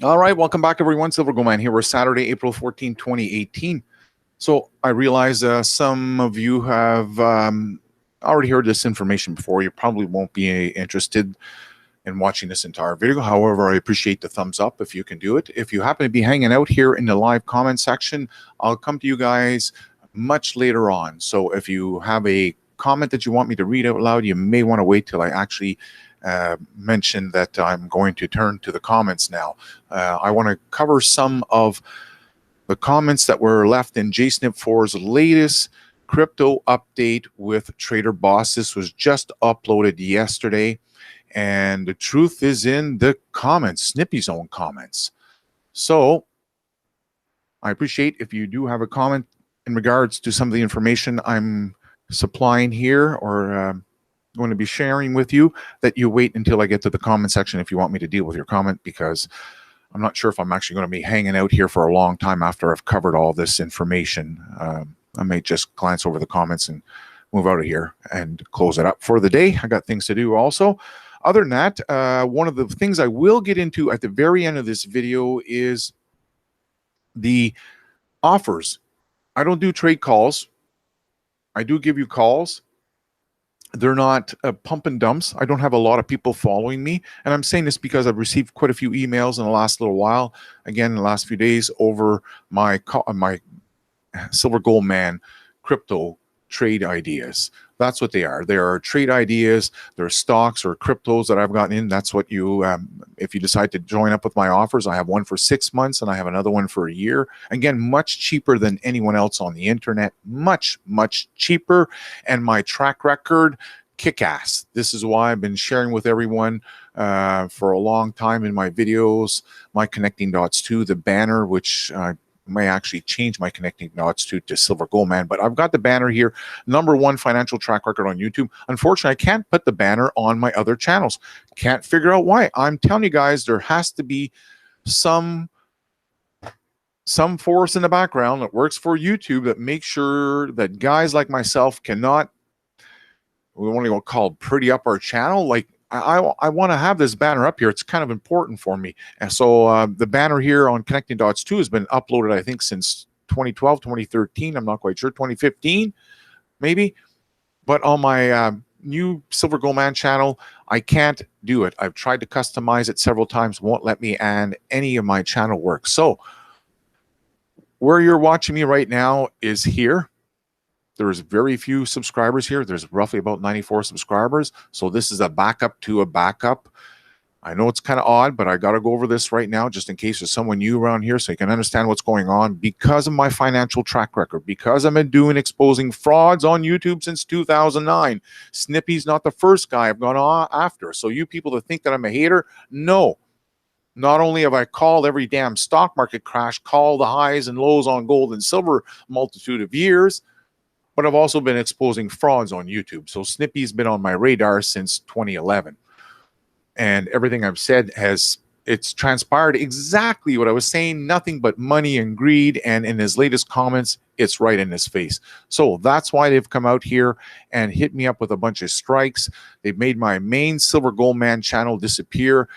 All right, welcome back, everyone. Silver Gold Man here. We're Saturday, April 14, 2018. So I realize some of you have already heard this information before. You probably won't be interested in watching this entire video. However, I appreciate the thumbs up if you can do it. If you happen to be hanging out here in the live comment section, I'll come to you guys much later on. So if you have a comment that you want me to read out loud, you may want to wait till I actually mention that I'm going to turn to the comments now. I want to cover some of the comments that were left in JSNIP4's latest crypto update with Trader Boss. This was just uploaded yesterday, and the truth is in the comments, Snippy's own comments. So I appreciate if you do have a comment in regards to some of the information I'm supplying here or going to be sharing with you, that you wait until I get to the comment section if you want me to deal with your comment, because I'm not sure if I'm actually going to be hanging out here for a long time after I've covered all this information. I may just glance over the comments and move out of here and close it up for the day. I got things to do also. Other than that, one of the things I will get into at the very end of this video is the offers. I don't do trade calls. I do give you calls. They're not pump and dumps. I don't have a lot of people following me. And I'm saying this because I've received quite a few emails in the last little while, again, in the last few days, over my Silver Gold Man crypto trade ideas. That's what they are. They are trade ideas. They're stocks or cryptos that I've gotten in. That's what you, if you decide to join up with my offers, I have one for 6 months and I have another one for a year. Again, much cheaper than anyone else on the internet. Much, much cheaper. And my track record, kick-ass. This is why I've been sharing with everyone for a long time in my videos, my connecting dots to the banner, which may actually change my connecting dots to Silver Gold Man, but I've got the banner here, #1 financial track record on YouTube. Unfortunately, I can't put the banner on my other channels. Can't figure out why. I'm telling you guys, there has to be some force in the background that works for YouTube that makes sure that guys like myself cannot, we want to call pretty up our channel. Like, I want to have this banner up here. It's kind of important for me. And so the banner here on Connecting Dots 2 has been uploaded, I think, since 2012, 2013. I'm not quite sure. 2015, maybe. But on my new Silver Gold Man channel, I can't do it. I've tried to customize it several times. Won't let me, and any of my channel work. So where you're watching me right now is here. There's very few subscribers here. There's roughly about 94 subscribers. So this is a backup to a backup. I know it's kind of odd, but I got to go over this right now just in case there's someone new around here so you can understand what's going on. Because of my financial track record, because I've been doing exposing frauds on YouTube since 2009. Snippy's not the first guy I've gone after. So you people that think that I'm a hater, no. Not only have I called every damn stock market crash, called the highs and lows on gold and silver a multitude of years, but I've also been exposing frauds on YouTube. So Snippy's been on my radar since 2011. And everything I've said it's transpired exactly what I was saying, nothing but money and greed. And in his latest comments, it's right in his face. So that's why they've come out here and hit me up with a bunch of strikes. They've made my main Silver Gold Man channel disappear.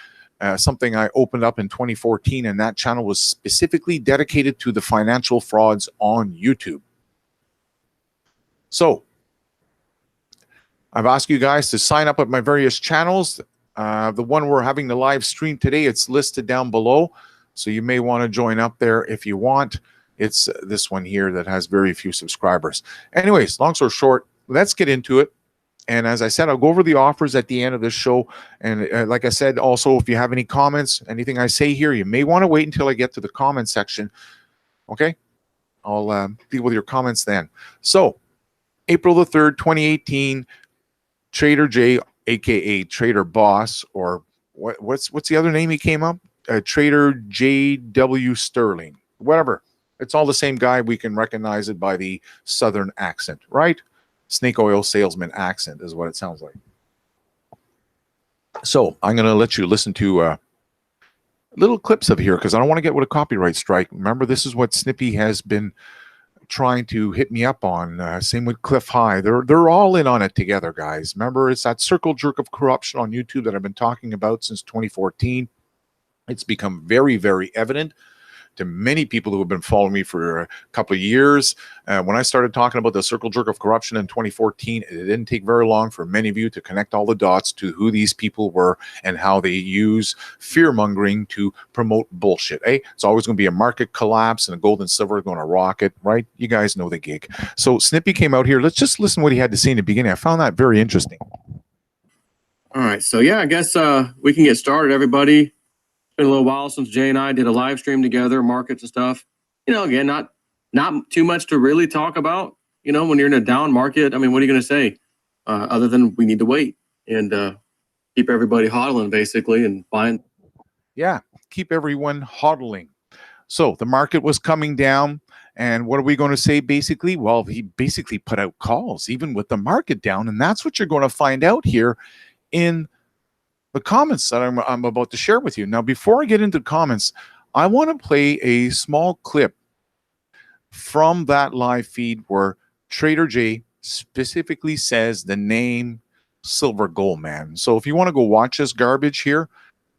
Something I opened up in 2014, and that channel was specifically dedicated to the financial frauds on YouTube. So I've asked you guys to sign up at my various channels. The one we're having the live stream today, it's listed down below. So you may want to join up there if you want. It's this one here that has very few subscribers. Anyways, long story short, let's get into it. And as I said, I'll go over the offers at the end of this show. And like I said, also, if you have any comments, anything I say here, you may want to wait until I get to the comment section. Okay? I'll deal with your comments then. So, April the 3rd, 2018, Trader J, aka Trader Boss, or what's the other name he came up? Trader J.W. Sterling, whatever. It's all the same guy. We can recognize it by the southern accent, right? Snake oil salesman accent is what it sounds like. So I'm going to let you listen to little clips of here because I don't want to get with a copyright strike. Remember, this is what Snippy has been trying to hit me up on. Same with Cliff High. They're all in on it together, guys. Remember, it's that circle jerk of corruption on YouTube that I've been talking about since 2014. It's become very, very evident to many people who have been following me for a couple of years. When I started talking about the circle jerk of corruption in 2014, it didn't take very long for many of you to connect all the dots to who these people were and how they use fear-mongering to promote bullshit. It's always going to be a market collapse and the gold and silver are going to rocket, right? You guys know the gig. So Snippy came out here. Let's just listen to what he had to say in the beginning. I found that very interesting. All right. So, yeah, I guess we can get started, everybody. Been a little while since Jay and I did a live stream together, markets and stuff. You know, again, not too much to really talk about. You know, when you're in a down market, I mean, what are you going to say other than we need to wait and keep everybody hodling basically and buying. Yeah, keep everyone hodling. So the market was coming down, and what are we going to say basically? Well, he basically put out calls even with the market down, and that's what you're going to find out here in the comments that I'm about to share with you. Now, before I get into the comments, I want to play a small clip from that live feed where Trader J specifically says the name Silver Gold Man. So if you want to go watch this garbage here,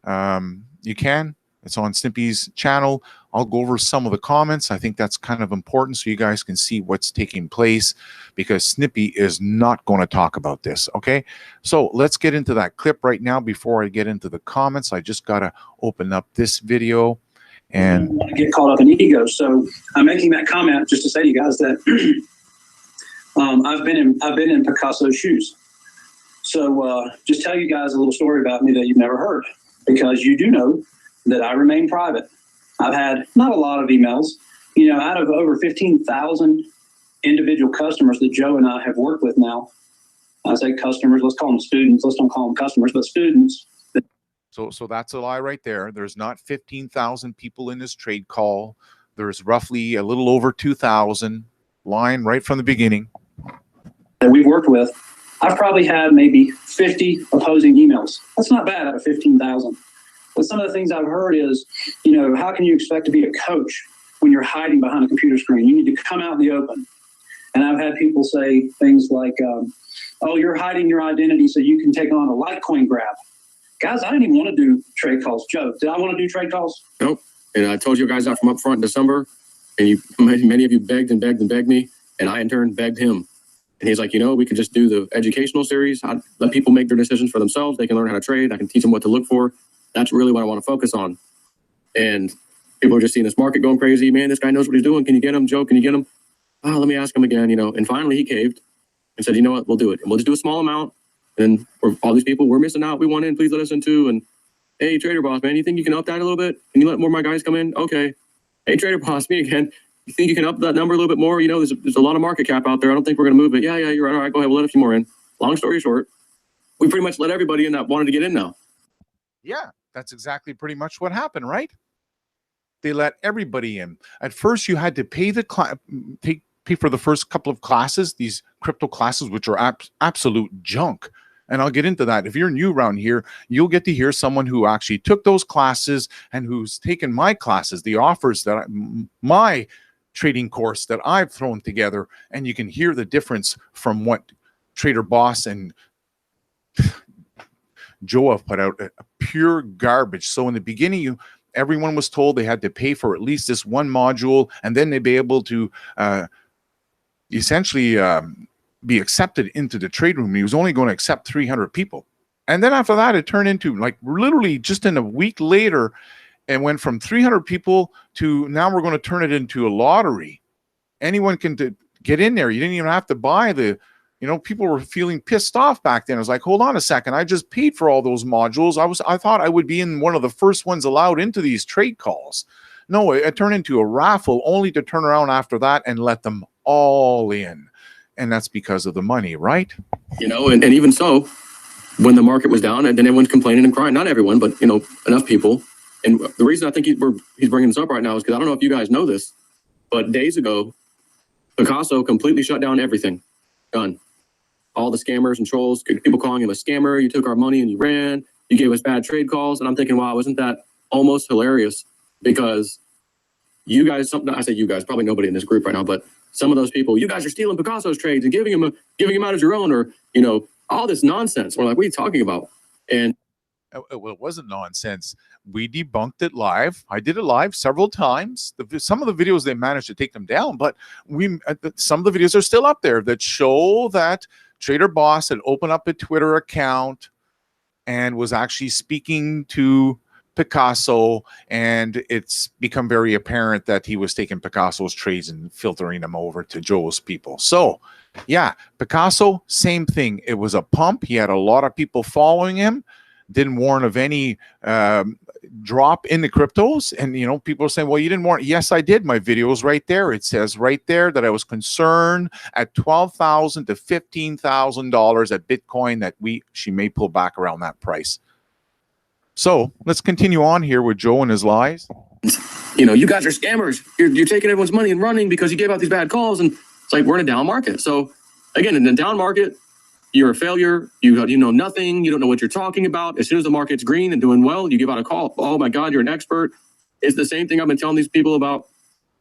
you can. It's on Snippy's channel. I'll go over some of the comments. I think that's kind of important so you guys can see what's taking place, because Snippy is not going to talk about this, okay? So let's get into that clip right now. Before I get into the comments, I just got to open up this video. And I want to get caught up in ego. So I'm making that comment just to say to you guys that I've been in Picasso's shoes. So just tell you guys a little story about me that you've never heard, because you do know that I remain private. I've had not a lot of emails, you know, out of over 15,000 individual customers that Joe and I have worked with now. I say customers, let's call them students. Let's don't call them customers, but students. So that's a lie right there. There's not 15,000 people in this trade call. There's roughly a little over 2,000, line right from the beginning. That we've worked with. I've probably had maybe 50 opposing emails. That's not bad out of 15,000. But some of the things I've heard is, you know, how can you expect to be a coach when you're hiding behind a computer screen? You need to come out in the open. And I've had people say things like, oh, you're hiding your identity so you can take on a Litecoin grab. Guys, I didn't even want to do trade calls. Joe, did I want to do trade calls? Nope. And I told you guys that from up front in December, and many of you begged and begged and begged me, and I in turn begged him. And he's like, you know, we could just do the educational series. I'd let people make their decisions for themselves. They can learn how to trade. I can teach them what to look for. That's really what I want to focus on. And people are just seeing this market going crazy. Man, this guy knows what he's doing. Can you get him? Joe, can you get him? Oh, let me ask him again, you know. And finally he caved and said, you know what, we'll do it. And we'll just do a small amount. And all these people, we're missing out. We want in. Please let us in too. And hey, Trader Boss, man, you think you can up that a little bit? Can you let more of my guys come in? Okay. Hey, Trader Boss, me again. You think you can up that number a little bit more? You know, there's a lot of market cap out there. I don't think we're going to move it. Yeah, you're right. All right, go ahead. We'll let a few more in. Long story short, we pretty much let everybody in that wanted to get in now. Yeah, that's exactly pretty much what happened, right? They let everybody in. At first, you had to pay pay for the first couple of classes, these crypto classes, which are absolute junk. And I'll get into that. If you're new around here, you'll get to hear someone who actually took those classes and who's taken my classes, the offers that my trading course that I've thrown together, and you can hear the difference from what Trader Boss and Joe have put out. Pure garbage. So in the beginning, everyone was told they had to pay for at least this one module, and then they'd be able to essentially be accepted into the trade room. He was only going to accept 300 people. And then after that, it turned into, like, literally just in a week later, it went from 300 people to now we're going to turn it into a lottery. Anyone can get in there. You didn't even have to buy the, you know, people were feeling pissed off back then. I was like, hold on a second. I just paid for all those modules. I thought I would be in one of the first ones allowed into these trade calls. No, it turned into a raffle, only to turn around after that and let them all in. And that's because of the money, right? You know, and even so, when the market was down, and then everyone's complaining and crying, not everyone, but, you know, enough people. And the reason I think he's bringing this up right now is because I don't know if you guys know this, but days ago, Picasso completely shut down everything. Done. All the scammers and trolls, people calling him a scammer. You took our money and you ran. You gave us bad trade calls. And I'm thinking, wow, isn't that almost hilarious? Because you guys, I say you guys, probably nobody in this group right now, but some of those people, you guys are stealing Picasso's trades and giving him out as your own, or, you know, all this nonsense. We're like, what are you talking about? And Well, it wasn't nonsense. We debunked it live. I did it live several times. Some of the videos, they managed to take them down, but some of the videos are still up there that show that Trader Boss had opened up a Twitter account and was actually speaking to Picasso, and it's become very apparent that he was taking Picasso's trades and filtering them over to Joe's people. So yeah, Picasso, same thing. It was a pump. He had a lot of people following him, didn't warn of any drop in the cryptos. And, you know, people are saying, well, you didn't warn. Yes, I did. My video is right there. It says right there that I was concerned at $12,000 to $15,000 at Bitcoin that she may pull back around that price. So let's continue on here with Joe and his lies. You know, you guys are scammers. You're taking everyone's money and running because you gave out these bad calls. And it's like, we're in a down market. So again, in the down market, you're a failure. You know nothing. You don't know what you're talking about. As soon as the market's green and doing well, you give out a call. Oh my God, you're an expert. It's the same thing I've been telling these people about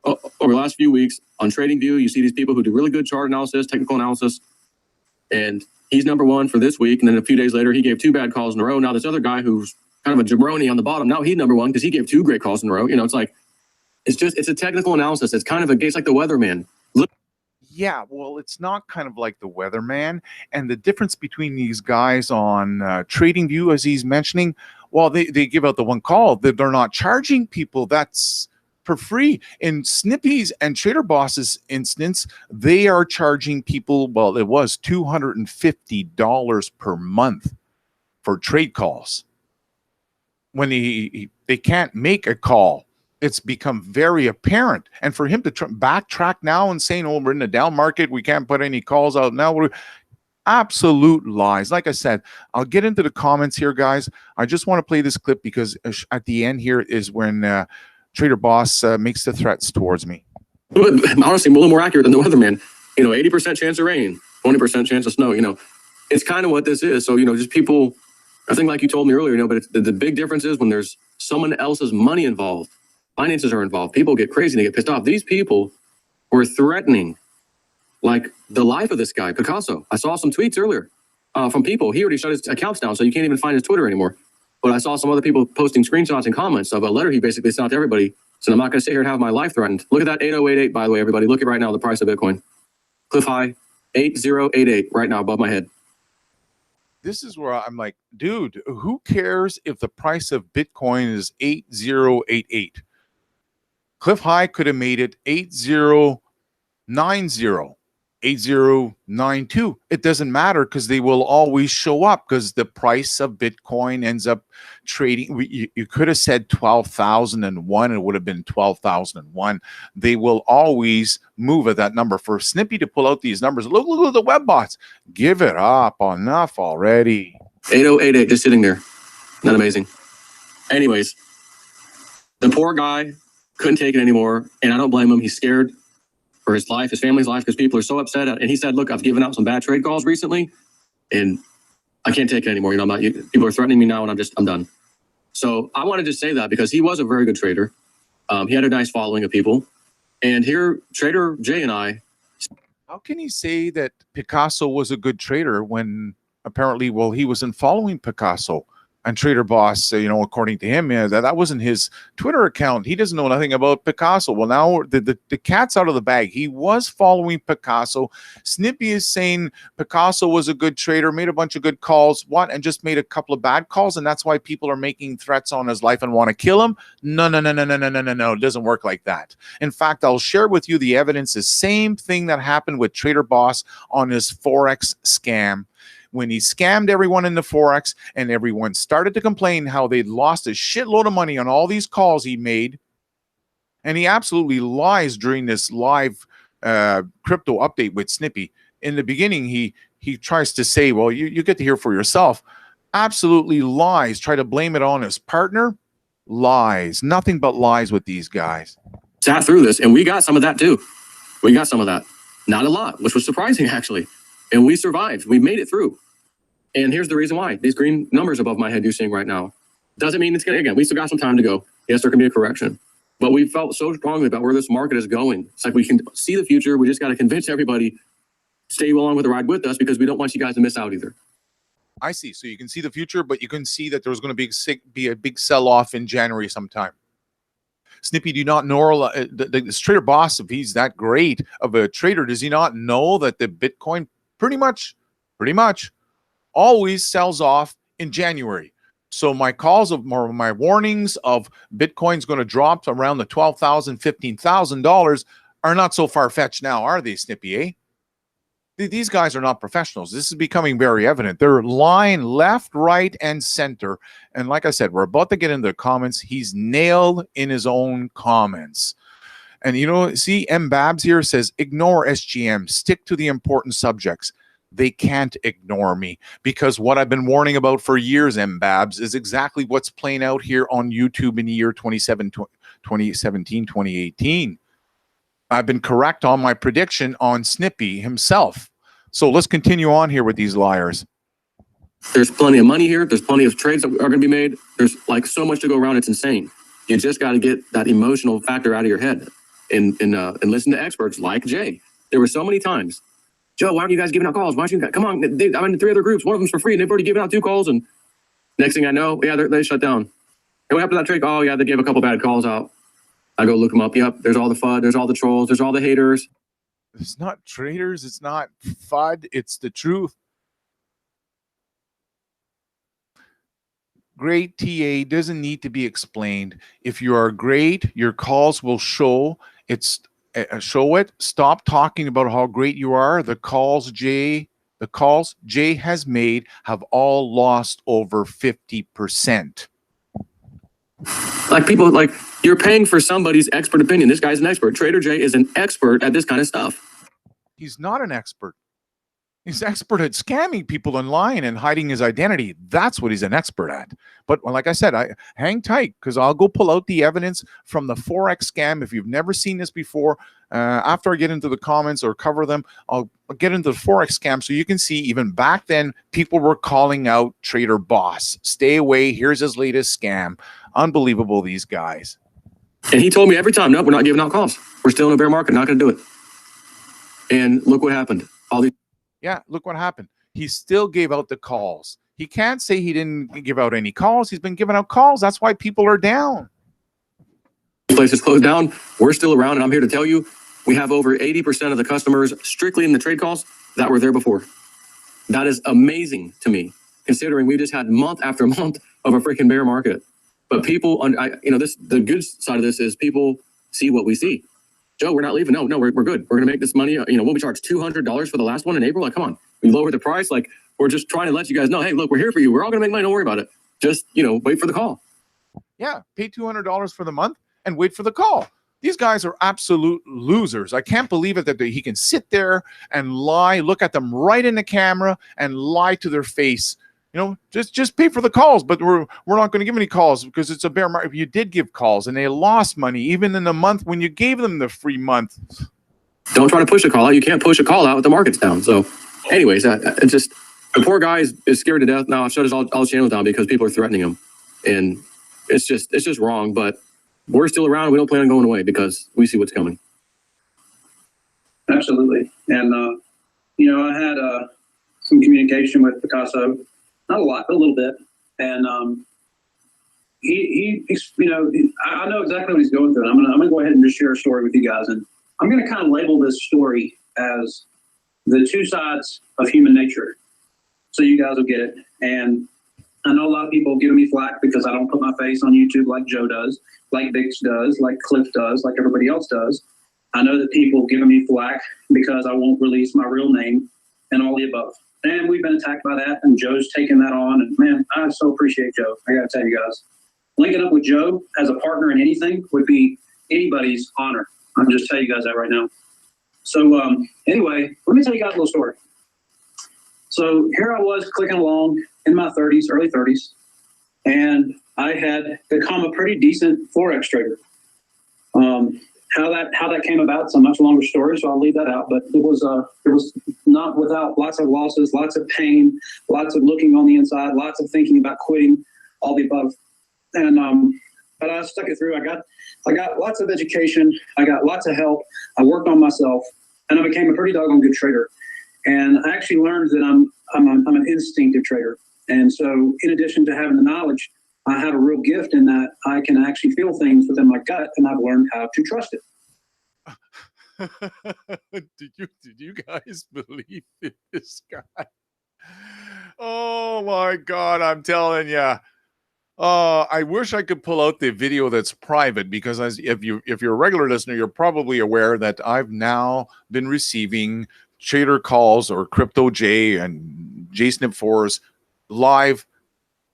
over the last few weeks on TradingView. You see these people who do really good chart analysis, technical analysis, and he's number one for this week. And then a few days later, he gave 2 bad calls in a row. Now this other guy who's kind of a jabroni on the bottom, now he's number one because he gave 2 great calls in a row. You know, it's like, it's a technical analysis. It's kind of it's like the weatherman. Yeah, well, it's not kind of like the weatherman. And the difference between these guys on TradingView, as he's mentioning, well, they give out the one call that they're not charging people. That's for free. In Snippy's and Trader Boss's instance, they are charging people, well, it was $250 per month for trade calls. When they can't make a call, it's become very apparent. And for him to backtrack now and saying, oh, we're in a down market, we can't put any calls out now, absolute lies. Like I said, I'll get into the comments here, guys. I just want to play this clip because at the end here is when Trader Boss makes the threats towards me. Honestly, a little more accurate than the weatherman. You know, 80% chance of rain, 20% chance of snow. You know, it's kind of what this is. So, you know, just people, I think like you told me earlier, you know, but the big difference is when there's someone else's money involved. Finances are involved. People get crazy. They get pissed off. These people were threatening like the life of this guy, Picasso. I saw some tweets earlier from people. He already shut his accounts down, so you can't even find his Twitter anymore. But I saw some other people posting screenshots and comments of a letter he basically sent out to everybody. So I'm not going to sit here and have my life threatened. Look at that 8088, by the way, everybody. Look at right now the price of Bitcoin. Cliff high, 8088 right now above my head. This is where I'm like, dude, who cares if the price of Bitcoin is 8088? Cliff High could have made it 8090, 8092. It doesn't matter because they will always show up because the price of Bitcoin ends up trading. You could have said 12,001. It would have been 12,001. They will always move at that number. For Snippy to pull out these numbers, look at the web bots. Give it up. Enough already. 8088 just sitting there. Not amazing. Anyways, the poor guy couldn't take it anymore, and I don't blame him. He's scared for his life, his family's life, because people are so upset. And he said, look, I've given out some bad trade calls recently, and I can't take it anymore. You know, people are threatening me now, and I'm done. So I wanted to say that because he was a very good trader. He had a nice following of people. And here, Trader Jay and I. How can he say that Picasso was a good trader when apparently, well, he wasn't following Picasso? And Trader Boss, you know, according to him, that wasn't his Twitter account. He doesn't know nothing about Picasso. Well, now the cat's out of the bag. He was following Picasso. Snippy is saying Picasso was a good trader, made a bunch of good calls, and just made a couple of bad calls, and that's why people are making threats on his life and want to kill him. No. It doesn't work like that. In fact, I'll share with you the evidence, the same thing that happened with Trader Boss on his Forex scam. When he scammed everyone in the Forex and everyone started to complain how they'd lost a shitload of money on all these calls he made. And he absolutely lies during this live crypto update with Snippy. In the beginning, he tries to say, well, you get to hear for yourself. Absolutely lies. Try to blame it on his partner. Lies. Nothing but lies with these guys. Sat through this, and we got some of that too. We got some of that. Not a lot, which was surprising, actually. And we survived. We made it through. And here's the reason why. These green numbers above my head you're seeing right now doesn't mean it's going to, again, we still got some time to go. Yes, there can be a correction. But we felt so strongly about where this market is going. It's like we can see the future. We just got to convince everybody, stay along with the ride with us because we don't want you guys to miss out either. I see. So you can see the future, but you can see that there was going to be a big sell-off in January sometime. Snippy, do you not know this trader boss, if he's that great of a trader, does he not know that the Bitcoin pretty much always sells off in January? So my my warnings of Bitcoin's going to drop to around the $12,000, $15,000 are not so far-fetched now, are they, Snippy, eh? These guys are not professionals. This is becoming very evident. They're lying left, right, and center. And like I said, we're about to get into the comments. He's nailed in his own comments. And you know, see, M. Babs here says, ignore SGM. Stick to the important subjects. They can't ignore me, because what I've been warning about for years, M. Babs, is exactly what's playing out here on YouTube in the year 2017, 2018. I've been correct on my prediction on Snippy himself. So let's continue on here with these liars. There's plenty of money here. There's plenty of trades that are going to be made. There's like so much to go around. It's insane. You just got to get that emotional factor out of your head and listen to experts like Jay. There were so many times, Joe, why aren't you guys giving out calls? Why aren't you guys, come on, I'm in 3 other groups. One of them's for free, and they've already given out 2 calls. And next thing I know, yeah, they shut down. And what happened to that trade? Oh, yeah, they gave a couple bad calls out. I go look them up. Yep, there's all the FUD. There's all the trolls. There's all the haters. It's not traders. It's not FUD. It's the truth. Great TA doesn't need to be explained. If you are great, your calls will show it. Stop talking about how great you are. The calls Jay has made have all lost over 50%. Like people, like you're paying for somebody's expert opinion. This guy's an expert. Trader Jay is an expert at this kind of stuff. He's not an expert. He's expert at scamming people online and hiding his identity. That's what he's an expert at. But like I said, hang tight, because I'll go pull out the evidence from the Forex scam. If you've never seen this before, after I get into the comments or cover them, I'll get into the Forex scam so you can see even back then people were calling out Trader Boss. Stay away. Here's his latest scam. Unbelievable, these guys. And he told me every time, nope, we're not giving out calls. We're still in a bear market, not going to do it. And look what happened. All these. Yeah, look what happened. He still gave out the calls. He can't say he didn't give out any calls. He's been giving out calls. That's why people are down. Places closed down. We're still around, and I'm here to tell you, we have over 80% of the customers strictly in the trade calls that were there before. That is amazing to me, considering we just had month after month of a freaking bear market. But people, the good side of this is people see what we see. Joe, we're not leaving. No, we're good. We're going to make this money. What we charged $200 for the last one in April. Like, come on, we lowered the price. Like, we're just trying to let you guys know, hey, look, we're here for you. We're all going to make money. Don't worry about it. Just, wait for the call. Yeah, pay $200 for the month and wait for the call. These guys are absolute losers. I can't believe it that he can sit there and lie, look at them right in the camera and lie to their face. Just pay for the calls, but we're not going to give any calls because it's a bear market. You did give calls and they lost money even in the month when you gave them the free month. Don't try to push a call out. You can't push a call out with the market's down. So anyways, the poor guy is scared to death. Now I've shut all channels down because people are threatening him, and it's just wrong. But we're still around. We don't plan on going away because we see what's coming. Absolutely. And, I had some communication with Picasso. Not a lot, but a little bit. And I know exactly what he's going through. And I'm gonna go ahead and just share a story with you guys. And I'm gonna kind of label this story as the 2 sides of human nature, so you guys will get it. And I know a lot of people giving me flack because I don't put my face on YouTube like Joe does, like Bix does, like Cliff does, like everybody else does. I know that people giving me flack because I won't release my real name and all the above. And we've been attacked by that, and Joe's taken that on. And man, I so appreciate Joe. I got to tell you guys, linking up with Joe as a partner in anything would be anybody's honor. I'm just telling you guys that right now. So anyway, let me tell you guys a little story. So here I was clicking along in my 30s, early 30s, and I had become a pretty decent Forex trader. How that came about is a much longer story, so I'll leave that out. But it was not without lots of losses, lots of pain, lots of looking on the inside, lots of thinking about quitting, all the above. And but I stuck it through. I got lots of education. I got lots of help. I worked on myself, and I became a pretty doggone good trader. And I actually learned that I'm an instinctive trader. And so in addition to having the knowledge, I have a real gift in that I can actually feel things within my gut, and I've learned how to trust it. Did you guys believe in this guy? Oh my God, I'm telling you. I wish I could pull out the video that's private, because if you're a regular listener, you're probably aware that I've now been receiving trader calls, or Crypto J and JSNIP4's live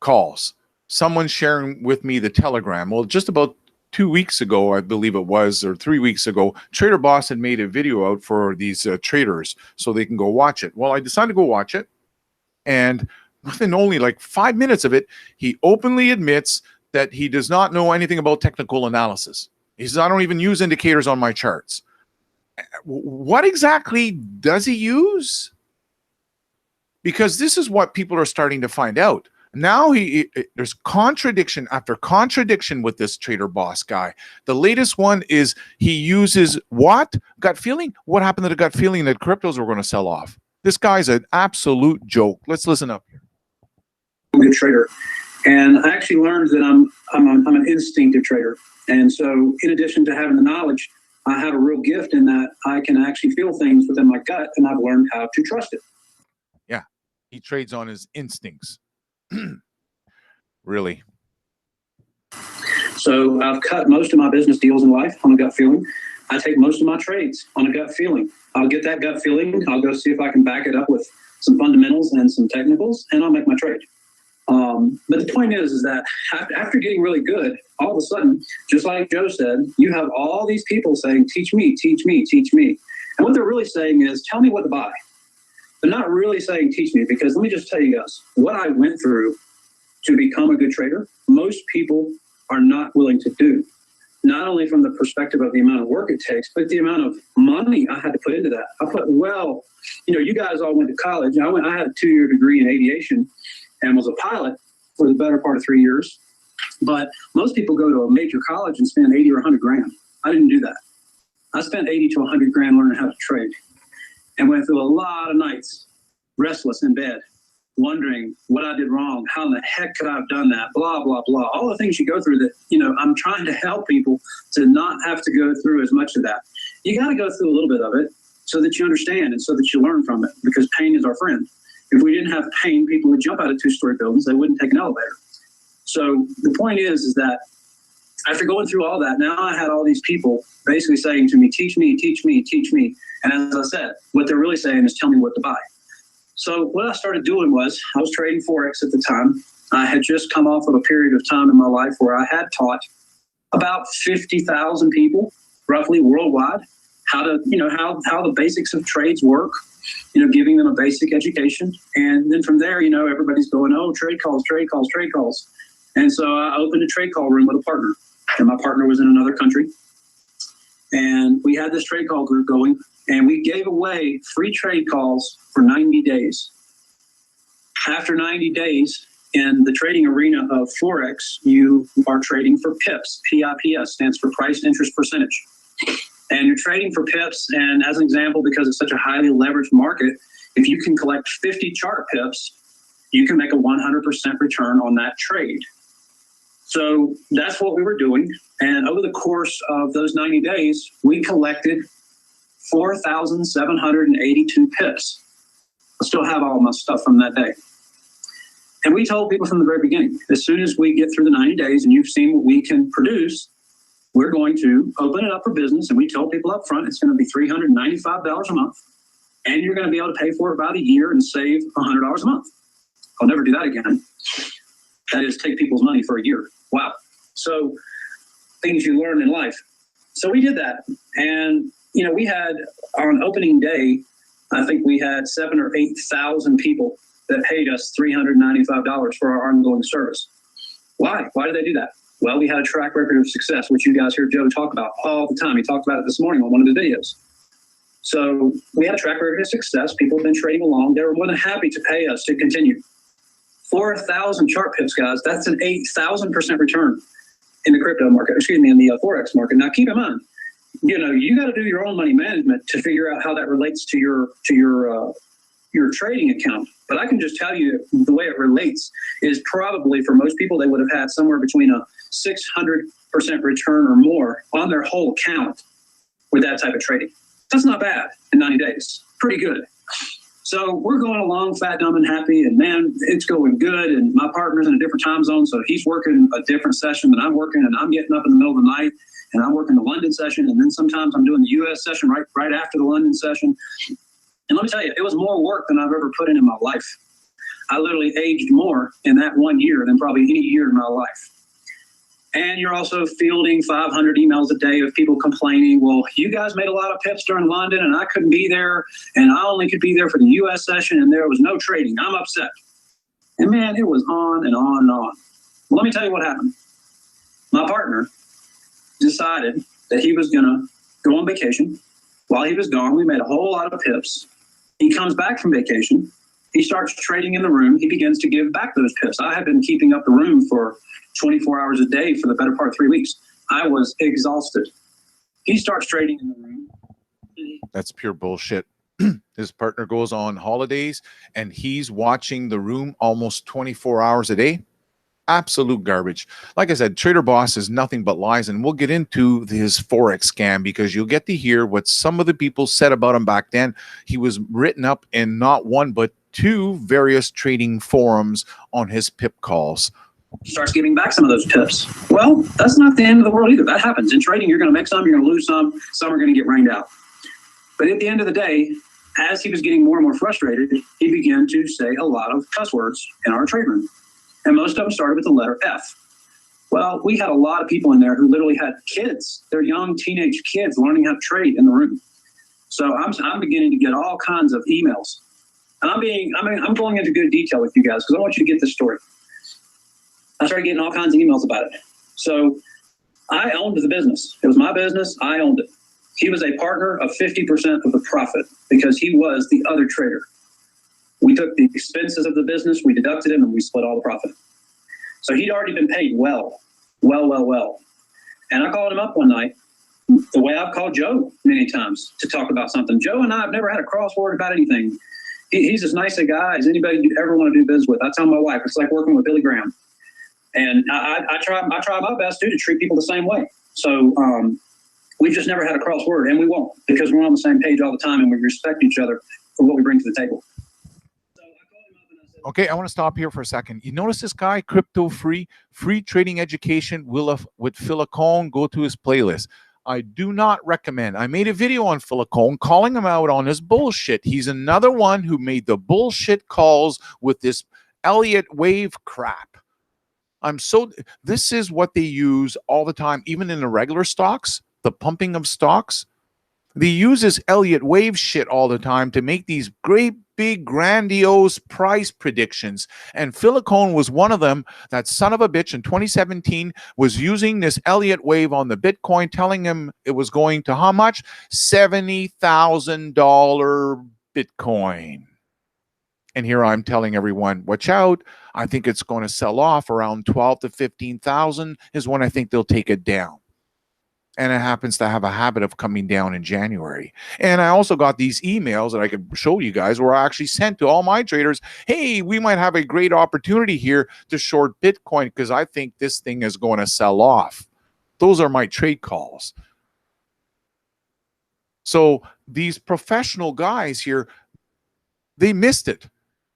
calls. Someone sharing with me the Telegram. Well, just about 2 weeks ago, I believe it was, or 3 weeks ago, Trader Boss had made a video out for these traders so they can go watch it. Well, I decided to go watch it, and within only like 5 minutes of it, he openly admits that he does not know anything about technical analysis. He says, I don't even use indicators on my charts. What exactly does he use? Because this is what people are starting to find out. Now there's contradiction after contradiction with this Trader Boss guy. The latest one is he uses what? Gut feeling? What happened to the gut feeling that cryptos were going to sell off? This guy's an absolute joke. Let's listen up here. I'm a good trader. And I actually learned that I'm an instinctive trader. And so in addition to having the knowledge, I have a real gift in that I can actually feel things within my gut, and I've learned how to trust it. Yeah, he trades on his instincts. Really? So I've cut most of my business deals in life on a gut feeling. I take most of my trades on a gut feeling. I'll get that gut feeling. I'll go see if I can back it up with some fundamentals and some technicals, and I'll make my trade. But the point is that after getting really good, all of a sudden, just like Joe said, you have all these people saying, teach me, teach me, teach me. And what they're really saying is, tell me what to buy. They're not really saying, teach me, because let me just tell you guys, what I went through to become a good trader, most people are not willing to do. Not only from the perspective of the amount of work it takes, but the amount of money I had to put into that. I put, well, you guys all went to college. I had a 2-year degree in aviation and was a pilot for the better part of 3 years. But most people go to a major college and spend 80 or 100 grand. I didn't do that. I spent 80 to 100 grand learning how to trade, and went through a lot of nights restless in bed, wondering what I did wrong. How in the heck could I have done that? Blah, blah, blah. All the things you go through that, I'm trying to help people to not have to go through as much of that. You got to go through a little bit of it so that you understand and so that you learn from it, because pain is our friend. If we didn't have pain, people would jump out of 2-story buildings. They wouldn't take an elevator. So the point is that after going through all that, now I had all these people basically saying to me, teach me, teach me, teach me. And as I said, what they're really saying is tell me what to buy. So what I started doing was I was trading Forex at the time. I had just come off of a period of time in my life where I had taught about 50,000 people, roughly worldwide, how to, how the basics of trades work, giving them a basic education. And then from there, everybody's going, oh, trade calls, trade calls, trade calls. And so I opened a trade call room with a partner, and my partner was in another country. And we had this trade call group going, and we gave away free trade calls for 90 days. After 90 days in the trading arena of Forex, you are trading for PIPs. PIPS stands for price interest percentage. And you're trading for PIPs, and as an example, because it's such a highly leveraged market, if you can collect 50 chart PIPs, you can make a 100% return on that trade. So that's what we were doing. And over the course of those 90 days, we collected 4,782 pips. I still have all my stuff from that day. And we told people from the very beginning, as soon as we get through the 90 days and you've seen what we can produce, we're going to open it up for business. And we told people up front, it's going to be $395 a month. And you're going to be able to pay for it about a year and save $100 a month. I'll never do that again. That is, take people's money for a year. Wow. So things you learn in life. So we did that. And, we had on opening day, I think we had 7,000 or 8,000 people that paid us $395 for our ongoing service. Why? Why did they do that? Well, we had a track record of success, which you guys hear Joe talk about all the time. He talked about it this morning on one of the videos. So we had a track record of success. People have been trading along. They were more than happy to pay us to continue. 4,000 chart pips, guys. That's an 8,000% return in the crypto market, in the Forex market. Now, keep in mind, you got to do your own money management to figure out how that relates to your your trading account, but I can just tell you the way it relates is probably for most people, they would have had somewhere between a 600% return or more on their whole account with that type of trading. That's not bad in 90 days. Pretty good. So we're going along fat, dumb, and happy, and man, it's going good. And my partner's in a different time zone, so he's working a different session than I'm working, and I'm getting up in the middle of the night, and I'm working the London session, and then sometimes I'm doing the U.S. session right after the London session. And let me tell you, it was more work than I've ever put in my life. I literally aged more in that 1 year than probably any year in my life. And you're also fielding 500 emails a day of people complaining, well, you guys made a lot of pips during London and I couldn't be there, and I only could be there for the US session and there was no trading. I'm upset. And man, it was on and on and on. Well, let me tell you what happened. My partner decided that he was gonna go on vacation. While he was gone, we made a whole lot of pips. He comes back from vacation. He starts trading in the room. He begins to give back those pips. I have been keeping up the room for 24 hours a day for the better part of 3 weeks. I was exhausted. He starts trading in the room. That's pure bullshit. His partner goes on holidays and he's watching the room almost 24 hours a day. Absolute garbage. Like I said, Trader Boss is nothing but lies, and we'll get into his Forex scam because you'll get to hear what some of the people said about him back then. He was written up in not one but two various trading forums on his pip calls. Starts giving back some of those pips. Well, that's not the end of the world either. That happens. In trading, you're going to make some, you're going to lose some are going to get rained out. But at the end of the day, as he was getting more and more frustrated, he began to say a lot of cuss words in our trade room. And most of them started with the letter F. Well, we had a lot of people in there who literally had kids. They're young teenage kids learning how to trade in the room. So I'm beginning to get all kinds of emails. And I'm going into good detail with you guys because I want you to get this story. I started getting all kinds of emails about it. So I owned the business. It was my business. I owned it. He was a partner of 50% of the profit because he was the other trader. We took the expenses of the business, we deducted him, and we split all the profit. So he'd already been paid well. And I called him up one night, the way I've called Joe many times to talk about something. Joe and I have never had a crossword about anything. He's as nice a guy as anybody you'd ever want to do business with. I tell my wife, it's like working with Billy Graham. And I try my best to treat people the same way. So we've just never had a crossword, and we won't, because we're on the same page all the time and we respect each other for what we bring to the table. Okay, I want to stop here for a second. You notice this guy, Crypto Free Trading Education with Philocone. Go to his playlist. I do not recommend. I made a video on Philocone calling him out on his bullshit. He's another one who made the bullshit calls with this Elliott wave crap. This is what they use all the time, even in the regular stocks, the pumping of stocks. They use this Elliott wave shit all the time to make these great big grandiose price predictions. And Philocone was one of them. That son of a bitch in 2017 was using this Elliott wave on the Bitcoin, telling him it was going to how much? $70,000 Bitcoin. And here I'm telling everyone, watch out. I think it's going to sell off around 12 to 15,000 is when I think they'll take it down. And it happens to have a habit of coming down in January. And I also got these emails that I could show you guys where I actually sent to all my traders, hey, we might have a great opportunity here to short Bitcoin because I think this thing is going to sell off. Those are my trade calls. So these professional guys here, they missed it.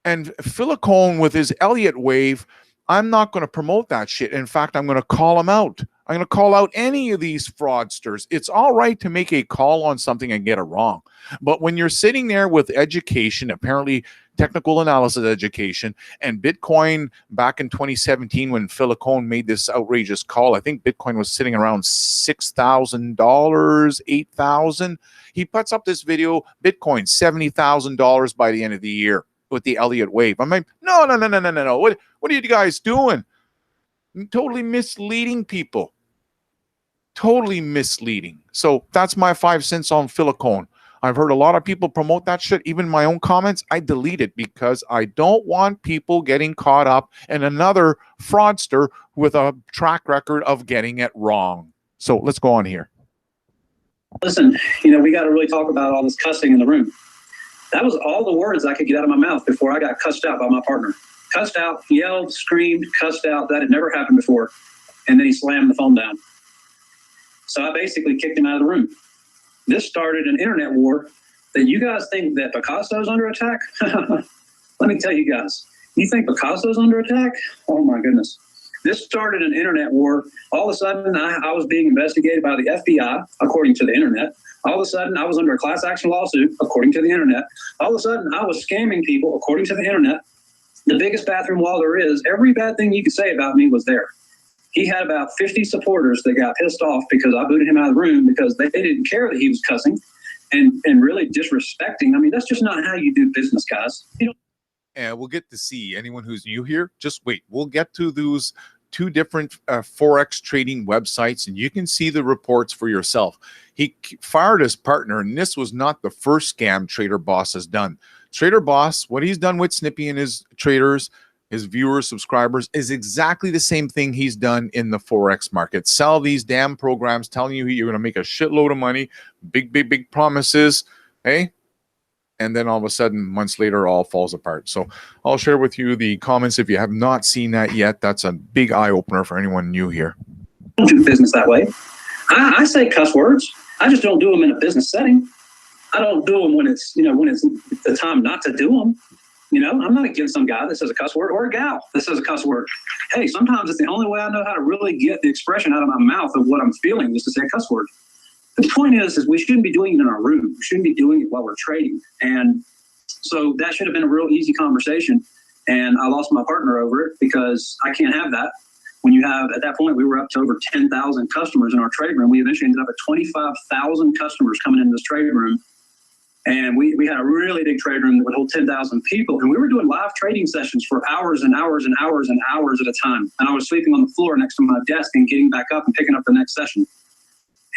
And Philocone with his Elliott wave, I'm not going to promote that shit. In fact, I'm going to call him out. I'm going to call out any of these fraudsters. It's all right to make a call on something and get it wrong. But when you're sitting there with education, apparently technical analysis education, and Bitcoin back in 2017 when Philocone made this outrageous call, I think Bitcoin was sitting around $6,000, $8,000. He puts up this video, Bitcoin $70,000 by the end of the year with the Elliott wave. I'm like, no. What are you guys doing? Totally misleading people. Totally misleading. So that's my 5 cents on Philocone. I've heard a lot of people promote that shit. Even my own comments, I delete it because I don't want people getting caught up in another fraudster with a track record of getting it wrong. So let's go on here. Listen, we got to really talk about all this cussing in the room. That was all the words I could get out of my mouth before I got cussed out by my partner. Cussed out, yelled, screamed, cussed out. That had never happened before. And then he slammed the phone down. So I basically kicked him out of the room. This started an internet war that you guys think that Picasso's under attack? Let me tell you guys, you think Picasso's under attack? Oh my goodness. This started an internet war. All of a sudden, I was being investigated by the FBI, according to the internet. All of a sudden, I was under a class action lawsuit, according to the internet. All of a sudden, I was scamming people, according to the internet. The biggest bathroom wall there is, every bad thing you could say about me was there. He had about 50 supporters that got pissed off because I booted him out of the room because they didn't care that he was cussing and really disrespecting. I mean, that's just not how you do business, guys. You know. And we'll get to see anyone who's new here. Just wait. We'll get to those two different Forex trading websites, and you can see the reports for yourself. He fired his partner, and this was not the first scam Trader Boss has done. Trader Boss, what he's done with Snippy and his traders, his viewers, subscribers, is exactly the same thing he's done in the Forex market. Sell these damn programs telling you you're going to make a shitload of money, big promises, hey? And then all of a sudden, months later, all falls apart. So I'll share with you the comments. If you have not seen that yet, that's a big eye-opener for anyone new here. I don't do business that way. I say cuss words. I just don't do them in a business setting. I don't do them when it's, when it's the time not to do them. I'm not against some guy that says a cuss word or a gal that says a cuss word. Hey, sometimes it's the only way I know how to really get the expression out of my mouth of what I'm feeling is to say a cuss word. The point is we shouldn't be doing it in our room. We shouldn't be doing it while we're trading. And so that should have been a real easy conversation. And I lost my partner over it because I can't have that. When you have, at that point, we were up to over 10,000 customers in our trade room. We eventually ended up at 25,000 customers coming into this trade room. And we had a really big trade room that would hold 10,000 people. And we were doing live trading sessions for hours and hours and hours and hours at a time. And I was sleeping on the floor next to my desk and getting back up and picking up the next session.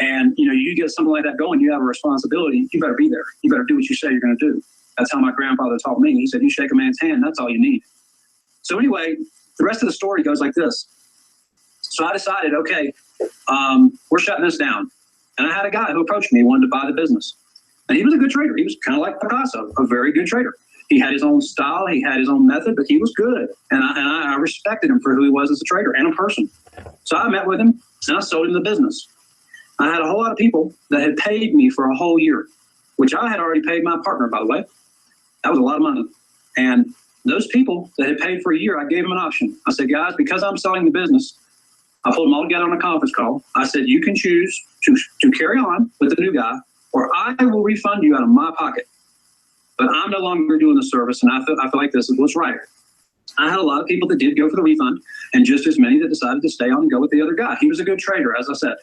And, you get something like that going, you have a responsibility. You better be there. You better do what you say you're going to do. That's how my grandfather taught me. He said, you shake a man's hand, that's all you need. So anyway, the rest of the story goes like this. So I decided, okay, we're shutting this down. And I had a guy who approached me, wanted to buy the business. And he was a good trader. He was kind of like Picasso, a very good trader. He had his own style. He had his own method, but he was good. And I respected him for who he was as a trader and a person. So I met with him and I sold him the business. I had a whole lot of people that had paid me for a whole year, which I had already paid my partner, by the way. That was a lot of money. And those people that had paid for a year, I gave them an option. I said, guys, because I'm selling the business, I pulled them all together on a conference call. I said, you can choose to carry on with the new guy, or I will refund you out of my pocket. But I'm no longer doing the service, and I feel like this is what's right. I had a lot of people that did go for the refund, and just as many that decided to stay on and go with the other guy. He was a good trader, as I said.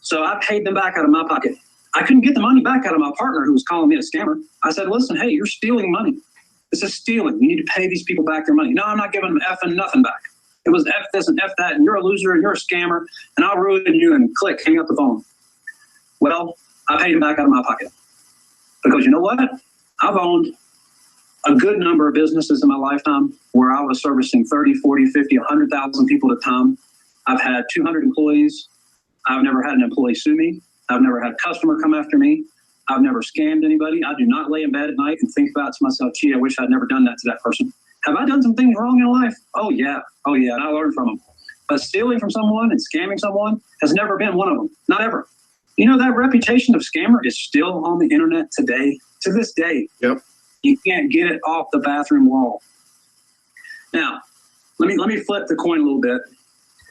So I paid them back out of my pocket. I couldn't get the money back out of my partner who was calling me a scammer. I said, listen, hey, you're stealing money. This is stealing. You need to pay these people back their money. No, I'm not giving them F and nothing back. It was F this and F that, and you're a loser and you're a scammer, and I'll ruin you, and click, hang up the phone. Well, I paid him back out of my pocket. Because you know what? I've owned a good number of businesses in my lifetime where I was servicing 30, 40, 50, 100,000 people at a time. I've had 200 employees. I've never had an employee sue me. I've never had a customer come after me. I've never scammed anybody. I do not lay in bed at night and think about to myself, gee, I wish I'd never done that to that person. Have I done some things wrong in life? Oh, yeah. And I learned from them. But stealing from someone and scamming someone has never been one of them. Not ever. That reputation of scammer is still on the internet today, to this day. Yep. You can't get it off the bathroom wall. Now, let me flip the coin a little bit,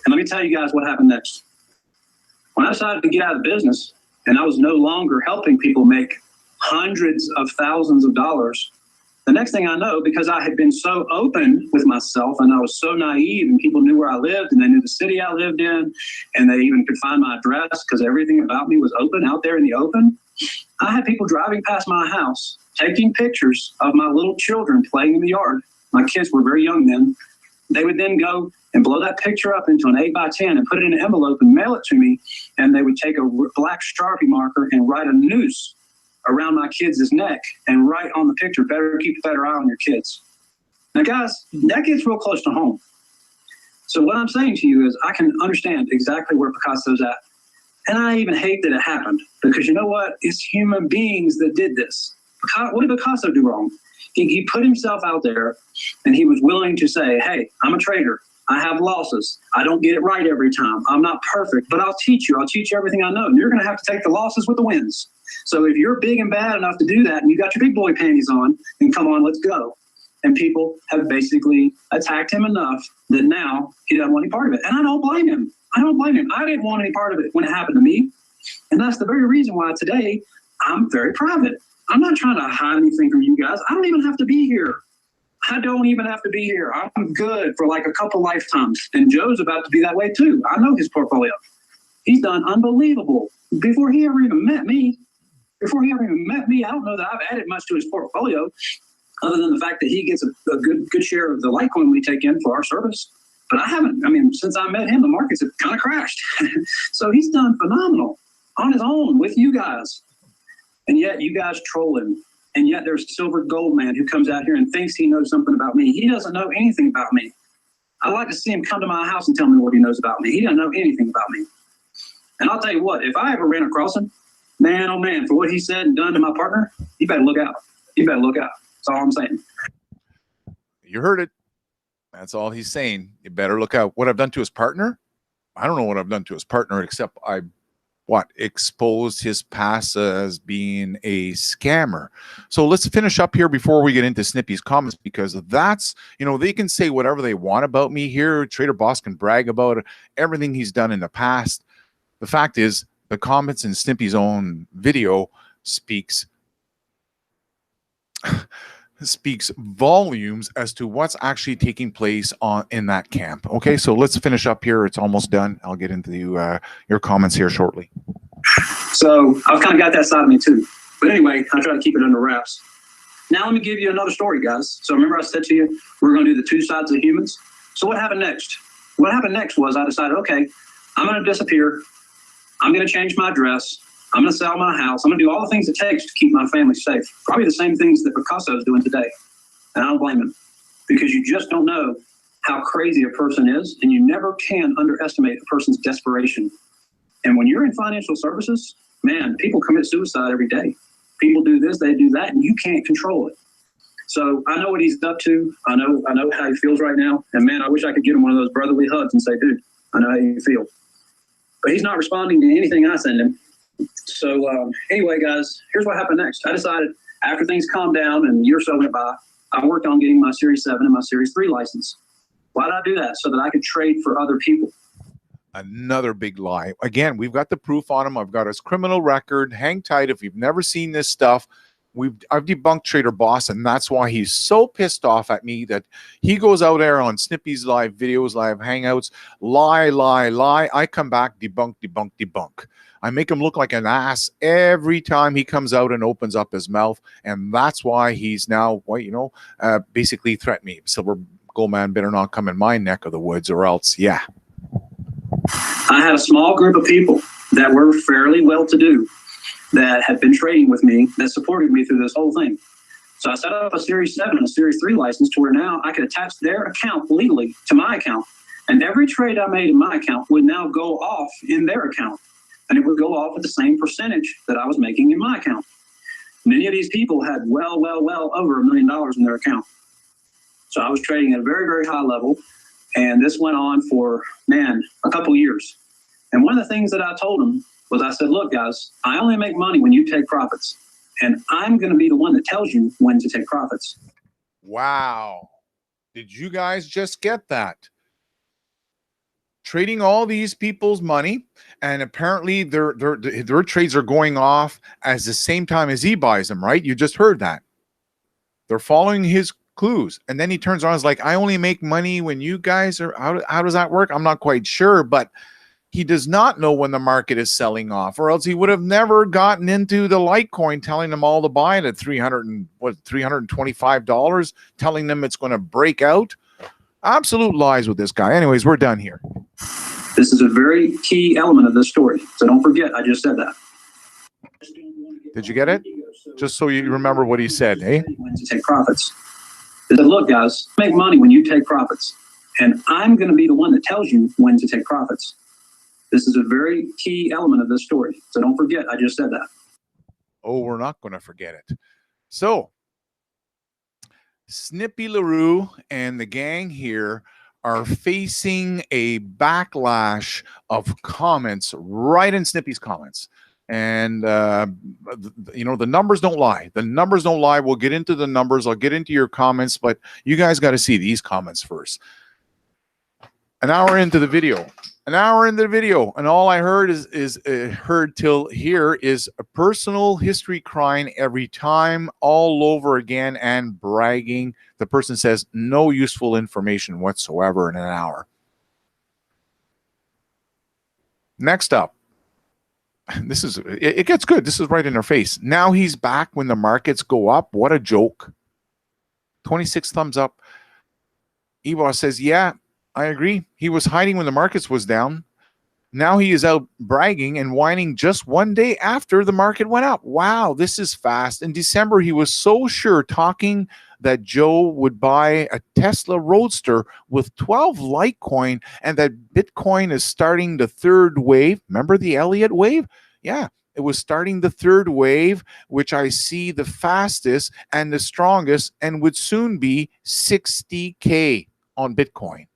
and let me tell you guys what happened next. When I decided to get out of the business, and I was no longer helping people make hundreds of thousands of dollars, the next thing I know, because I had been so open with myself and I was so naive and people knew where I lived and they knew the city I lived in and they even could find my address because everything about me was open out there in the open. I had people driving past my house, taking pictures of my little children playing in the yard. My kids were very young then. They would then go and blow that picture up into an 8x10 and put it in an envelope and mail it to me. And they would take a black Sharpie marker and write a noose around my kids' neck and write on the picture, better keep a better eye on your kids. Now, guys, that gets real close to home. So what I'm saying to you is I can understand exactly where Picasso's at. And I even hate that it happened because you know what? It's human beings that did this. what did Picasso do wrong? He put himself out there, and he was willing to say, hey, I'm a trader. I have losses. I don't get it right every time. I'm not perfect, but I'll teach you. I'll teach you everything I know. And you're going to have to take the losses with the wins. So if you're big and bad enough to do that, and you got your big boy panties on, then come on, let's go. And people have basically attacked him enough that now he doesn't want any part of it. And I don't blame him. I don't blame him. I didn't want any part of it when it happened to me. And that's the very reason why today I'm very private. I'm not trying to hide anything from you guys. I don't even have to be here. I don't even have to be here. I'm good for like a couple lifetimes. And Joe's about to be that way too. I know his portfolio. He's done unbelievable. Before he ever even met me, I don't know that I've added much to his portfolio other than the fact that he gets a good share of the Litecoin we take in for our service. But I haven't, since I met him, the markets have kind of crashed. So he's done phenomenal on his own with you guys. And yet you guys troll him. And yet there's Silver Gold Man who comes out here and thinks he knows something about me. He doesn't know anything about me. I'd like to see him come to my house and tell me what he knows about me. He doesn't know anything about me. And I'll tell you what, if I ever ran across him, man, oh man, for what he said and done to my partner, you better look out. You better look out. That's all I'm saying. You heard it. That's all he's saying. You better look out. What I've done to his partner? I don't know what I've done to his partner, except I exposed his past as being a scammer. So let's finish up here before we get into Snippy's comments, because that's, they can say whatever they want about me here. Trader Boss can brag about everything he's done in the past. The fact is, the comments in Snippy's own video speaks volumes as to what's actually taking place in that camp. Okay, so let's finish up here. It's almost done. I'll get into your comments here shortly. So I've kind of got that side of me too. But anyway, I try to keep it under wraps. Now let me give you another story, guys. So remember I said to you, we're going to do the two sides of humans. So what happened next? What happened next was I decided, okay, I'm going to disappear. I'm going to change my address. I'm going to sell my house. I'm going to do all the things it takes to keep my family safe. Probably the same things that Picasso is doing today. And I don't blame him, because you just don't know how crazy a person is, and you never can underestimate a person's desperation. And when you're in financial services, man, people commit suicide every day. People do this, they do that, and you can't control it. So I know what he's up to. I know how he feels right now. And man, I wish I could give him one of those brotherly hugs and say, dude, I know how you feel. But he's not responding to anything I send him. So anyway, guys, here's what happened next. I decided after things calmed down and a year or so went by, I worked on getting my Series 7 and my Series 3 license. Why did I do that? So that I could trade for other people. Another big lie. Again, we've got the proof on him. I've got his criminal record. Hang tight if you've never seen this stuff. I've debunked Trader Boss, and that's why he's so pissed off at me that he goes out there on Snippy's live videos, live hangouts, lie. I come back, debunk. I make him look like an ass every time he comes out and opens up his mouth, and that's why he's now, basically threatened me. Silver Gold Man better not come in my neck of the woods, or else, yeah. I had a small group of people that were fairly well-to-do that had been trading with me, that supported me through this whole thing. So I set up a Series 7 and a Series 3 license to where now I could attach their account legally to my account. And every trade I made in my account would now go off in their account. And it would go off at the same percentage that I was making in my account. Many of these people had well over $1 million in their account. So I was trading at a very, very high level. And this went on for, man, a couple years. And one of the things that I told them was I said, look, guys, I only make money when you take profits. And I'm going to be the one that tells you when to take profits. Wow. Did you guys just get that? Trading all these people's money, and apparently their trades are going off at the same time as he buys them, right? You just heard that. They're following his clues. And then he turns around and is like, I only make money when you guys are, how does that work? I'm not quite sure, but he does not know when the market is selling off, or else he would have never gotten into the Litecoin telling them all to buy it at $325, telling them it's going to break out. Absolute lies with this guy. Anyways, we're done here. This is a very key element of this story. So don't forget, I just said that. Did you get it? Just so you remember what he said, eh? When to take profits. He said, look, guys, make money when you take profits. And I'm going to be the one that tells you when to take profits. This is a very key element of this story. So don't forget, I just said that. Oh, we're not going to forget it. So Snippy LaRue and the gang here are facing a backlash of comments right in Snippy's comments. And, you know, the numbers don't lie. The numbers don't lie. We'll get into the numbers. I'll get into your comments, but you guys got to see these comments first. An hour into the video, and all I heard is heard till here is a personal history crying every time, all over again, and bragging. The person says no useful information whatsoever in an hour. Next up, this is it gets good. This is right in their face. Now he's back when the markets go up. What a joke. 26 thumbs up. Ewa says, yeah, I agree. He was hiding when the markets was down. Now he is out bragging and whining just one day after the market went up. Wow, this is fast. In December, he was so sure, talking that Joe would buy a Tesla Roadster with 12 Litecoin and that Bitcoin is starting the third wave. Remember the Elliott wave? Yeah, it was starting the third wave, which I see the fastest and the strongest, and would soon be 60K on Bitcoin.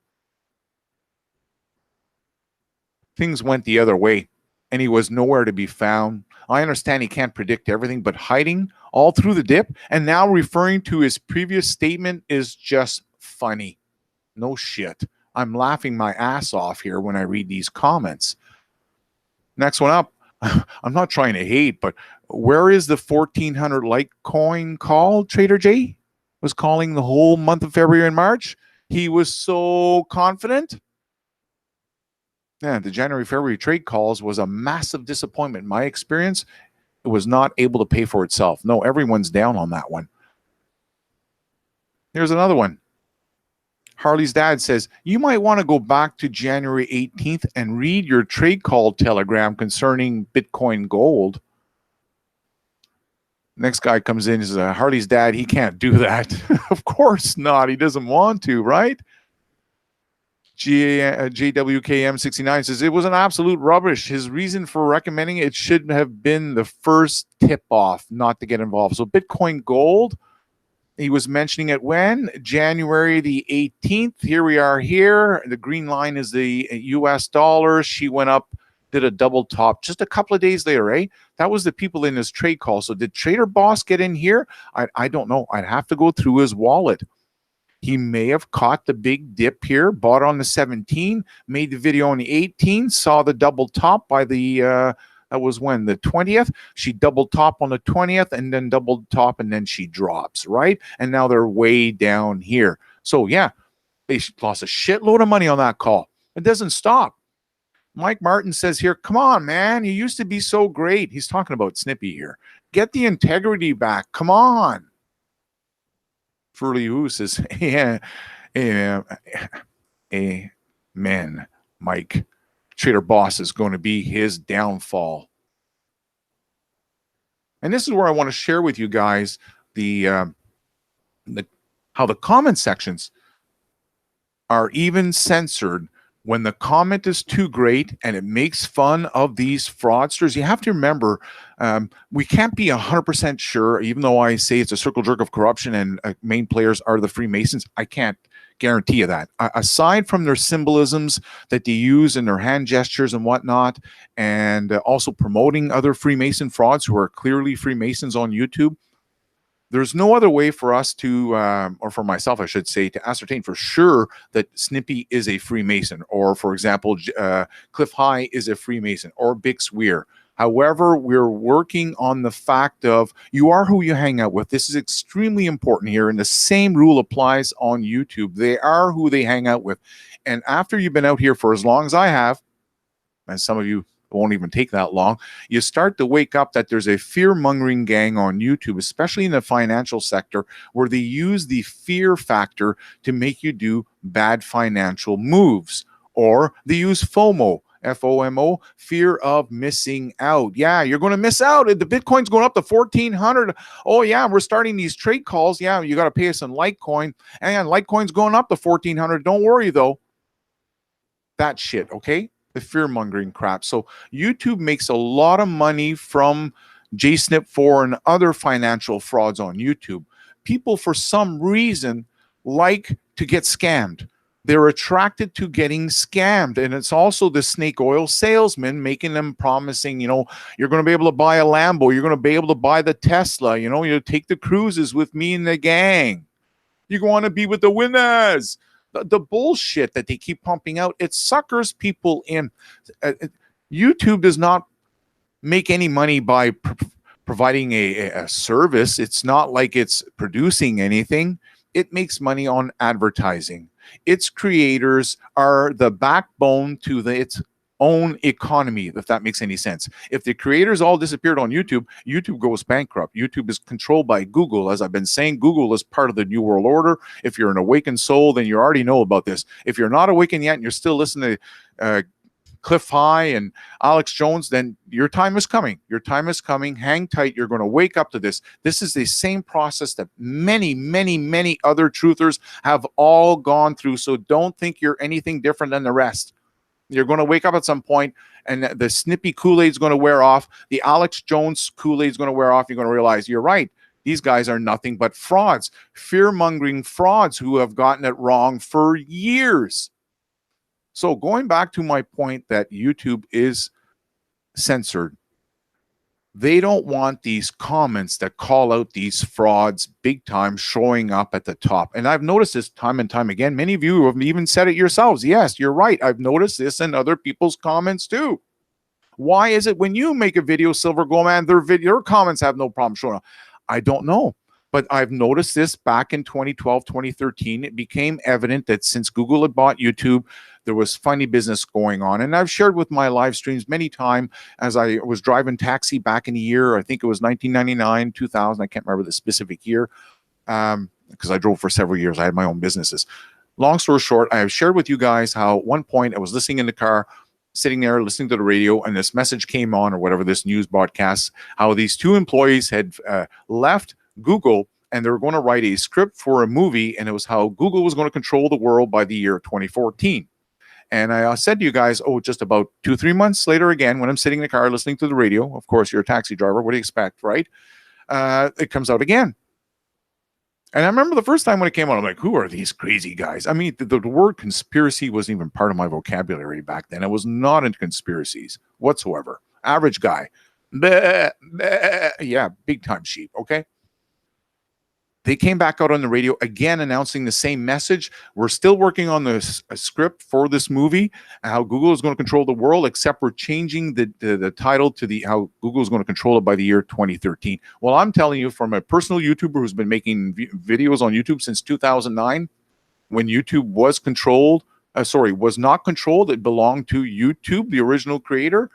Things went the other way, and he was nowhere to be found. I understand he can't predict everything, but hiding all through the dip and now referring to his previous statement is just funny. No shit. I'm laughing my ass off here when I read these comments. Next one up. I'm not trying to hate, but where is the 1,400 Litecoin call? Trader J was calling the whole month of February and March. He was so confident. Yeah, the January-February trade calls was a massive disappointment. In my experience, it was not able to pay for itself. No, everyone's down on that one. Here's another one. Harley's dad says, you might want to go back to January 18th and read your trade call telegram concerning Bitcoin gold. Next guy comes in and says, Harley's dad, he can't do that. Of course not. He doesn't want to, right? JWKM69 says, it was an absolute rubbish. His reason for recommending it should have been the first tip-off not to get involved. So Bitcoin gold, he was mentioning it when? January the 18th. Here we are here. The green line is the US dollar. She went up, did a double top just a couple of days later, eh? That was the people in his trade call. So did Trader Boss get in here? I don't know. I'd have to go through his wallet. He may have caught the big dip here, bought on the 17, made the video on the 18, saw the double top by the, that was when, the 20th. She double top on the 20th and then double top and then she drops, right? And now they're way down here. So yeah, they lost a shitload of money on that call. It doesn't stop. Mike Martin says here, come on, man. You used to be so great. He's talking about Snippy here. Get the integrity back. Come on. Furley Who says, yeah, amen, Mike. Trader Boss is going to be his downfall. And this is where I want to share with you guys how the comment sections are even censored when the comment is too great and it makes fun of these fraudsters. You have to remember, we can't be 100% sure, even though I say it's a circle jerk of corruption and main players are the Freemasons. I can't guarantee you that. Aside from their symbolisms that they use in their hand gestures and whatnot, and also promoting other Freemason frauds who are clearly Freemasons on YouTube, there's no other way for us to, or for myself, I should say, to ascertain for sure that Snippy is a Freemason, or, for example, Cliff High is a Freemason, or Bix Weir. However, we're working on the fact of you are who you hang out with. This is extremely important here, and the same rule applies on YouTube. They are who they hang out with. And after you've been out here for as long as I have, and some of you it won't even take that long, you start to wake up that there's a fear-mongering gang on YouTube, especially in the financial sector, where they use the fear factor to make you do bad financial moves. Or they use FOMO, F-O-M-O, fear of missing out. Yeah, you're going to miss out. The Bitcoin's going up to 1,400. Oh, yeah, we're starting these trade calls. Yeah, you got to pay us in Litecoin. And Litecoin's going up to 1,400. Don't worry, though. That shit, okay? The fear-mongering crap. So YouTube makes a lot of money from JSNIP4 and other financial frauds on YouTube. People, for some reason, like to get scammed. They're attracted to getting scammed. And it's also the snake oil salesman making them promising, you know, you're going to be able to buy a Lambo. You're going to be able to buy the Tesla. You know, you take the cruises with me and the gang. You want to be with the winners. The bullshit that they keep pumping out, it suckers people in. YouTube does not make any money by providing a service. It's not like it's producing anything. It makes money on advertising. Its creators are the backbone to its own economy, if that makes any sense. If the creators all disappeared on YouTube, YouTube goes bankrupt. YouTube is controlled by Google. As I've been saying, Google is part of the New World Order. If you're an awakened soul, then you already know about this. If you're not awakened yet and you're still listening to Cliff High and Alex Jones, then your time is coming. Your time is coming. Hang tight. You're going to wake up to this. This is the same process that many, many, many other truthers have all gone through. So don't think you're anything different than the rest. You're going to wake up at some point and the Snippy Kool-Aid is going to wear off. The Alex Jones Kool-Aid is going to wear off. You're going to realize you're right. These guys are nothing but frauds, fear-mongering frauds who have gotten it wrong for years. So going back to my point that YouTube is censored, they don't want these comments that call out these frauds big time showing up at the top. And I've noticed this time and time again. Many of you have even said it yourselves. Yes, you're right. I've noticed this in other people's comments too. Why is it when you make a video, Silver Gold Man, their comments have no problem showing up? I don't know. But I've noticed this back in 2012, 2013. It became evident that since Google had bought YouTube, there was funny business going on. And I've shared with my live streams many times as I was driving taxi back in the year, I think it was 1999, 2000. I can't remember the specific year because I drove for several years. I had my own businesses. Long story short, I have shared with you guys how at one point I was listening in the car, sitting there listening to the radio, and this message came on, or whatever, this news broadcast, how these two employees had left Google and they were going to write a script for a movie, and it was how Google was going to control the world by the year 2014. And I said to you guys, just about 2-3 months later, again, when I'm sitting in the car listening to the radio, of course, you're a taxi driver, what do you expect, right? It comes out again. And I remember the first time when it came out, I'm like, who are these crazy guys? I mean, the word conspiracy wasn't even part of my vocabulary back then. I was not into conspiracies whatsoever. Average guy. Bleh, bleh. Yeah, big time sheep, okay? They came back out on the radio again announcing the same message. We're still working on the script for this movie, how Google is going to control the world, except we're changing the title to how Google is going to control it by the year 2013. Well, I'm telling you from a personal YouTuber who's been making videos on YouTube since 2009, when YouTube was controlled, was not controlled. It belonged to YouTube, the original creator.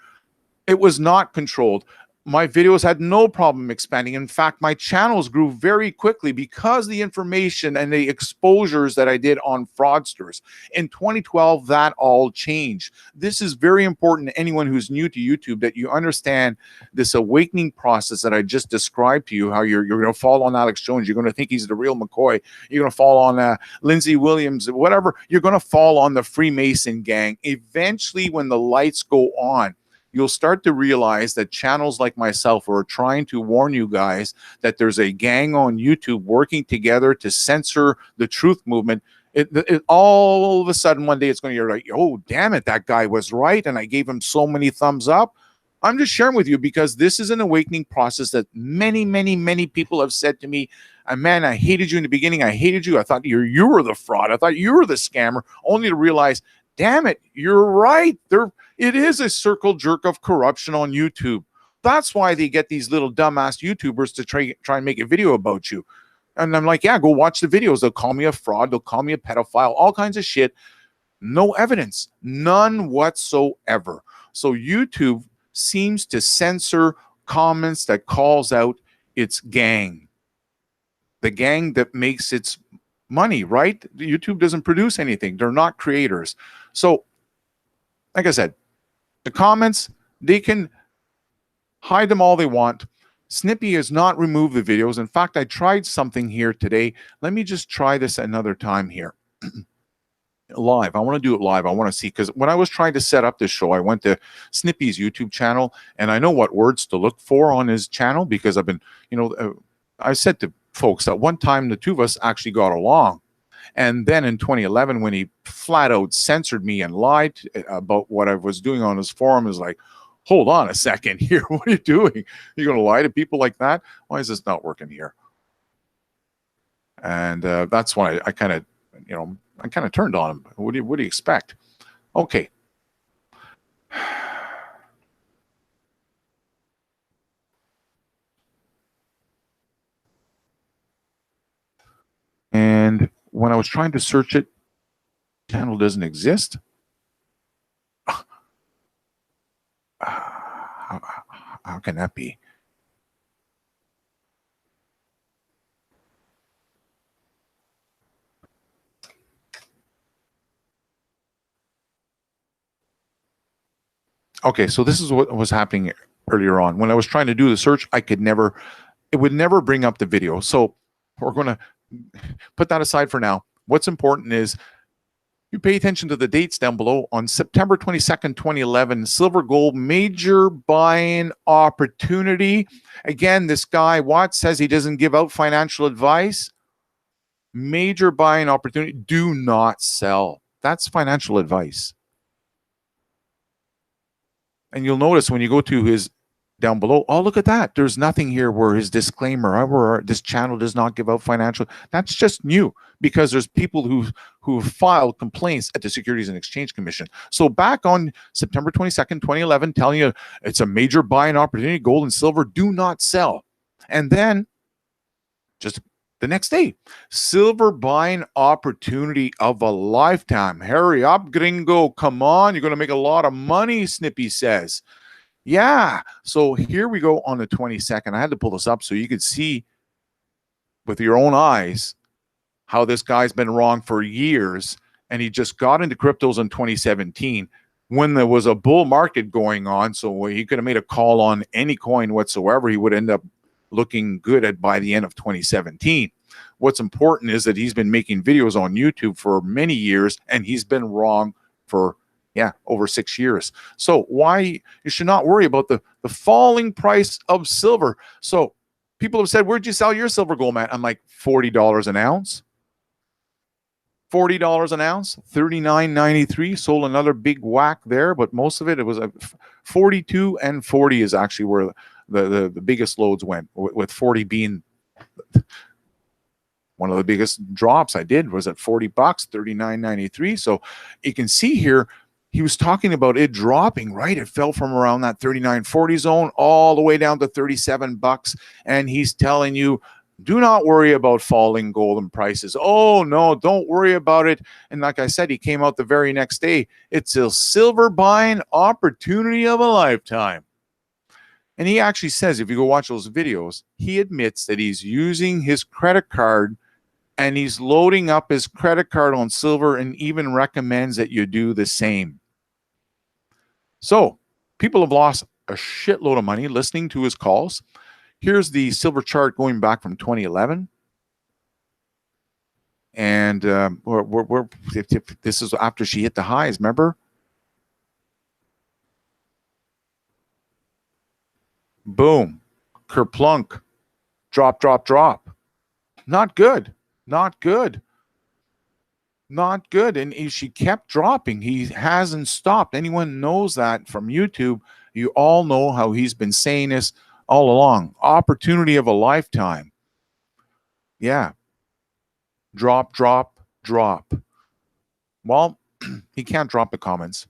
It was not controlled. My videos had no problem expanding. In fact, my channels grew very quickly because the information and the exposures that I did on fraudsters. In 2012, that all changed. This is very important to anyone who's new to YouTube, that you understand this awakening process that I just described to you, how you're going to fall on Alex Jones. You're going to think he's the real McCoy. You're going to fall on Lindsey Williams, whatever. You're going to fall on the Freemason gang. Eventually, when the lights go on, you'll start to realize that channels like myself are trying to warn you guys that there's a gang on YouTube working together to censor the truth movement. It all of a sudden one day it's going to be like, oh, damn it, that guy was right, and I gave him so many thumbs up. I'm just sharing with you because this is an awakening process that many, many, many people have said to me, man, I hated you in the beginning. I hated you. I thought you were the fraud. I thought you were the scammer, only to realize, damn it, you're right. It is a circle jerk of corruption on YouTube. That's why they get these little dumbass YouTubers to try and make a video about you. And I'm like, yeah, go watch the videos. They'll call me a fraud. They'll call me a pedophile, all kinds of shit. No evidence, none whatsoever. So YouTube seems to censor comments that calls out its gang. The gang that makes its money, right? YouTube doesn't produce anything. They're not creators. So, like I said, the comments, they can hide them all they want. Snippy has not removed the videos. In fact, I tried something here today. Let me just try this another time here. live. I want to do it live. I want to see, because when I was trying to set up this show, I went to Snippy's YouTube channel, and I know what words to look for on his channel, because I've been, I said to folks that one time the two of us actually got along. And then in 2011, when he flat out censored me and lied about what I was doing on his forum, is like, hold on a second here. What are you doing? You're going to lie to people like that? Why is this not working here? And that's why I kind of, I kind of turned on him. What do you expect? Okay. And when I was trying to search it, channel doesn't exist. How can that be? Okay, so this is what was happening earlier on. When I was trying to do the search, it would never bring up the video. So we're going to put that aside for now. What's important is you pay attention to the dates down below. On September 22nd, 2011, silver gold major buying opportunity. Again, this guy, Watts, says he doesn't give out financial advice. Major buying opportunity. Do not sell. That's financial advice. And you'll notice when you go to his down below, oh, look at that. There's nothing here where his disclaimer, where this channel does not give out financial. That's just new, because there's people who have filed complaints at the Securities and Exchange Commission. So back on September 22nd, 2011, telling you it's a major buying opportunity, gold and silver, do not sell. And then just the next day, silver buying opportunity of a lifetime. Hurry up, gringo. Come on. You're going to make a lot of money, Snippy says. Yeah. So here we go on the 22nd. I had to pull this up so you could see with your own eyes how this guy's been wrong for years. And he just got into cryptos in 2017 when there was a bull market going on. So he could have made a call on any coin whatsoever. He would end up looking good by the end of 2017. What's important is that he's been making videos on YouTube for many years, and he's been wrong for over 6 years. So why you should not worry about the falling price of silver. So people have said, where'd you sell your silver gold, man? I'm like, $40 an ounce. $40 an ounce, $39.93. Sold another big whack there, but most of it was 42 and 40 is actually where the biggest loads went, with 40 being one of the biggest drops I did was at 40 bucks, $39.93. So you can see here, he was talking about it dropping, right? It fell from around that 39.40 zone all the way down to 37 bucks. And he's telling you, do not worry about falling gold prices. Oh, no, don't worry about it. And like I said, he came out the very next day. It's a silver buying opportunity of a lifetime. And he actually says, if you go watch those videos, he admits that he's using his credit card and he's loading up his credit card on silver, and even recommends that you do the same. So people have lost a shitload of money listening to his calls. Here's the silver chart going back from 2011. And this is after she hit the highs, remember? Boom. Kerplunk. Drop, drop, drop. Not good. Not good. Not good. And she kept dropping. He hasn't stopped. Anyone knows that from YouTube. You all know how he's been saying this all along. Opportunity of a lifetime. Yeah. Drop, drop, drop. Well, he can't drop the comments.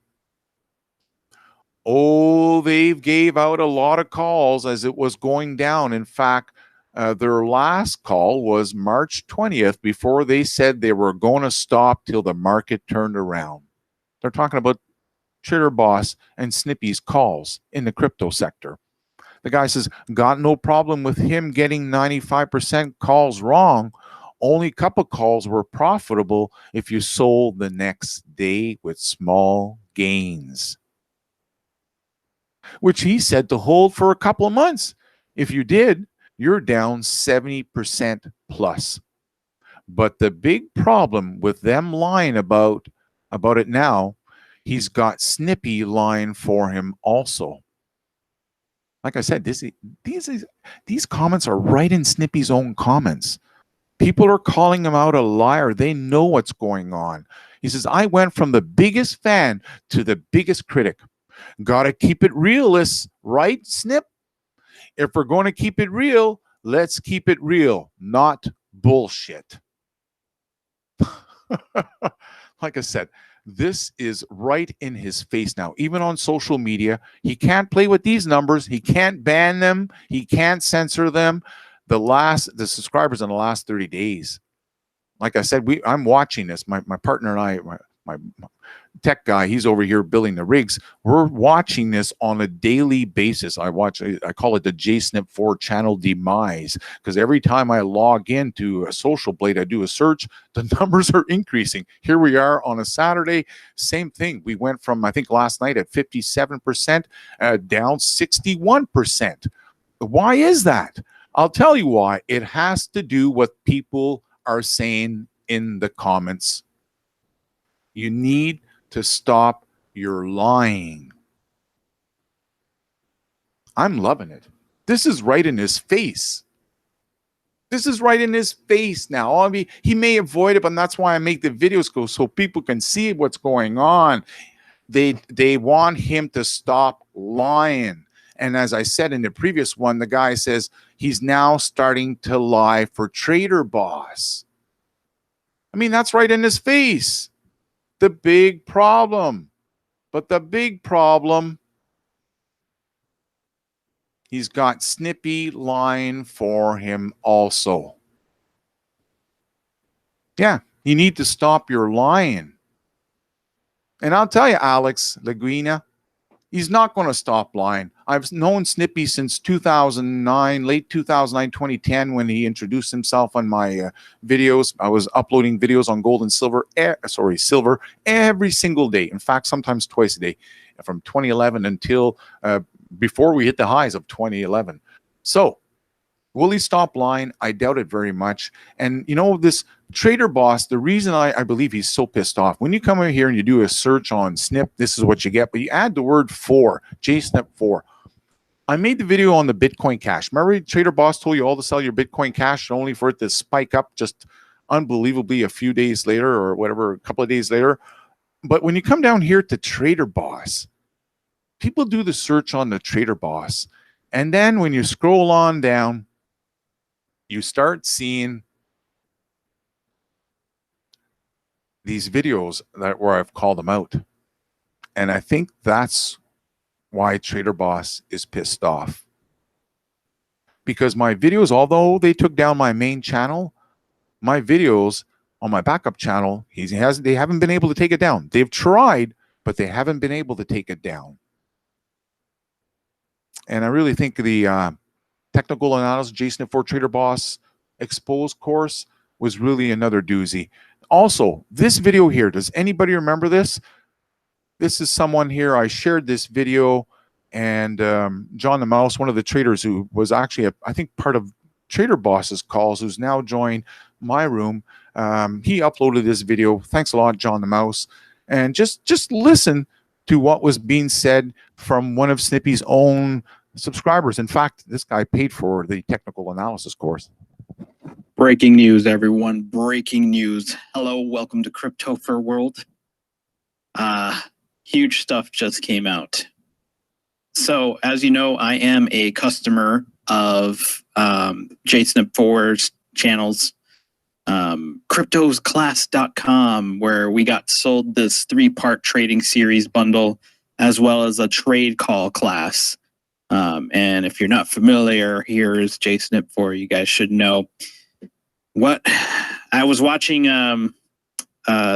Oh, they gave out a lot of calls as it was going down. In fact, their last call was March 20th before they said they were going to stop till the market turned around. They're talking about Trader Boss and Snippy's calls in the crypto sector. The guy says, got no problem with him getting 95% calls wrong. Only a couple calls were profitable if you sold the next day with small gains, which he said to hold for a couple of months. If you did, you're down 70% plus. But the big problem with them lying about about it now, he's got Snippy lying for him also. Like I said, these comments are right in Snippy's own comments. People are calling him out a liar. They know what's going on. He says, I went from the biggest fan to the biggest critic. Gotta keep it realist, right, Snip? If we're going to keep it real, let's keep it real, not bullshit. Like I said, this is right in his face now. Even on social media, he can't play with these numbers. He can't ban them. He can't censor them. The subscribers in the last 30 days. Like I said, I'm watching this. My partner and I, my tech guy, he's over here building the rigs. We're watching this on a daily basis. I call it the JSNIP4 channel demise, because every time I log into a Social Blade, I do a search, the numbers are increasing. Here we are on a Saturday, same thing. We went from, I think last night at 57%, down 61%. Why is that? I'll tell you why. It has to do with what people are saying in the comments. You need to stop your lying. I'm loving it. This is right in his face. This is right in his face now. I mean, he may avoid it, but that's why I make the videos go so people can see what's going on. They want him to stop lying. And as I said in the previous one, the guy says he's now starting to lie for Trader Boss. I mean, that's right in his face. The big problem. But the big problem, he's got Snippy lying for him also. Yeah, you need to stop your lying. And I'll tell you, Alex Laguina, he's not going to stop lying. I've known Snippy since 2009, late 2009, 2010, when he introduced himself on my videos. I was uploading videos on gold and silver, silver every single day. In fact, sometimes twice a day, from 2011 until before we hit the highs of 2011. So, will he stop lying? I doubt it very much. And you know, this Trader Boss, the reason I believe he's so pissed off, when you come in here and you do a search on Snip, this is what you get, but you add the word 4, JSNIP4. I made the video on the Bitcoin Cash. Remember Trader Boss told you all to sell your Bitcoin Cash only for it to spike up just unbelievably a few days later or whatever, a couple of days later. But when you come down here to Trader Boss, people do the search on the Trader Boss. And then when you scroll on down, you start seeing these videos where I've called them out. And I think that's why Trader Boss is pissed off. Because my videos, although they took down my main channel, my videos on my backup channel, they haven't been able to take it down. They've tried, but they haven't been able to take it down. And I really think the technical analysis JSNIP4 Trader Boss exposed course was really another doozy. Also, this video here, does anybody remember this? This is someone here. I shared this video, and John the Mouse, one of the traders who was actually, I think, part of Trader Boss's calls, who's now joined my room. He uploaded this video. Thanks a lot, John the Mouse. And just listen to what was being said from one of Snippy's own subscribers. In fact, this guy paid for the technical analysis course. Breaking news, everyone. Breaking news. Hello, welcome to Crypto for World. Huge stuff just came out. So, as you know, I am a customer of JSNIP4's channels, cryptosclass.com, where we got sold this 3-part trading series bundle, as well as a trade call class. And if you're not familiar, here is JSNIP4. You guys should know. What I was watching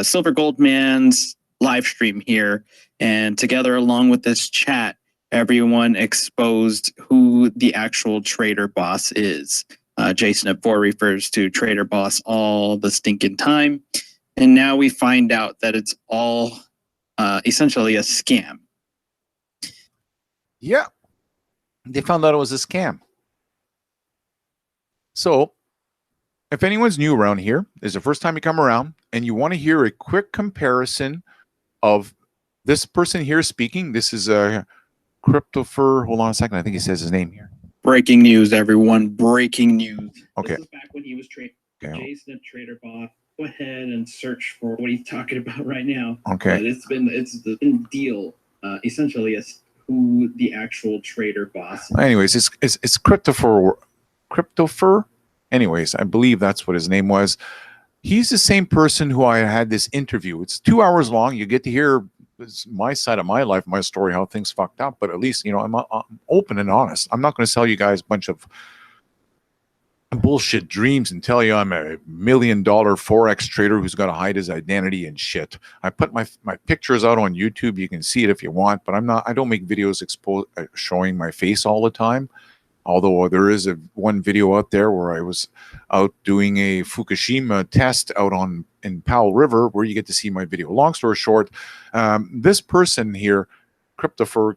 Silver Goldman's live stream here, and together along with this chat, everyone exposed who the actual Trader Boss is. JSNIP4 refers to Trader Boss all the stinking time, and now we find out that it's all essentially a scam. Yeah, they found out it was a scam. So, if anyone's new around here, this is the first time you come around, and you want to hear a quick comparison of this person here speaking. This is a Cryptopher. Hold on a second. I think he says his name here. Breaking news, everyone. Breaking news. Okay. This is back when he was trading Okay. JSNIP Trader Bot. Go ahead and search for what he's talking about right now. Okay. But it's the deal, essentially, as who the actual trader boss is. Anyways, it's Cryptopher. Anyways, I believe that's what his name was. He's the same person who I had this interview. It's 2 hours long. You get to hear my side of my life, my story, how things fucked up. But at least, you know, I'm open and honest. I'm not going to sell you guys a bunch of bullshit dreams and tell you I'm a $1 million Forex trader who's got to hide his identity and shit. I put my pictures out on YouTube. You can see it if you want, but I don't make videos showing my face all the time. Although there is one video out there where I was out doing a Fukushima test out in Powell River, where you get to see my video. Long story short, this person here, Christopher,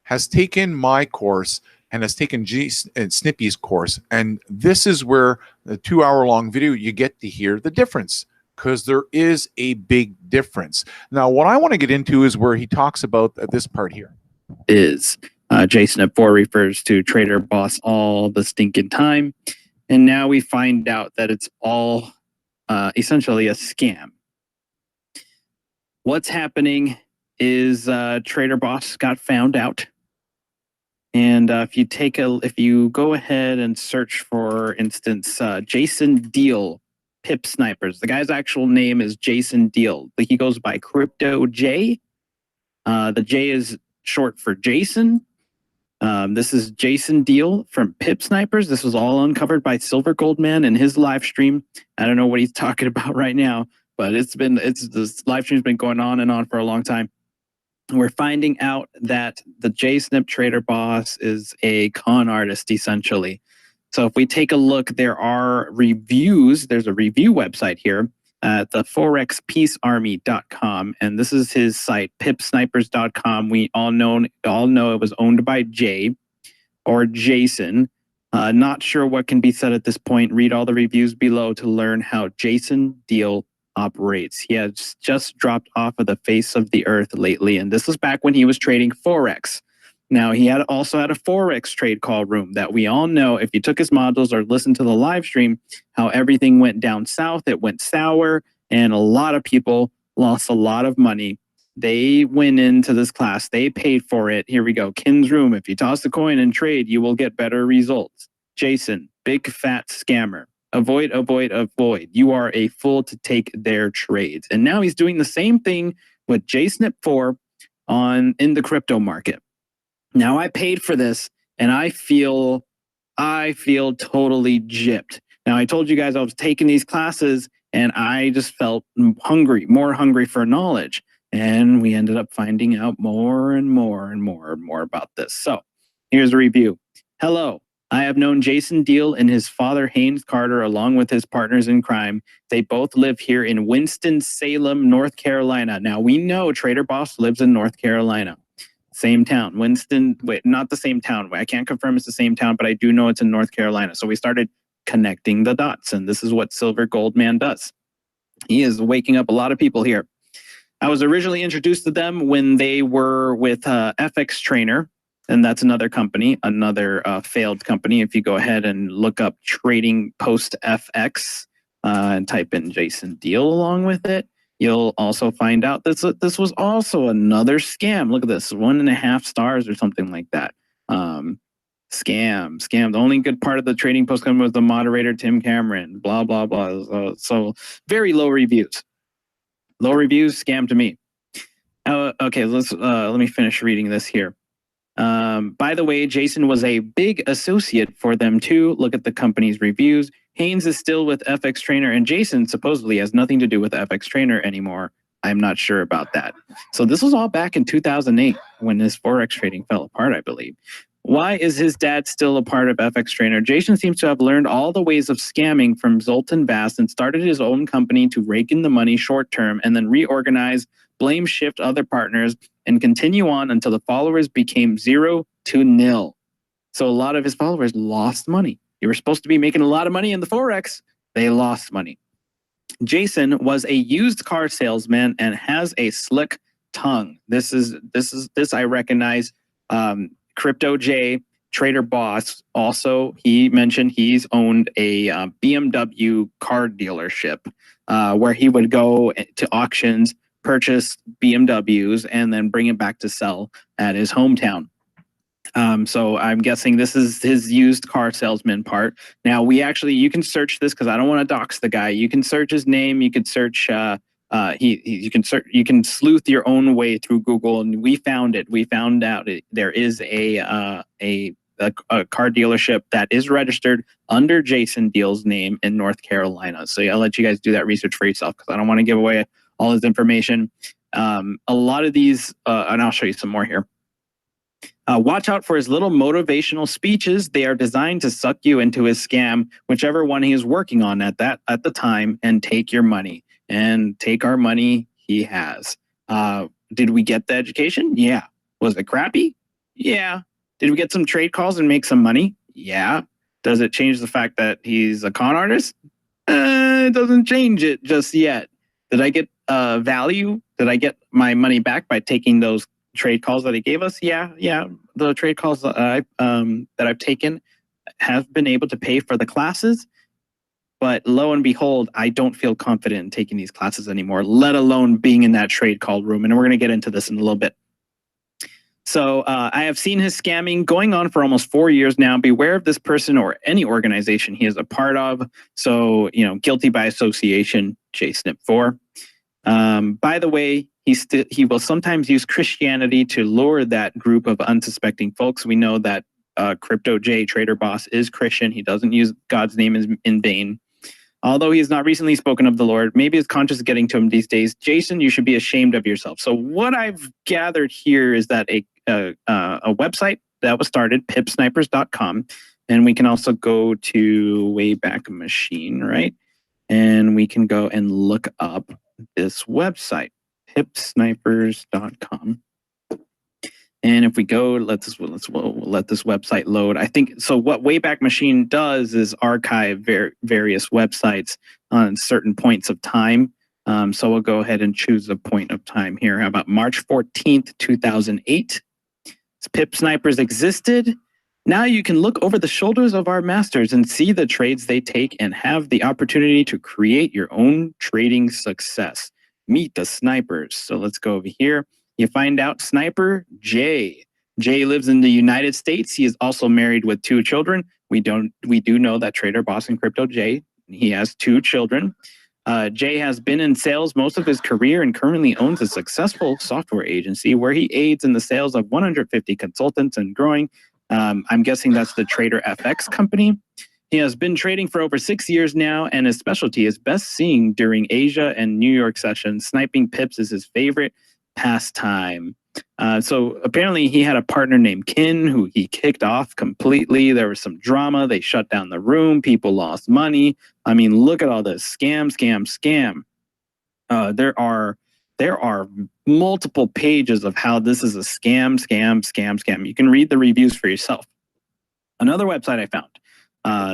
has taken my course and has taken Snippy's course. And this is where the 2 hour long video, you get to hear the difference, because there is a big difference. Now, what I want to get into is where he talks about this part here. JSNIP4 refers to trader boss all the stinking time. And now we find out that it's all essentially a scam. What's happening is trader boss got found out. And if you go ahead and search, for instance, Jason Deal Pip Snipers, the guy's actual name is Jason Deal. He goes by Crypto J. The J is short for Jason. This is Jason Deal from Pip Snipers. This was all uncovered by Silver Goldman in his live stream. I don't know what he's talking about right now, but this live stream's been going on and on for a long time. We're finding out that the JSNIP trader boss is a con artist, essentially. So if we take a look, there are reviews. There's a review website here at the forexpeacearmy.com, and this is his site, pipsnipers.com. We all know it was owned by Jay or Jason. Not sure what can be said at this point. Read all the reviews below to learn how Jason Deal operates. He has just dropped off of the face of the earth lately, and this was back when he was trading Forex. Now, he also had a Forex trade call room that we all know, if you took his modules or listened to the live stream, how everything went down south, it went sour, and a lot of people lost a lot of money. They went into this class, they paid for it. Here we go, Kin's room. If you toss the coin and trade, you will get better results. Jason, big fat scammer. Avoid, avoid, avoid. You are a fool to take their trades. And now he's doing the same thing with JSNIP4 in the crypto market. Now I paid for this, and I feel totally gypped. Now I told you guys I was taking these classes, and I just felt hungry, more hungry for knowledge. And we ended up finding out more and more and more and more about this. So here's a review. Hello. I have known Jason Deal and his father, Haynes Carter, along with his partners in crime. They both live here in Winston-Salem, North Carolina. Now, we know Trader Boss lives in North Carolina. Same town. Not the same town. I can't confirm it's the same town, but I do know it's in North Carolina. So we started connecting the dots, and this is what Silver Goldman does. He is waking up a lot of people here. I was originally introduced to them when they were with FX Trainer. And that's another company, another failed company. If you go ahead and look up Trading Post FX and type in Jason Deal along with it, you'll also find out this was also another scam. Look at this, 1.5 stars or something like that. Scam. The only good part of the Trading Post company was the moderator, Tim Cameron, blah, blah, blah. So very low reviews. Low reviews, scam to me. Okay, let me finish reading this here. By the way, Jason was a big associate for them too. Look at the company's reviews. Haynes is still with FX Trainer, and Jason supposedly has nothing to do with FX Trainer anymore. I'm not sure about that. So this was all back in 2008 when this Forex trading fell apart, I believe. Why is his dad still a part of FX Trainer? Jason seems to have learned all the ways of scamming from Zoltan Bass and started his own company to rake in the money short term and then reorganize, blame shift other partners, and continue on until the followers became 0 to 0. So a lot of his followers lost money. You were supposed to be making a lot of money in the Forex. They lost money. Jason was a used car salesman and has a slick tongue. This I recognize. Crypto J, Trader Boss. Also, he mentioned he's owned a BMW car dealership where he would go to auctions, purchase BMWs, and then bring it back to sell at his hometown. So I'm guessing this is his used car salesman part. Now you can search this because I don't want to dox the guy. You can search his name. You can search. You can sleuth your own way through Google, and we found it. We found out there is a car dealership that is registered under Jason Deal's name in North Carolina. So I'll let you guys do that research for yourself because I don't want to give away all his information. A lot of these, and I'll show you some more here. Watch out for his little motivational speeches. They are designed to suck you into his scam, whichever one he is working on at the time, and take your money. And take our money he has. Did we get the education? Yeah. Was it crappy? Yeah. Did we get some trade calls and make some money? Yeah. Does it change the fact that he's a con artist? It doesn't change it just yet. Did I get value? Did I get my money back by taking those trade calls that he gave us? Yeah. The trade calls that I've taken have been able to pay for the classes. But lo and behold, I don't feel confident in taking these classes anymore, let alone being in that trade call room. And we're going to get into this in a little bit. So I have seen his scamming going on for almost 4 years now. Beware of this person or any organization he is a part of. So, guilty by association, JSNIP4. By the way, he will sometimes use Christianity to lure that group of unsuspecting folks. We know that Crypto J, Trader Boss, is Christian. He doesn't use God's name in vain. Although he has not recently spoken of the Lord, maybe his conscience is getting to him these days. Jason, you should be ashamed of yourself. So what I've gathered here is that a website that was started, pipsnipers.com, and we can also go to Wayback Machine, right? And we can go and look up this website, pipsnipers.com. And if we go, let this website load. I think so. What Wayback Machine does is archive various websites on certain points of time. So we'll go ahead and choose a point of time here. How about March 14th, 2008? Pip Snipers existed. Now you can look over the shoulders of our masters and see the trades they take and have the opportunity to create your own trading success. Meet the snipers. So let's go over here. You find out Sniper J. Jay lives in the United States. He is also married with 2 children. We do know that Trader Boss and Crypto J, he has 2 children. Jay has been in sales most of his career and currently owns a successful software agency where he aids in the sales of 150 consultants and growing. I'm guessing that's the Trader FX company. He has been trading for over 6 years now, and his specialty is best seen during Asia and New York sessions. Sniping pips is his favorite pastime. So apparently he had a partner named Kin who he kicked off completely. There was some drama. They shut down the room. People lost money. I mean, look at all this scam. There are multiple pages of how this is a scam. You can read the reviews for yourself. Another website I found,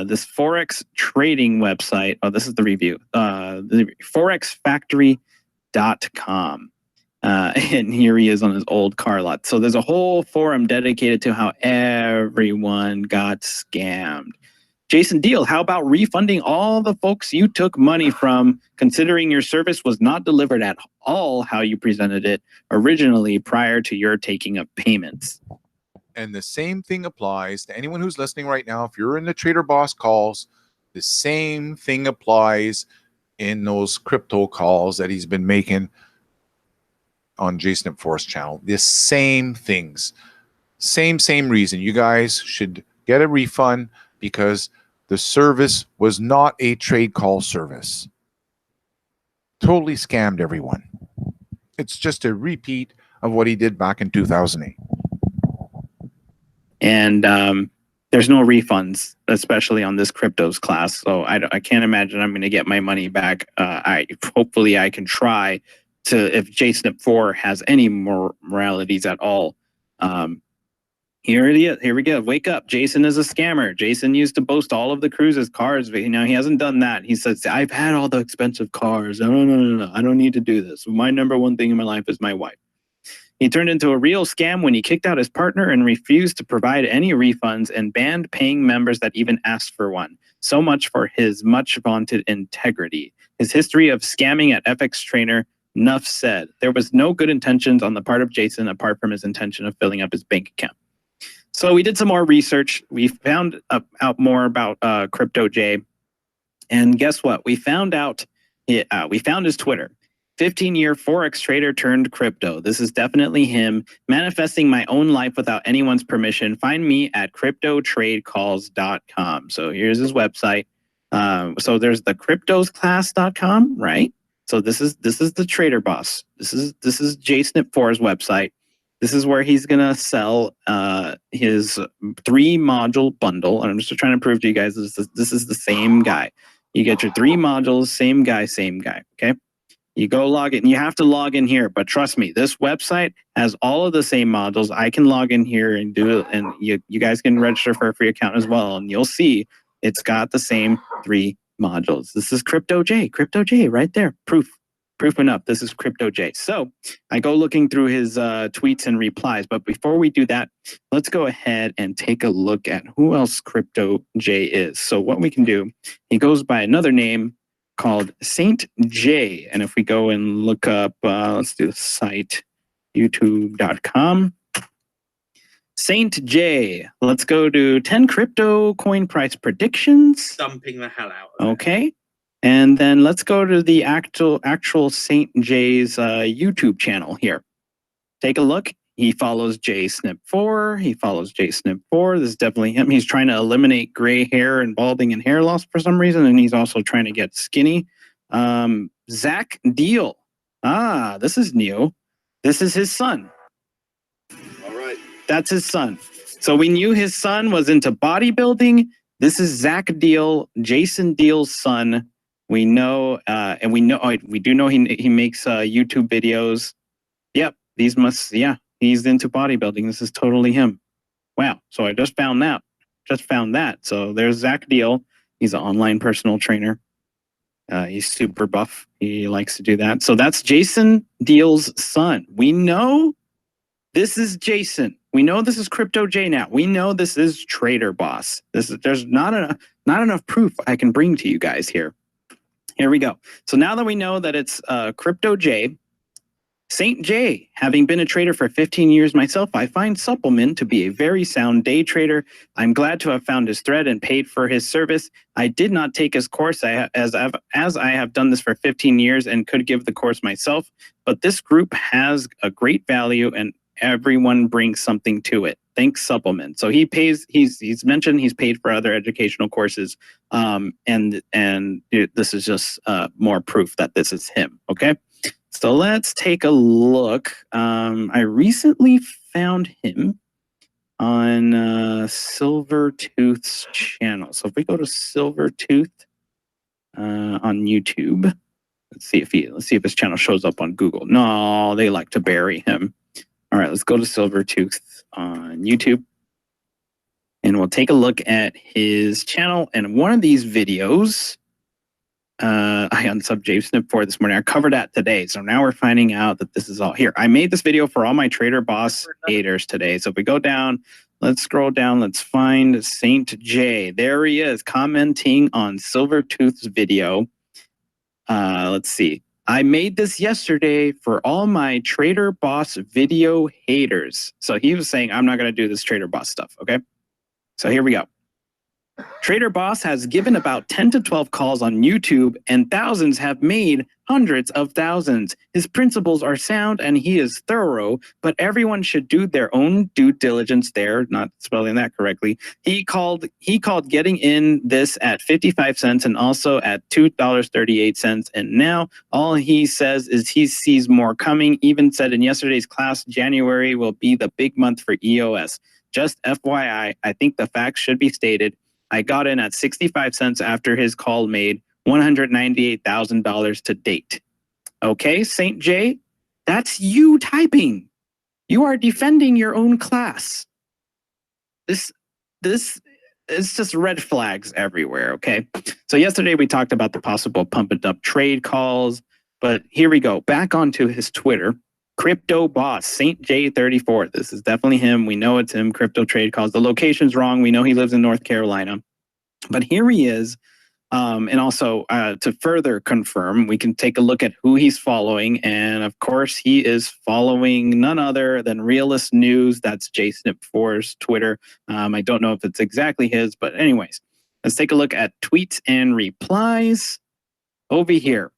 this Forex trading website. Oh, this is the review. The forexfactory.com. And here he is on his old car lot. So there's a whole forum dedicated to how everyone got scammed. Jason Deal, how about refunding all the folks you took money from, considering your service was not delivered at all how you presented it originally prior to your taking of payments? And the same thing applies to anyone who's listening right now. If you're in the Trader Boss calls, the same thing applies in those crypto calls that he's been making on JSNIP4's channel. The same things. Same reason. You guys should get a refund because the service was not a trade call service. Totally scammed everyone. It's just a repeat of what he did back in 2008. And there's no refunds, especially on this cryptos class. So I can't imagine I'm going to get my money back. Hopefully I can try to, if JSNIP4 has any more moralities at all. Here it is. Here we go. Wake up. Jason is a scammer. Jason used to boast all of the cruises, cars. But, he hasn't done that. He says, I've had all the expensive cars. No. I don't need to do this. My number one thing in my life is my wife. He turned into a real scam when he kicked out his partner and refused to provide any refunds and banned paying members that even asked for one. So much for his much vaunted integrity. His history of scamming at FX Trainer, enough said. There was no good intentions on the part of Jason apart from his intention of filling up his bank account. So we did some more research. We found out more about Crypto J. And guess what? We found out, we found his Twitter. 15-year Forex trader turned crypto. This is definitely him manifesting my own life without anyone's permission. Find me at cryptotradecalls.com. So here's his website. So there's the cryptosclass.com, right? So this is the trader boss. This is JSNIP4's website. This is where he's gonna sell his 3-module bundle. And I'm just trying to prove to you guys this is the same guy. You get your 3 modules, same guy, okay? You go log in. You have to log in here, but trust me, this website has all of the same modules. I can log in here and do it, and you guys can register for a free account as well, and you'll see it's got the same 3 modules. This is Crypto J right there. Proof enough. This is Crypto J. So I go looking through his tweets and replies, but before we do that, let's go ahead and take a look at who else Crypto J is. So what we can do, he goes by another name called Saint J. And if we go and look up, let's do the site, youtube.com. Saint J. Let's go to 10 crypto coin price predictions. Stumping the hell out. Okay. And then let's go to the actual Saint J's YouTube channel here. Take a look. He follows JSNIP4. This is definitely him. He's trying to eliminate gray hair and balding and hair loss for some reason. And he's also trying to get skinny. Zach Deal. This is new. This is his son. All right. That's his son. So we knew his son was into bodybuilding. This is Zach Deal, Jason Deal's son. We know, we do know he makes YouTube videos. Yep. He's into bodybuilding. This is totally him. Wow. So I just found that. So there's Zach Deal. He's an online personal trainer. He's super buff. He likes to do that. So that's Jason Deal's son. We know this is Jason. We know this is Crypto J now. We know this is Trader Boss. There's not enough proof I can bring to you guys here. Here we go. So now that we know that it's Crypto J, Saint J, having been a trader for 15 years myself, I find Supplement to be a very sound day trader. I'm glad to have found his thread and paid for his service. I did not take his course as I have done this for 15 years and could give the course myself, but this group has a great value and everyone brings something to it. Thanks, Supplement. So he pays. He's mentioned he's paid for other educational courses, and this is just more proof that this is him. Okay. So let's take a look. I recently found him on Silvertooth's channel. So if we go to Silvertooth on YouTube, let's see if his channel shows up on Google. No, they like to bury him. All right, let's go to Silvertooth on YouTube, and we'll take a look at his channel. And one of these videos, I unsubbed JSNIP4 this morning. I covered that today. So now we're finding out that this is all here. I made this video for all my Trader Boss haters today. So if we go down, let's scroll down. Let's find Saint J. There he is commenting on Silvertooth's video. Let's see. I made this yesterday for all my Trader Boss video haters. So he was saying, I'm not going to do this Trader Boss stuff. Okay. So here we go. Trader Boss has given about 10 to 12 calls on YouTube, and thousands have made hundreds of thousands. His principles are sound and he is thorough, but everyone should do their own due diligence there, not spelling that correctly. He called getting in this at 55 cents and also at $2.38. And now all he says is he sees more coming. Even said in yesterday's class, January will be the big month for EOS. Just FYI, I think the facts should be stated. I got in at 65 cents after his call made $198,000 to date. Okay, Saint J, that's you typing. You are defending your own class. this it's just red flags everywhere. Okay, so yesterday we talked about the possible pump and dump trade calls, but here we go back onto his Twitter. Crypto boss Saint J34. This is definitely him. We know it's him. Crypto trade calls. The location's wrong. We know he lives in North Carolina, but here he is. And also to further confirm, we can take a look at who he's following. And of course, he is following none other than Realist News. That's JSNIP4's Twitter. I don't know if it's exactly his, but anyways, let's take a look at tweets and replies over here.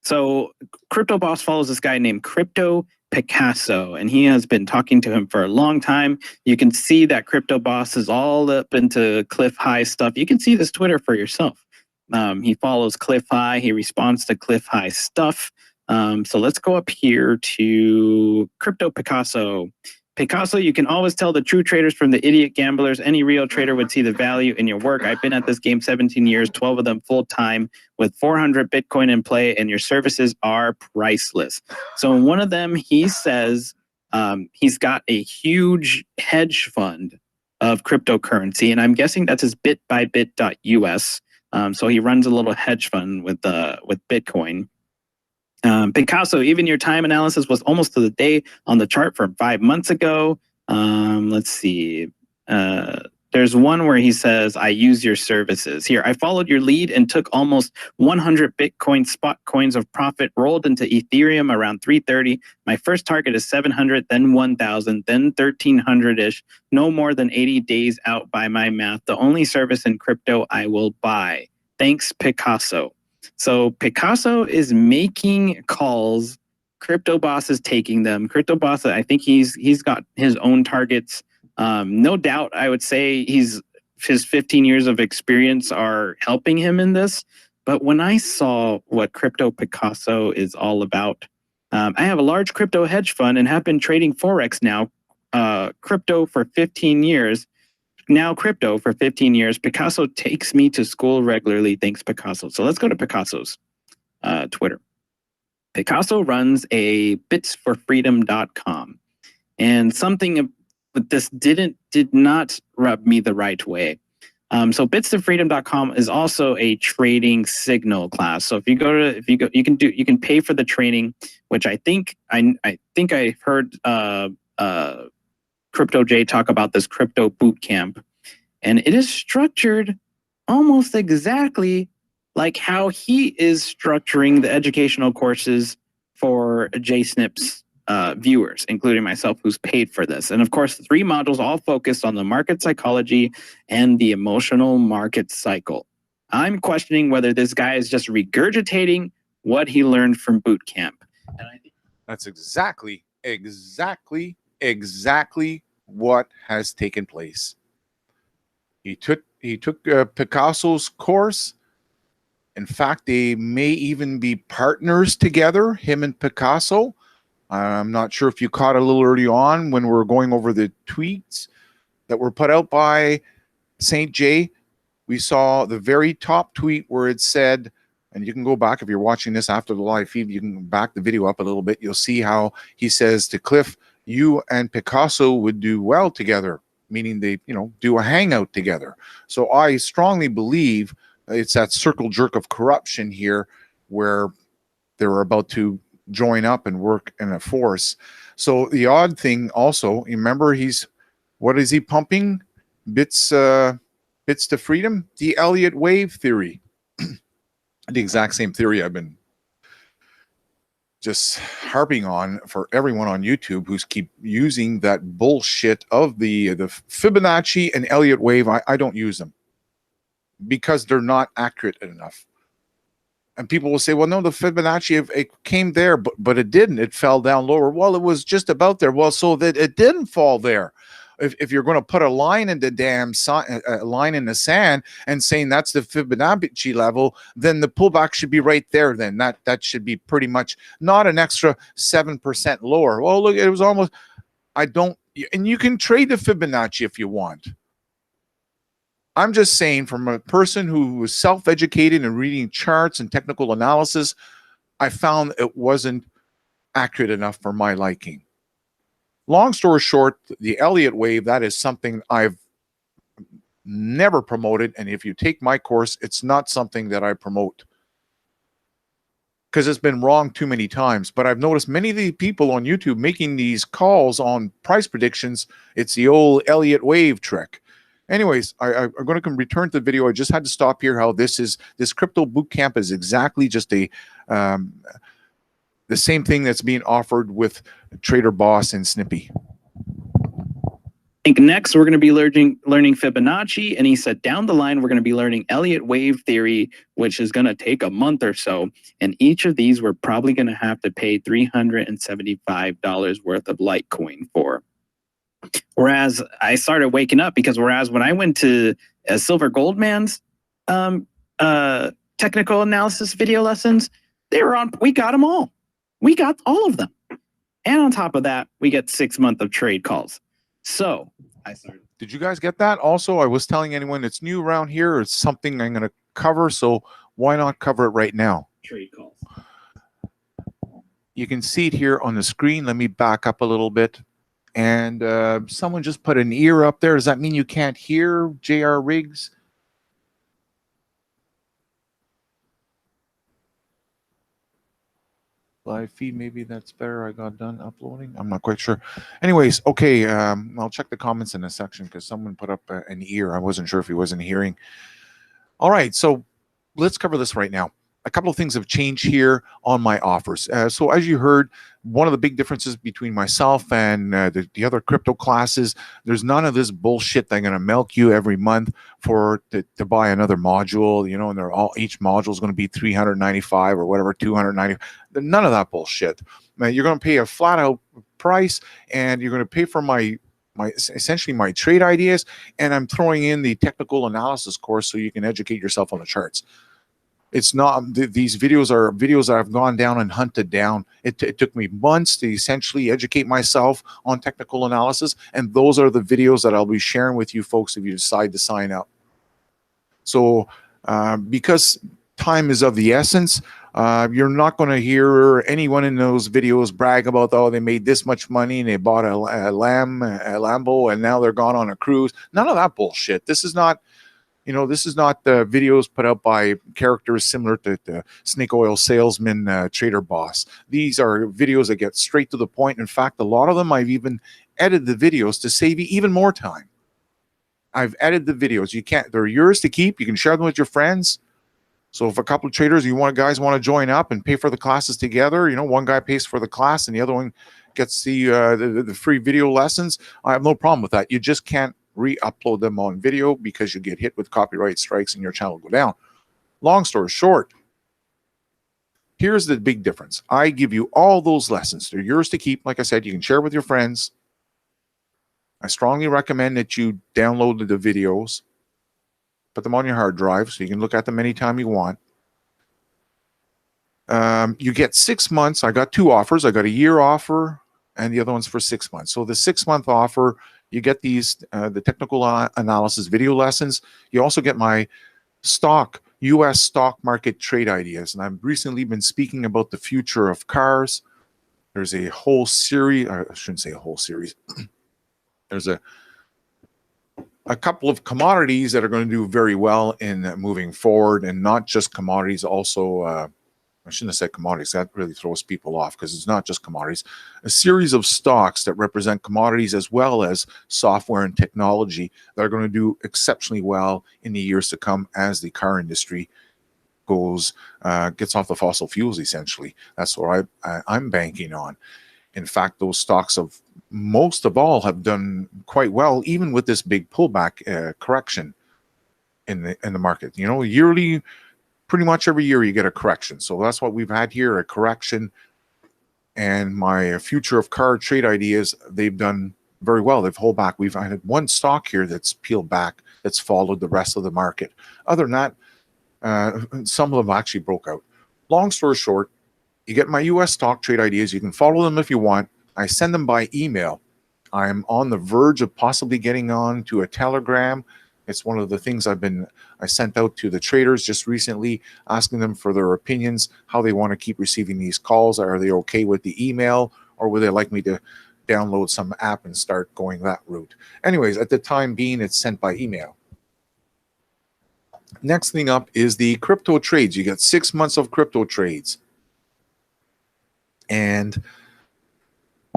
So Crypto Boss follows this guy named Crypto Picasso, and he has been talking to him for a long time. You can see that Crypto Boss is all up into Cliff High stuff. You can see this Twitter for yourself. He follows Cliff High. He responds to Cliff High stuff. So let's go up here to Crypto Picasso. Picasso, you can always tell the true traders from the idiot gamblers. Any real trader would see the value in your work. I've been at this game 17 years, 12 of them full time with 400 Bitcoin in play, and your services are priceless. So in one of them, he says he's got a huge hedge fund of cryptocurrency, and I'm guessing that's his bit-by-bit.us. So he runs a little hedge fund with Bitcoin. Picasso, even your time analysis was almost to the day on the chart from 5 months ago. Let's see. There's one where he says, I use your services. Here, I followed your lead and took almost 100 Bitcoin spot coins of profit, rolled into Ethereum around 330. My first target is 700, then 1,000, then 1,300-ish. No more than 80 days out by my math. The only service in crypto I will buy. Thanks, Picasso. So Picasso is making calls. Crypto Boss is taking them. Crypto Boss, I think he's got his own targets. No doubt, I would say his 15 years of experience are helping him in this. But when I saw what Crypto Picasso is all about, I have a large crypto hedge fund and have been trading Forex now, crypto for 15 years. Now crypto for 15 years. Picasso takes me to school regularly. Thanks, Picasso. So let's go to Picasso's Twitter. Picasso runs a bitsforfreedom.com. And something with this did not rub me the right way. So bitsforfreedom.com is also a trading signal class. So you can pay for the training, which I think I heard Crypto J talk about this crypto boot camp, and it is structured almost exactly like how he is structuring the educational courses for JSNIP's viewers, including myself, who's paid for this. And of course, 3 modules all focused on the market psychology and the emotional market cycle. I'm questioning whether this guy is just regurgitating what he learned from boot camp. And I think that's exactly what has taken place. He took Picasso's course. In fact, they may even be partners together, him and Picasso. I'm not sure if you caught a little early on when we were going over the tweets that were put out by St. J. We saw the very top tweet where it said, and you can go back if you're watching this after the live feed, you can back the video up a little bit. You'll see how he says to Cliff, you and Picasso would do well together, meaning they, do a hangout together. So I strongly believe it's that circle jerk of corruption here where they're about to join up and work in a force. So the odd thing also, remember what is he pumping? Bits to freedom? The Elliott wave theory. The exact same theory I've been just harping on for everyone on YouTube who's keep using that bullshit of the Fibonacci and Elliott wave. I don't use them because they're not accurate enough. And people will say, well, no, the Fibonacci, it came there, but it didn't. It fell down lower. Well, it was just about there. Well, so that it didn't fall there. If you're going to put a line in the line in the sand and saying that's the Fibonacci level, then the pullback should be right there. Then that should be pretty much not an extra 7% lower. Well, look, it was almost. And you can trade the Fibonacci if you want. I'm just saying, from a person who was self-educated and reading charts and technical analysis, I found it wasn't accurate enough for my liking. Long story short, the Elliott wave, that is something I've never promoted. And if you take my course, it's not something that I promote because it's been wrong too many times. But I've noticed many of the people on YouTube making these calls on price predictions. It's the old Elliott wave trick. Anyways, I'm going to return to the video. I just had to stop here. How this crypto boot camp is exactly just the same thing that's being offered with Trader Boss and Snippy. I think next we're going to be learning Fibonacci, and he said down the line we're going to be learning Elliott wave theory, which is going to take a month or so. And each of these we're probably going to have to pay $375 worth of Litecoin for. Whereas I started waking up because when I went to Silver Goldman's technical analysis video lessons, we got them all. We got all of them. And on top of that, we get 6 months of trade calls. So I started. Did you guys get that? Also, I was telling anyone that's new around here, it's something I'm going to cover. So why not cover it right now? Trade calls. You can see it here on the screen. Let me back up a little bit. And someone just put an ear up there. Does that mean you can't hear JR Riggs? Live feed, maybe that's better. I got done uploading. I'm not quite sure. Anyways, okay, I'll check the comments in a section because someone put up an ear. I wasn't sure if he wasn't hearing. All right, so let's cover this right now. A couple of things have changed here on my offers. So as you heard, one of the big differences between myself and the other crypto classes, there's none of this bullshit that I'm going to milk you every month to buy another module, you know, and they're all, each module is going to be $395 or whatever, $290. None of that bullshit. You're going to pay a flat out price, and you're going to pay for essentially my trade ideas, and I'm throwing in the technical analysis course so you can educate yourself on the charts. It's not, these videos are videos that I've gone down and hunted down. It took me months to essentially educate myself on technical analysis, and those are the videos that I'll be sharing with you folks if you decide to sign up. So because time is of the essence, you're not going to hear anyone in those videos brag about, oh, they made this much money and they bought a Lambo and now they're gone on a cruise. None of that bullshit. This is not, you know, this is not the videos put out by characters similar to the snake oil salesman Trader Boss. These are videos that get straight to the point. In fact, a lot of them I've even edited the videos to save you even more time. I've edited the videos. You can't, they're yours to keep. You can share them with your friends. So if a couple of traders guys want to join up and pay for the classes together, you know, one guy pays for the class and the other one gets the free video lessons, I have no problem with that. You just can't re-upload them on video because you get hit with copyright strikes and your channel will go down. Long story short, here's the big difference. I give you all those lessons. They're yours to keep. Like I said, you can share with your friends. I strongly recommend that you download the videos, put them on your hard drive so you can look at them anytime you want. You get 6 months. I got two offers. I got a year offer and the other one's for 6 months. So the 6 month offer, you get these, the technical analysis video lessons. You also get my US stock market trade ideas. And I've recently been speaking about the future of cars. There's a whole series, I shouldn't say a whole series. There's a couple of commodities that are going to do very well in moving forward, and not just commodities, also I shouldn't have said commodities. That really throws people off because it's not just commodities. A series of stocks that represent commodities as well as software and technology that are going to do exceptionally well in the years to come as the car industry gets off the fossil fuels, essentially. That's what I'm banking on. In fact, those stocks most of all have done quite well, even with this big pullback correction in the market. You know, yearly, pretty much every year you get a correction. So that's what we've had here, a correction. And my future of car trade ideas, they've done very well. They've held back. We've had one stock here that's peeled back, that's followed the rest of the market. Other than that, some of them actually broke out. Long story short, you get my US stock trade ideas. You can follow them if you want. I send them by email. I'm on the verge of possibly getting on to a Telegram. It's one of the things I sent out to the traders just recently, asking them for their opinions, how they want to keep receiving these calls. Are they okay with the email, or would they like me to download some app and start going that route. Anyways, at the time being, it's sent by email. Next thing up is the crypto trades. You get 6 months of crypto trades. And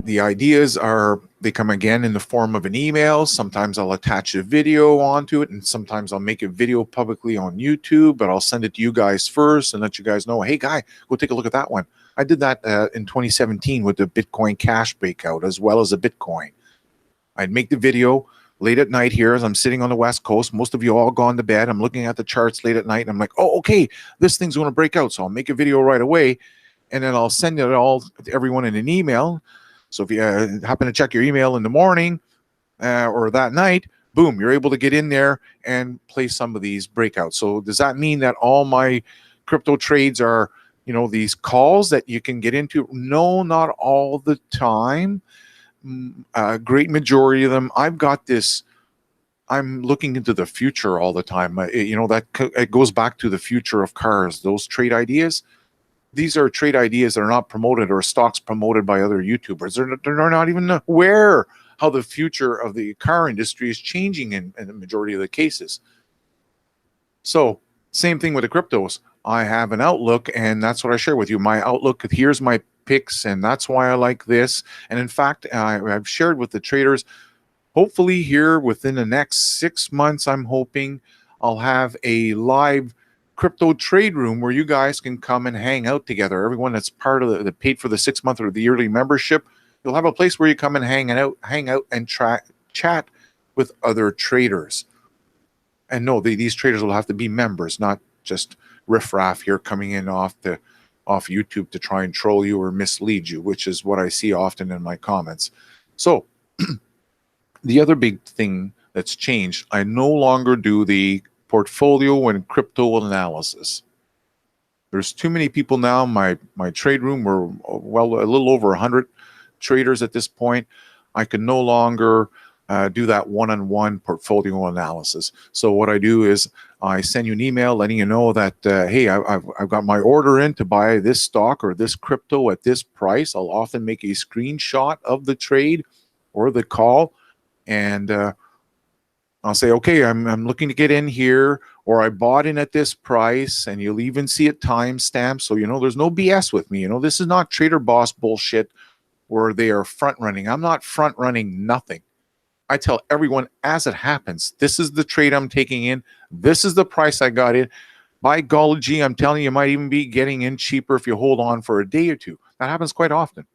the ideas are, they come again in the form of an email. Sometimes I'll attach a video onto it, and sometimes I'll make a video publicly on YouTube, but I'll send it to you guys first and let you guys know, hey, guy, go take a look at that one. I did that in 2017 with the Bitcoin Cash breakout, as well as a Bitcoin. I'd make the video late at night here as I'm sitting on the West Coast. Most of you all gone to bed. I'm looking at the charts late at night, and I'm like, oh, okay, this thing's going to break out. So I'll make a video right away, and then I'll send it all to everyone in an email. So if you happen to check your email in the morning or that night, boom, you're able to get in there and play some of these breakouts. So does that mean that all my crypto trades are, you know, these calls that you can get into? No, not all the time. A great majority of them. I've got this, I'm looking into the future all the time. You know, that it goes back to the future of cars, those trade ideas. These are trade ideas that are not promoted, or stocks promoted by other YouTubers. They're not even aware how the future of the car industry is changing in the majority of the cases. So same thing with the cryptos. I have an outlook, and that's what I share with you. My outlook, here's my picks, and that's why I like this. And in fact, I've shared with the traders, hopefully here within the next 6 months, I'm hoping I'll have a live crypto trade room where you guys can come and hang out together. Everyone that's part of the paid for the 6 month or the yearly membership, you'll have a place where you come and hang out and chat with other traders. And no, these traders will have to be members, not just riffraff here coming in off YouTube to try and troll you or mislead you, which is what I see often in my comments. So the other big thing that's changed, I no longer do the portfolio and crypto analysis. There's too many people now. My trade room, we're well a little over 100 traders at this point. I can no longer do that one-on-one portfolio analysis. So what I do is I send you an email letting you know that hey, I've got my order in to buy this stock or this crypto at this price. I'll often make a screenshot of the trade or the call, and I'll say, okay, I'm looking to get in here, or I bought in at this price, and you'll even see it timestamped. So, you know, there's no BS with me. You know, this is not Trader Boss bullshit where they are front running. I'm not front running nothing. I tell everyone as it happens, this is the trade I'm taking in. This is the price I got in. By golly gee, I'm telling you, you might even be getting in cheaper if you hold on for a day or two. That happens quite often.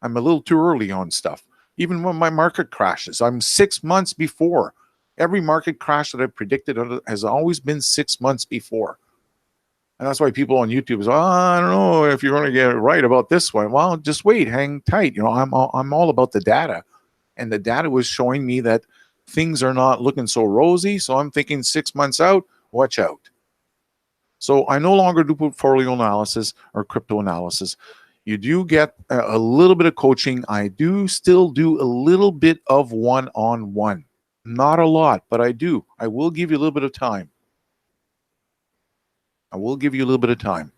I'm a little too early on stuff. Even when my market crashes, I'm 6 months before. Every market crash that I've predicted has always been 6 months before. And that's why people on YouTube say, oh, I don't know if you're going to get it right about this one. Well, just wait, hang tight. You know, I'm all about the data. And the data was showing me that things are not looking so rosy. So I'm thinking 6 months out, watch out. So I no longer do portfolio analysis or crypto analysis. You do get a little bit of coaching. I do still do a little bit of one-on-one. Not a lot, but I do. I will give you a little bit of time. I will give you a little bit of time.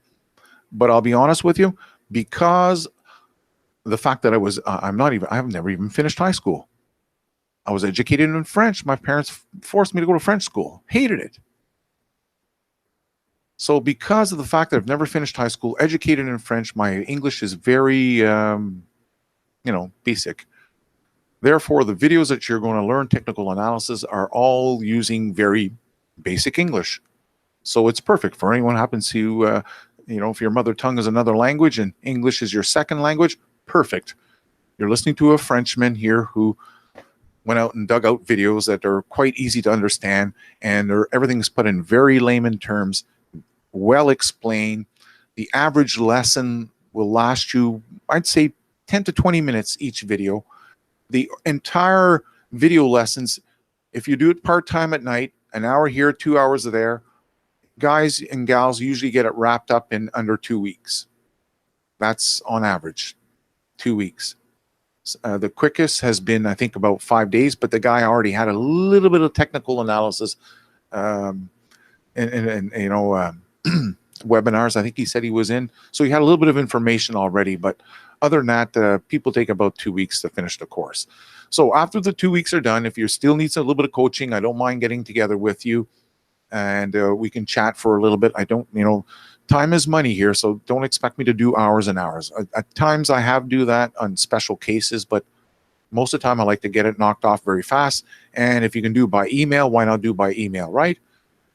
But I'll be honest with you, because the fact that I've never even finished high school. I was educated in French. My parents forced me to go to French school. Hated it. So because of the fact that I've never finished high school, educated in French, my English is very, basic. Therefore, the videos that you're going to learn technical analysis are all using very basic English. So it's perfect for anyone who happens to, if your mother tongue is another language and English is your second language, perfect. You're listening to a Frenchman here who went out and dug out videos that are quite easy to understand, and everything's put in very layman terms, well explained. The average lesson will last you, I'd say, 10 to 20 minutes each video. The entire video lessons, if you do it part-time at night, an hour here, 2 hours there, guys and gals usually get it wrapped up in under 2 weeks. That's on average, 2 weeks. The quickest has been, I think, about 5 days, but the guy already had a little bit of technical analysis webinars I think he said he was in. So he had a little bit of information already, but Other than that, people take about 2 weeks to finish the course. So after the 2 weeks are done, if you still need a little bit of coaching, I don't mind getting together with you, and we can chat for a little bit. I don't, time is money here, so don't expect me to do hours and hours. At times I have do that on special cases, but most of the time I like to get it knocked off very fast. And if you can do by email, why not do by email, right?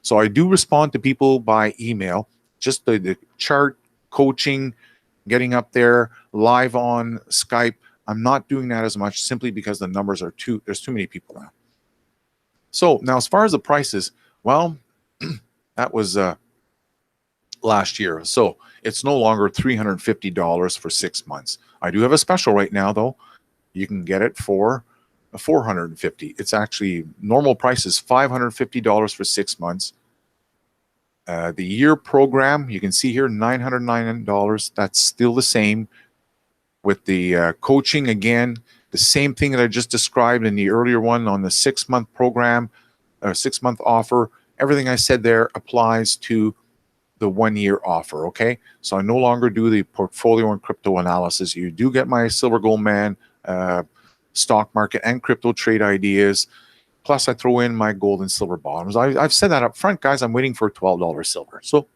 So I do respond to people by email, just the chart, coaching, getting up there live on Skype. I'm not doing that as much simply because the numbers are there's too many people now. So now as far as the prices, well, that was last year. So it's no longer $350 for 6 months. I do have a special right now though. You can get it for $450. It's actually normal price is $550 for 6 months. The year program, you can see here, $909. That's still the same. With the coaching, again, the same thing that I just described in the earlier one on the 6-month program, 6-month offer. Everything I said there applies to the 1-year offer, okay? So I no longer do the portfolio and crypto analysis. You do get my Silver Gold Man, stock market and crypto trade ideas. Plus, I throw in my gold and silver bottoms. I've said that up front, guys. I'm waiting for $12 silver. So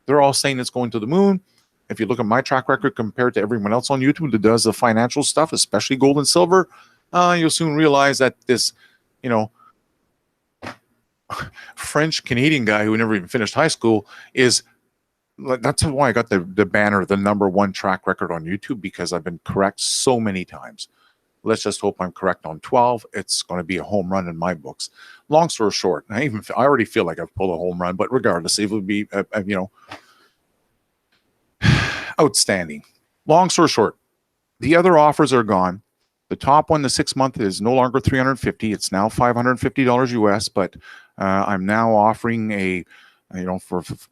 they're all saying it's going to the moon. If you look at my track record compared to everyone else on YouTube that does the financial stuff, especially gold and silver, you'll soon realize that this, French-Canadian guy who never even finished high school is, that's why I got the banner, the #1 track record on YouTube, because I've been correct so many times. Let's just hope I'm correct on 12. It's going to be a home run in my books. Long story short, I already feel like I've pulled a home run, but regardless, it would be, outstanding. Long story short, the other offers are gone. The top one, the 6-month, is no longer $350. It's now $550 US, but I'm now offering a,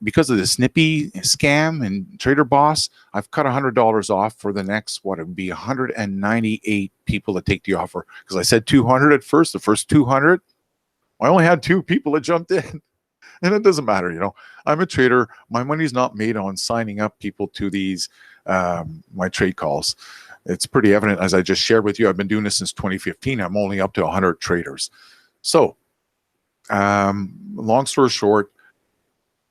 because of the Snippy scam and Trader Boss, I've cut $100 off for the next, it would be 198 people that take the offer. Because I said 200 at first, the first 200, I only had 2 people that jumped in. And it doesn't matter, I'm a trader. My money's not made on signing up people to these, my trade calls. It's pretty evident, as I just shared with you. I've been doing this since 2015. I'm only up to 100 traders. So, long story short,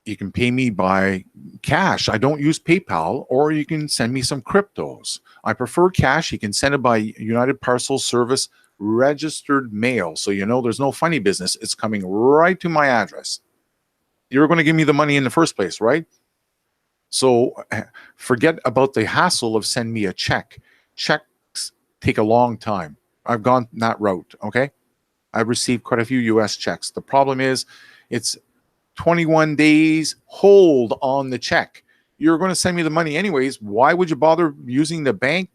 you can pay me by cash. I don't use PayPal, or you can send me some cryptos. I prefer cash. You can send it by United Parcel Service registered mail. So there's no funny business. It's coming right to my address. You're going to give me the money in the first place, right? So forget about the hassle of sending me a check. Checks take a long time. I've gone that route, okay? I've received quite a few US checks. The problem is it's 21 days hold on the check. You're going to send me the money anyways. Why would you bother using the bank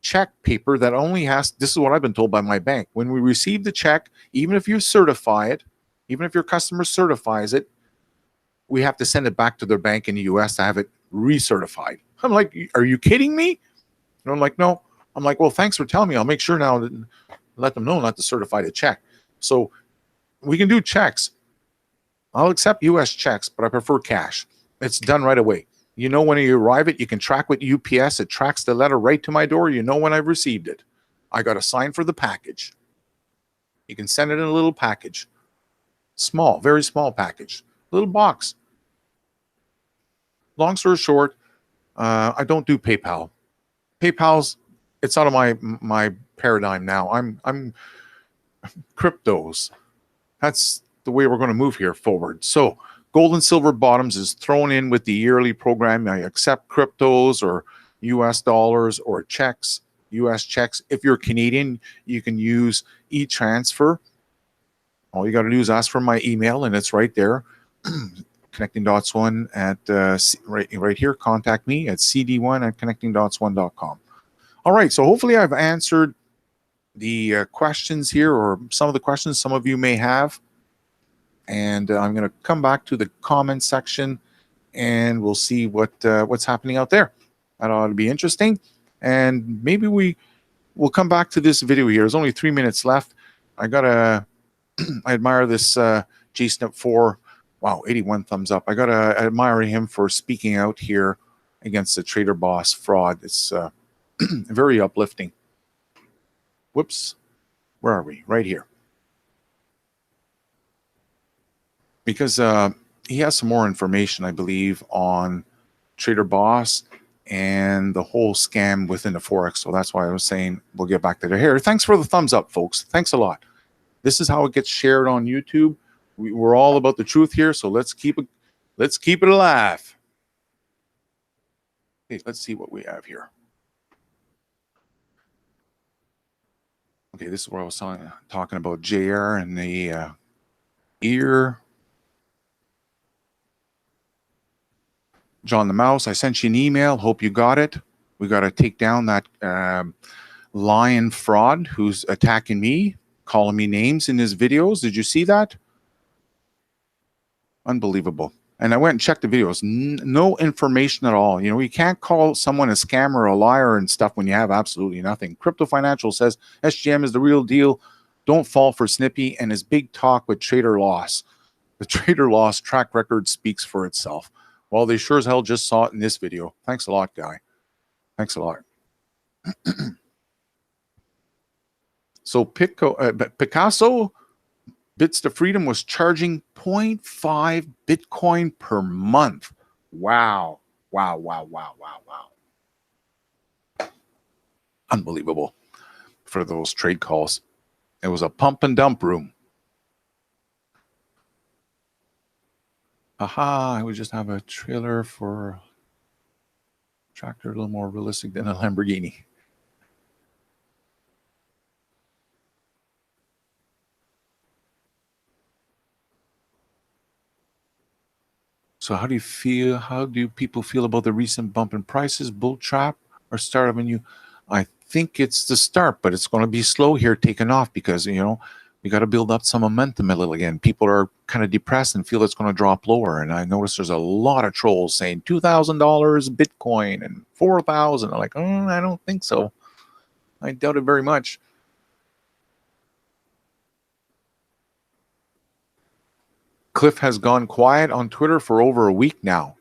check paper that only has, this is what I've been told by my bank. When we receive the check, even if you certify it, even if your customer certifies it, we have to send it back to their bank in the US to have it recertified. I'm like, are you kidding me? And I'm like, no. I'm like, well, thanks for telling me. I'll make sure now to let them know not to certify the check. So we can do checks. I'll accept US checks, but I prefer cash. It's done right away. When you arrive it, you can track with UPS. It tracks the letter right to my door. When I've received it. I got a sign for the package. You can send it in a little package. Small, very small package. Little box. Long story short, I don't do PayPal. PayPal's, it's out of my paradigm now. I'm cryptos. That's the way we're going to move here forward. So gold and silver bottoms is thrown in with the yearly program. I accept cryptos or US dollars or checks, US checks. If you're Canadian, you can use e-transfer. All you got to do is ask for my email, and it's right there. Connecting Dots 1 at right here. Contact me at cd1@connectingdots1.com. All right, so hopefully I've answered the questions here, or some of the questions some of you may have. And I'm going to come back to the comment section, and we'll see what's happening out there. That ought to be interesting. And maybe we'll come back to this video here. There's only 3 minutes left. I admire this JSNIP4. Wow, 81 thumbs up. I admire him for speaking out here against the Trader Boss fraud. It's Very uplifting. Whoops. Where are we? Right here. Because he has some more information, I believe, on Trader Boss and the whole scam within the Forex. So that's why I was saying we'll get back to there. Here, thanks for the thumbs up, folks. Thanks a lot. This is how it gets shared on YouTube. We're all about the truth here, so let's keep it alive. Okay, let's see what we have here. Okay, this is where I was talking about JR and the ear. John the Mouse, I sent you an email. Hope you got it. We got to take down that lion fraud who's attacking me, calling me names in his videos. Did you see that? Unbelievable. And I went and checked the videos. No information at all. You know, you can't call someone a scammer or a liar and stuff when you have absolutely nothing. Crypto Financial says SGM is the real deal. Don't fall for Snippy and his big talk with Trader Loss. The Trader Loss track record speaks for itself. Well, they sure as hell just saw it in this video. Thanks a lot, guy. Thanks a lot. So Picasso Bits to Freedom was charging 0.5 Bitcoin per month. Wow. Wow, wow, wow, wow, wow. Unbelievable for those trade calls. It was a pump and dump room. Aha, I would just have a trailer for a tractor a little more realistic than a Lamborghini. So how do you feel? How do people feel about the recent bump in prices, bull trap, or start of a new? I think it's the start, but it's going to be slow here, taking off because, you know, we got to build up some momentum a little again. People are kind of depressed and feel it's going to drop lower. And I notice there's a lot of trolls saying $2,000 Bitcoin and 4,000. I'm like, oh, I don't think so. I doubt it very much. Cliff has gone quiet on Twitter for over a week now.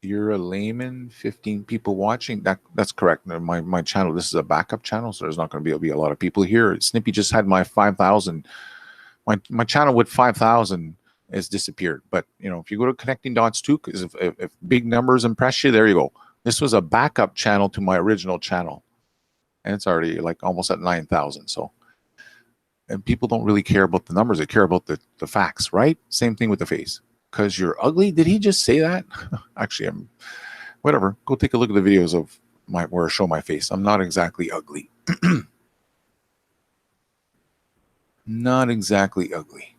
You're a layman, 15 people watching. That's correct. My channel, this is a backup channel, so there's not going to be a lot of people here. Snippy just had my 5,000. My channel with 5,000 has disappeared. But, you know, if you go to Connecting Dots too, because if big numbers impress you, there you go. This was a backup channel to my original channel. And it's already like almost at 9,000. So, and people don't really care about the numbers. They care about the facts, right? Same thing with the face. Because you're ugly? Did he just say that? Actually, I'm whatever. Go take a look at the videos of where I show my face. I'm not exactly ugly. Not exactly ugly.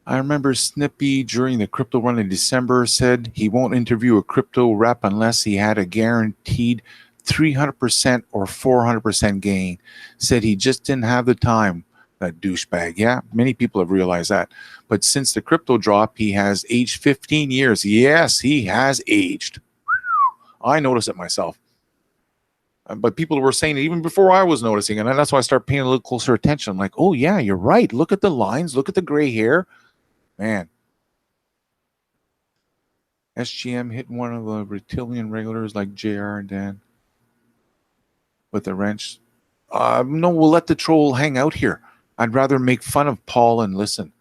I remember Snippy during the crypto run in December said he won't interview a crypto rep unless he had a guaranteed 300% or 400% gain. Said he just didn't have the time. That douchebag. Yeah, many people have realized that. But since the crypto drop, he has aged 15 years. Yes, he has aged. I noticed it myself. But people were saying it even before I was noticing. And that's why I started paying a little closer attention. I'm like, oh, yeah, you're right. Look at the lines. Look at the gray hair. Man. SGM hit one of the reptilian regulars like JR and Dan with the wrench. No, we'll let the troll hang out here. I'd rather make fun of Paul and listen.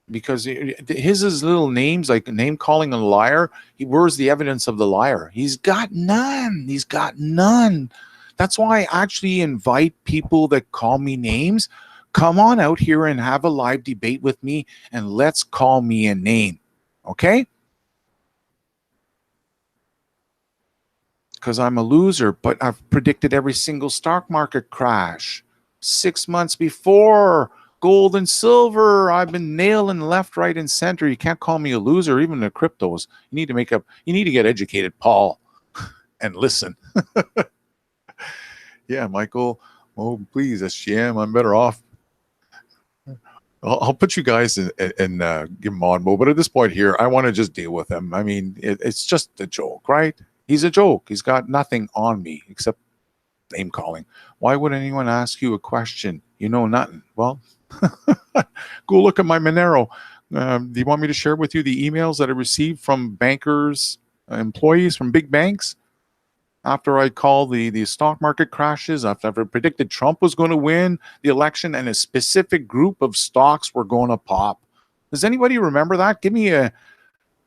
Because his little names, like name calling a liar, where's the evidence of the liar? He's got none. He's got none. That's why I actually invite people that call me names. Come on out here and have a live debate with me and let's call me a name. Okay? Because I'm a loser, but I've predicted every single stock market crash. 6 months before, gold and silver, I've been nailing left, right, and center. You can't call me a loser, even the cryptos. You need to get educated, Paul, and listen. Yeah, Michael. Oh, please, SGM, I'm better off. I'll put you guys in give mod mode, but at this point here, I want to just deal with him. I mean, it's just a joke, right? He's a joke. He's got nothing on me except name calling. Why would anyone ask you a question? You know nothing. Well, go look at my Monero. Do you want me to share with you the emails that I received from bankers, employees from big banks? After I called the stock market crashes, after I predicted Trump was going to win the election and a specific group of stocks were going to pop. Does anybody remember that? Give me a,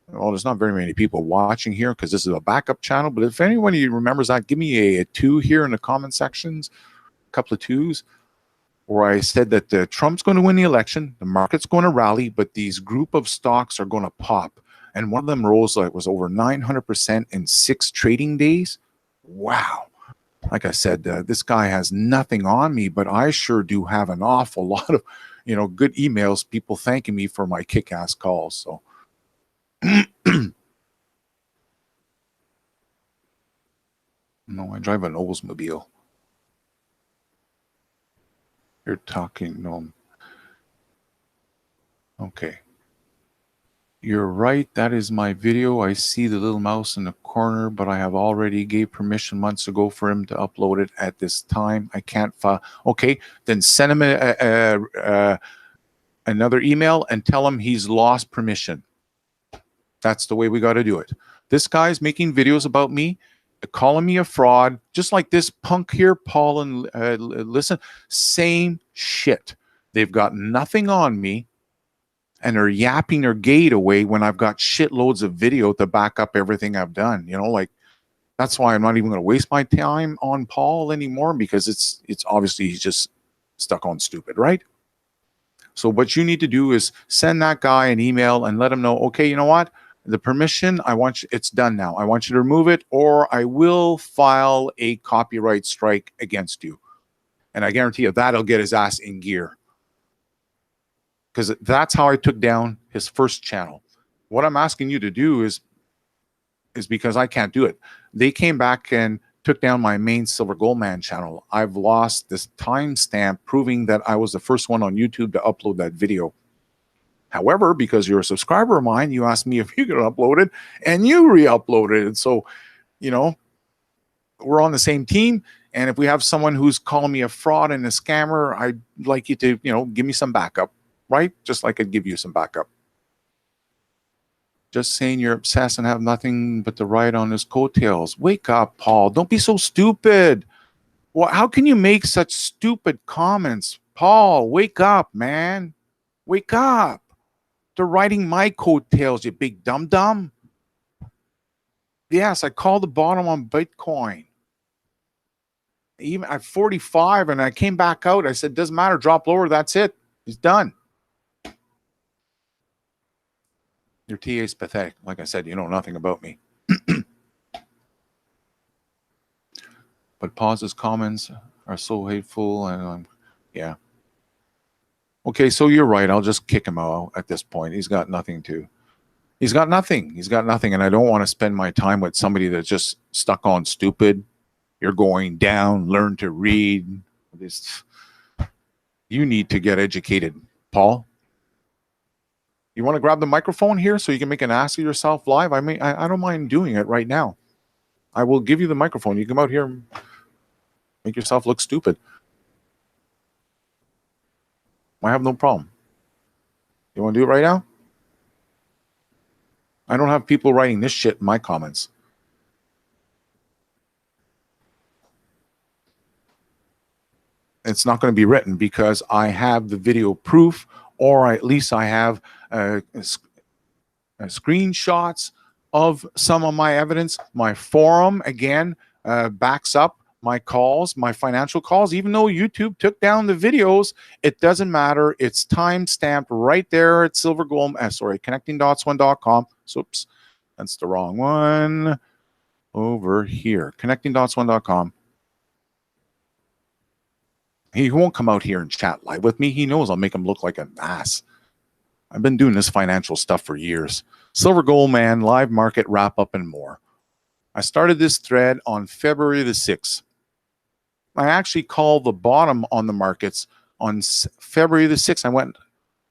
well, there's not very many people watching here because this is a backup channel, but if anybody remembers that, give me a 2 here in the comment sections, a couple of 2s, where I said that Trump's going to win the election, the market's going to rally, but these group of stocks are going to pop. And one of them rose like was over 900% in 6 trading days. Wow. Like I said, this guy has nothing on me, but I sure do have an awful lot of, good emails, people thanking me for my kick-ass calls. So no, I drive an Oldsmobile. You're talking, no. Okay. You're right. That is my video. I see the little mouse in the corner, but I have already gave permission months ago for him to upload it at this time. I can't file. Okay, then send him another email and tell him he's lost permission. That's the way we got to do it. This guy's making videos about me, calling me a fraud, just like this punk here, Paul, and listen, same shit. They've got nothing on me. And they're yapping their gate away when I've got shitloads of video to back up everything I've done. Like that's why I'm not even going to waste my time on Paul anymore, because it's obviously he's just stuck on stupid, right? So what you need to do is send that guy an email and let him know, okay, you know what? The permission, I want you, it's done now. I want you to remove it, or I will file a copyright strike against you. And I guarantee you that'll get his ass in gear. Because that's how I took down his first channel. What I'm asking you to do is because I can't do it. They came back and took down my main Silver Gold Man channel. I've lost this timestamp proving that I was the first one on YouTube to upload that video. However, because you're a subscriber of mine, you asked me if you could upload it, and you re-uploaded it. So, we're on the same team. And if we have someone who's calling me a fraud and a scammer, I'd like you to, give me some backup. Right? Just like I'd give you some backup. Just saying you're obsessed and have nothing but to ride on his coattails. Wake up, Paul. Don't be so stupid. Well, how can you make such stupid comments? Paul, wake up, man. Wake up. They're riding my coattails, you big dum-dum. Yes, I called the bottom on Bitcoin. Even at 45, and I came back out. I said, doesn't matter, drop lower, that's it. He's done. Your TA is pathetic. Like I said, you know nothing about me. But Paul's comments are so hateful, and yeah. Okay, so you're right. I'll just kick him out at this point. He's got nothing, and I don't want to spend my time with somebody that's just stuck on stupid. You're going down. Learn to read. You need to get educated, Paul. You want to grab the microphone here so you can make an ass of yourself live? I mean, I don't mind doing it right now. I will give you the microphone. You come out here and make yourself look stupid. I have no problem. You want to do it right now? I don't have people writing this shit in my comments. It's not going to be written because I have the video proof, or at least I have screenshots of some of my evidence. My forum, again, backs up my calls, my financial calls. Even though YouTube took down the videos, it doesn't matter. It's time stamped right there at connectingdots1.com. Oops, that's the wrong one. Over here, connectingdots1.com. He won't come out here and chat live with me. He knows I'll make him look like an ass. I've been doing this financial stuff for years. Silver Gold Man, live market wrap up, and more. I started this thread on February the 6th. I actually called the bottom on the markets on February the 6th. I went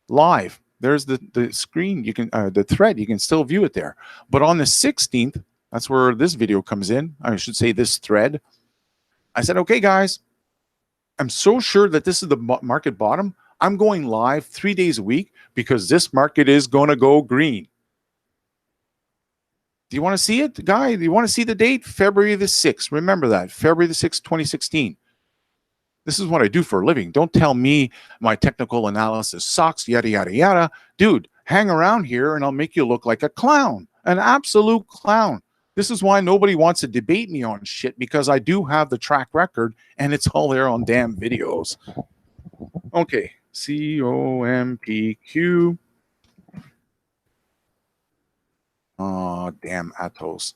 live. There's the screen. You can the thread. You can still view it there. But on the 16th, that's where this video comes in. I should say this thread. I said, okay, guys, I'm so sure that this is the market bottom. I'm going live 3 days a week because this market is going to go green. Do you want to see it, guy? Do you want to see the date? February the 6th. Remember that. February the 6th, 2016. This is what I do for a living. Don't tell me my technical analysis sucks, yada, yada, yada. Dude, hang around here and I'll make you look like a clown, an absolute clown. This is why nobody wants to debate me on shit, because I do have the track record and it's all there on damn videos. Okay, COMPQ. Oh, damn Atos.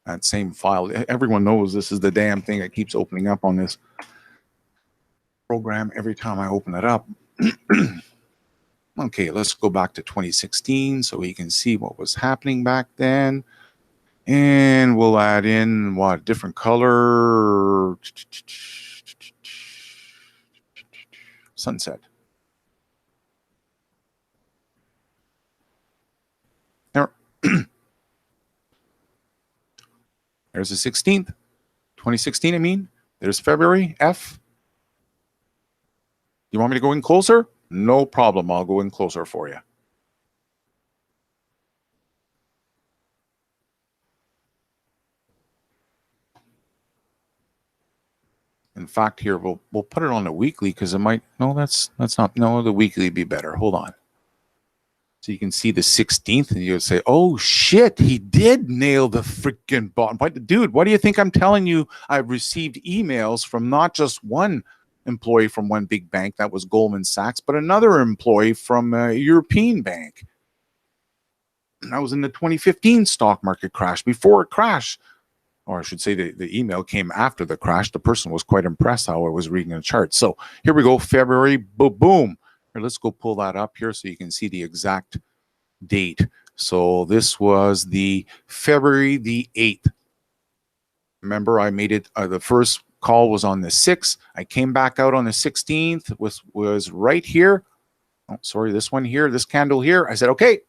That same file. Everyone knows this is the damn thing that keeps opening up on this program every time I open it up. Okay, let's go back to 2016 so we can see what was happening back then. And we'll add in what? Different color. Sunset. There. There's the 16th. 2016, I mean. There's February, F. You want me to go in closer? No problem. I'll go in closer for you. In fact, here we'll put it on the weekly because it might. No, that's not. No, the weekly be better. Hold on. So you can see the 16th, and you would say, "Oh shit, he did nail the freaking bottom." But dude, what do you think I'm telling you? I've received emails from not just one employee from one big bank, that was Goldman Sachs, but another employee from a European bank. That was in the 2015 stock market crash, before it crashed. Or I should say the email came after the crash. The person was quite impressed how I was reading the chart. So here we go, February, boom. Here, let's go pull that up here so you can see the exact date. So this was the February the 8th. Remember, I made it, the first call was on the 6th. I came back out on the 16th, was right here. Oh, sorry, this one here, this candle here. I said, okay,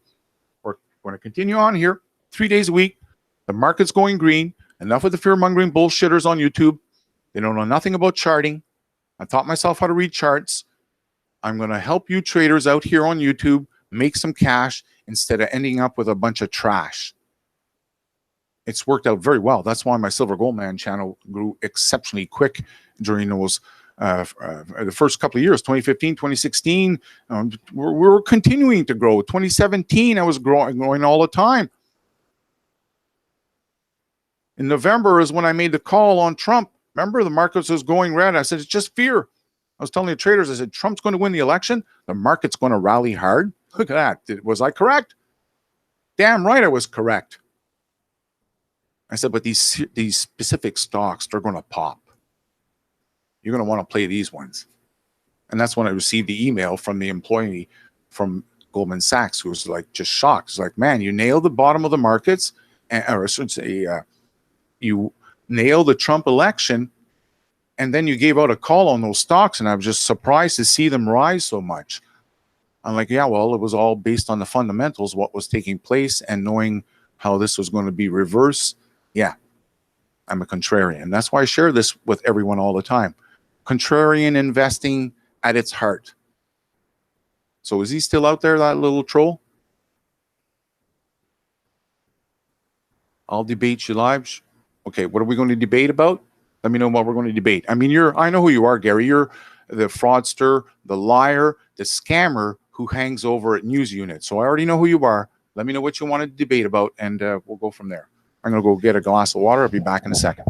we're going to continue on here 3 days a week. The market's going green. Enough with the fear-mongering bullshitters on YouTube. They don't know nothing about charting. I taught myself how to read charts. I'm going to help you traders out here on YouTube make some cash instead of ending up with a bunch of trash. It's worked out very well. That's why my Silver Gold Man channel grew exceptionally quick during those the first couple of years, 2015, 2016. We're continuing to grow. 2017, I was growing all the time. In November is when I made the call on Trump. Remember, the market was going red. I said, it's just fear. I was telling the traders, I said, Trump's going to win the election. The market's going to rally hard. Look at that. Was I correct? Damn right I was correct. I said, but these specific stocks, they're going to pop. You're going to want to play these ones. And that's when I received the email from the employee from Goldman Sachs, who was like just shocked. It's like, man, you nailed the bottom of the markets, or I should say, you nailed the Trump election, and then you gave out a call on those stocks, and I was just surprised to see them rise so much. I'm like, yeah, well, it was all based on the fundamentals, what was taking place, and knowing how this was going to be reversed. Yeah, I'm a contrarian. That's why I share this with everyone all the time. Contrarian investing at its heart. So is he still out there, that little troll? I'll debate you live. Okay, what are we going to debate about? Let me know what we're going to debate. I mean, I know who you are, Gary. You're the fraudster, the liar, the scammer who hangs over at news units. So I already know who you are. Let me know what you want to debate about, and we'll go from there. I'm going to go get a glass of water. I'll be back in a second.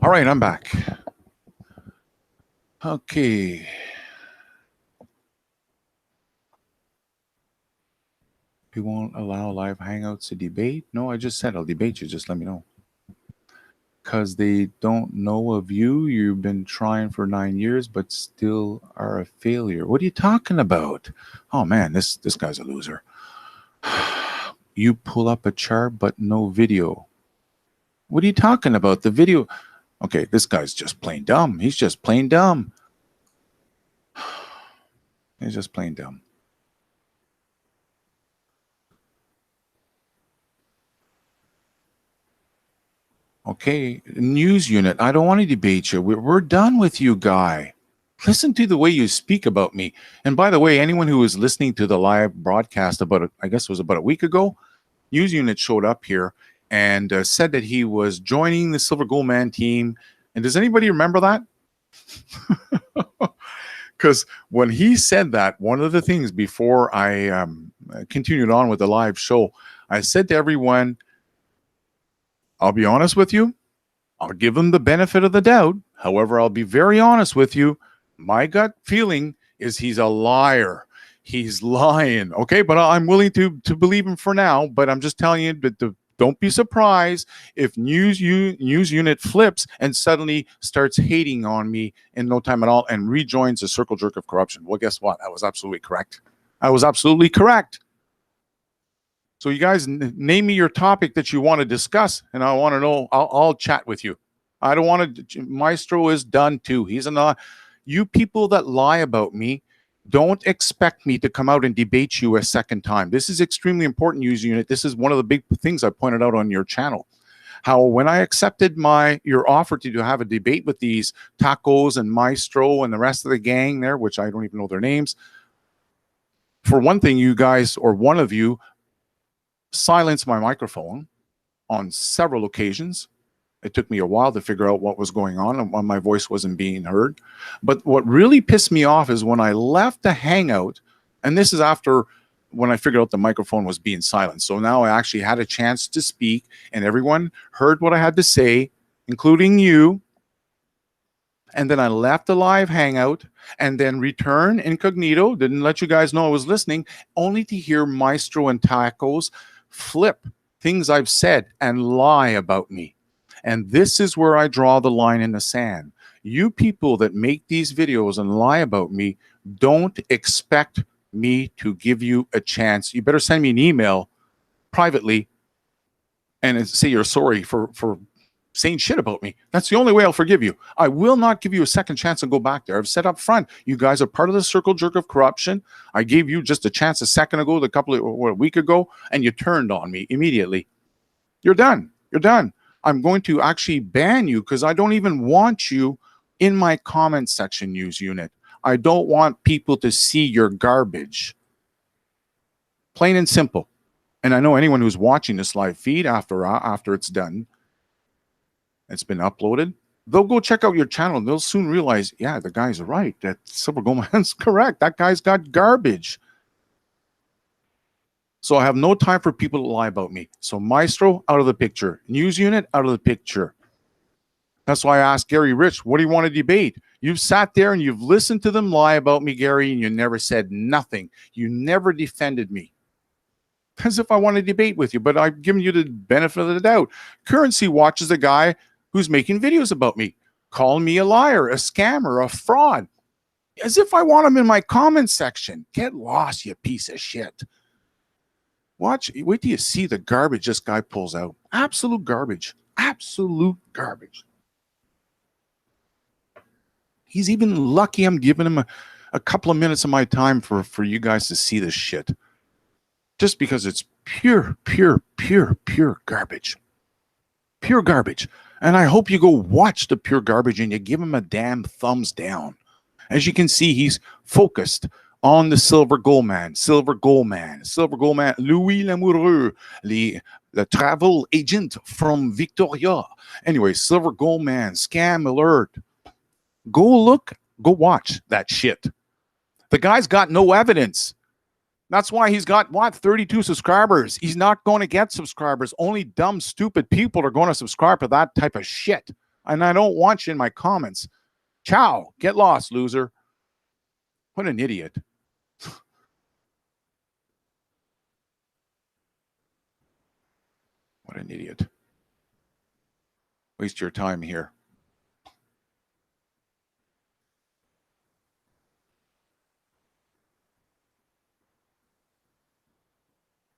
All right, I'm back. Okay. We won't allow live hangouts to debate. No, I just said I'll debate you. Just let me know. Because they don't know of you. You've been trying for 9 years, but still are a failure. What are you talking about? Oh man, this guy's a loser. You pull up a chart, but no video. What are you talking about? The video. Okay, this guy's just plain dumb. He's just plain dumb. He's just plain dumb. Okay, news unit. I don't want to debate you. We're done with you, guy. Listen to the way you speak about me. And by the way, anyone who was listening to the live broadcast I guess it was about a week ago, news unit showed up here and said that he was joining the Silver Gold Man team. And does anybody remember that? Because when he said that, one of the things before I continued on with the live show, I said to everyone, I'll be honest with you. I'll give him the benefit of the doubt. However, I'll be very honest with you. My gut feeling is he's a liar. He's lying. Okay, but I'm willing to believe him for now. But I'm just telling you that don't be surprised if news unit flips and suddenly starts hating on me in no time at all and rejoins the circle jerk of corruption. Well, guess what? I was absolutely correct. I was absolutely correct. So you guys name me your topic that you want to discuss, and I want to know. I'll chat with you. I don't want to. Maestro is done too. He's not. You people that lie about me, don't expect me to come out and debate you a second time. This is extremely important, news unit. This is one of the big things I pointed out on your channel. How when I accepted your offer to have a debate with these Tacos and Maestro and the rest of the gang there, which I don't even know their names. For one thing, you guys, or one of you, silenced my microphone on several occasions. It took me a while to figure out what was going on and why my voice wasn't being heard. But what really pissed me off is when I left the hangout, and this is after when I figured out the microphone was being silenced. So now I actually had a chance to speak and everyone heard what I had to say, including you. And then I left the live hangout and then returned incognito, didn't let you guys know I was listening, only to hear Maestro and Tacos flip things I've said and lie about me. And this is where I draw the line in the sand. You people that make these videos and lie about me, don't expect me to give you a chance. You better send me an email privately and say you're sorry for saying shit about me. That's the only way I'll forgive you. I will not give you a second chance to go back there. I've said up front, you guys are part of the circle jerk of corruption. I gave you just a chance a second ago, a week ago, and you turned on me immediately. You're done. You're done. I'm going to actually ban you because I don't even want you in my comment section, news unit. I don't want people to see your garbage. Plain and simple. And I know anyone who's watching this live feed after it's done, it's been uploaded, they'll go check out your channel and they'll soon realize, yeah, the guy's right. That Silver Gold Man's correct. That guy's got garbage. So I have no time for people to lie about me. So Maestro, out of the picture. News unit, out of the picture. That's why I asked Gary Rich, what do you want to debate? You've sat there and you've listened to them lie about me, Gary, and you never said nothing. You never defended me. As if I want to debate with you, but I've given you the benefit of the doubt. Currency Watch is a guy who's making videos about me, calling me a liar, a scammer, a fraud. As if I want him in my comment section. Get lost, you piece of shit. Wait till you see the garbage this guy pulls out. Absolute garbage. Absolute garbage. He's even lucky I'm giving him a couple of minutes of my time for you guys to see this shit. Just because it's pure garbage. Pure garbage. And I hope you go watch the pure garbage and you give him a damn thumbs down. As you can see, he's focused on the Silver Gold Man, Louis Lamoureux, the travel agent from Victoria. Anyway, Silver Gold Man, scam alert. Go watch that shit. The guy's got no evidence. That's why he's got, what, 32 subscribers. He's not going to get subscribers. Only dumb, stupid people are going to subscribe to that type of shit. And I don't want you in my comments. Ciao. Get lost, loser. What an idiot. What an idiot. Waste your time here.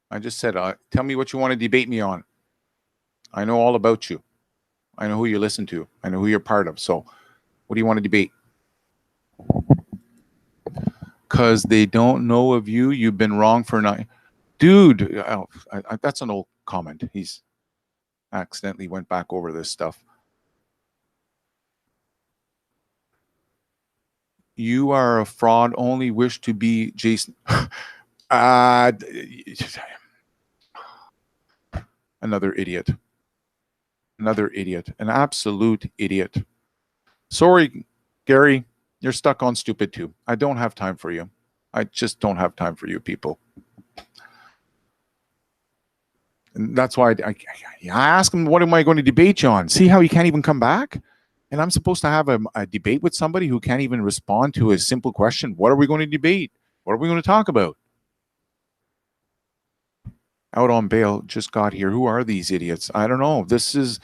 I just said, tell me what you want to debate me on. I know all about you. I know who you listen to. I know who you're part of. So what do you want to debate? Because they don't know of you. You've been wrong for 9. Dude, that's an old comment. He's accidentally went back over this stuff. You are a fraud. Only wish to be Jason. Another idiot. Another idiot. An absolute idiot. Sorry, Gary. You're stuck on stupid too. I don't have time for you. I just don't have time for you people. And that's why I ask him, what am I going to debate you on? See how he can't even come back? And I'm supposed to have a debate with somebody who can't even respond to a simple question. What are we going to debate? What are we going to talk about? Out on bail, just got here. Who are these idiots? I don't know. This is,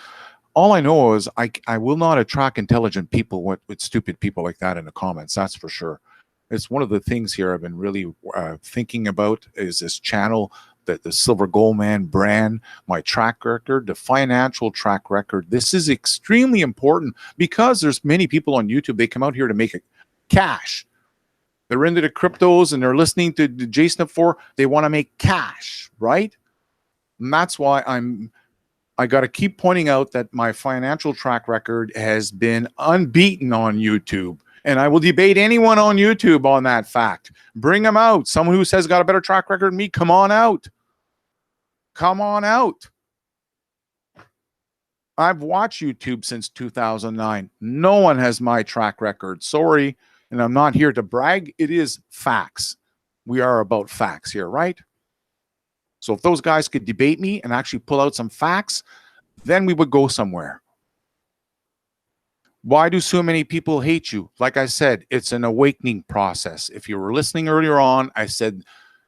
all I know is I will not attract intelligent people with stupid people like that in the comments. That's for sure. It's one of the things here I've been really thinking about is this channel, the Silver Gold Man brand, my track record, the financial track record. This is extremely important because there's many people on YouTube, they come out here to make cash. They're into the cryptos and they're listening to the JSNIP4. They want to make cash, right? And that's why I got to keep pointing out that my financial track record has been unbeaten on YouTube. And I will debate anyone on YouTube on that fact. Bring them out. Someone who says got a better track record than me, come on out. Come on out. I've watched YouTube since 2009. No one has my track record. Sorry. And I'm not here to brag. It is facts. We are about facts here, right? So if those guys could debate me and actually pull out some facts, then we would go somewhere. Why do so many people hate you? Like I said, it's an awakening process. If you were listening earlier on, I said,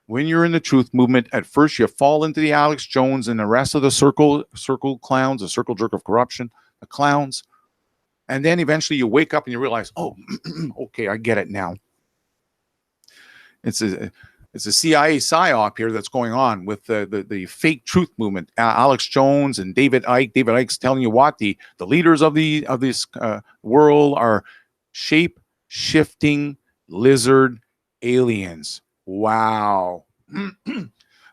when you're in the truth movement, at first you fall into the Alex Jones and the rest of the circle clowns, the circle jerk of corruption, the clowns. And then eventually you wake up and you realize, oh, okay, I get it now. It's a CIA psyop here that's going on with the fake truth movement. Alex Jones and David Icke. David Icke's telling you what the leaders of this world are shape-shifting lizard aliens. Wow.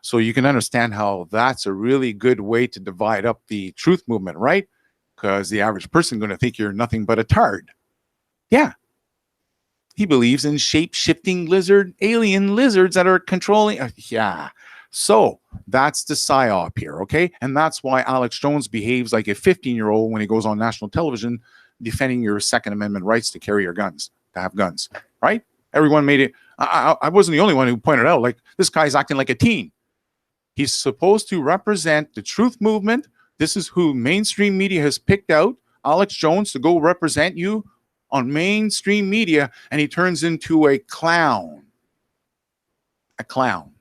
So you can understand how that's a really good way to divide up the truth movement, right? Because the average person is going to think you're nothing but a tard. Yeah. He believes in shape-shifting alien lizards that are controlling. Yeah. So that's the psyop here, okay? And that's why Alex Jones behaves like a 15-year-old when he goes on national television defending your Second Amendment rights to carry your guns, to have guns, right? Everyone made it. I wasn't the only one who pointed out, like, this guy's acting like a teen. He's supposed to represent the truth movement. This is who mainstream media has picked out, Alex Jones, to go represent you on mainstream media, and he turns into a clown. A clown.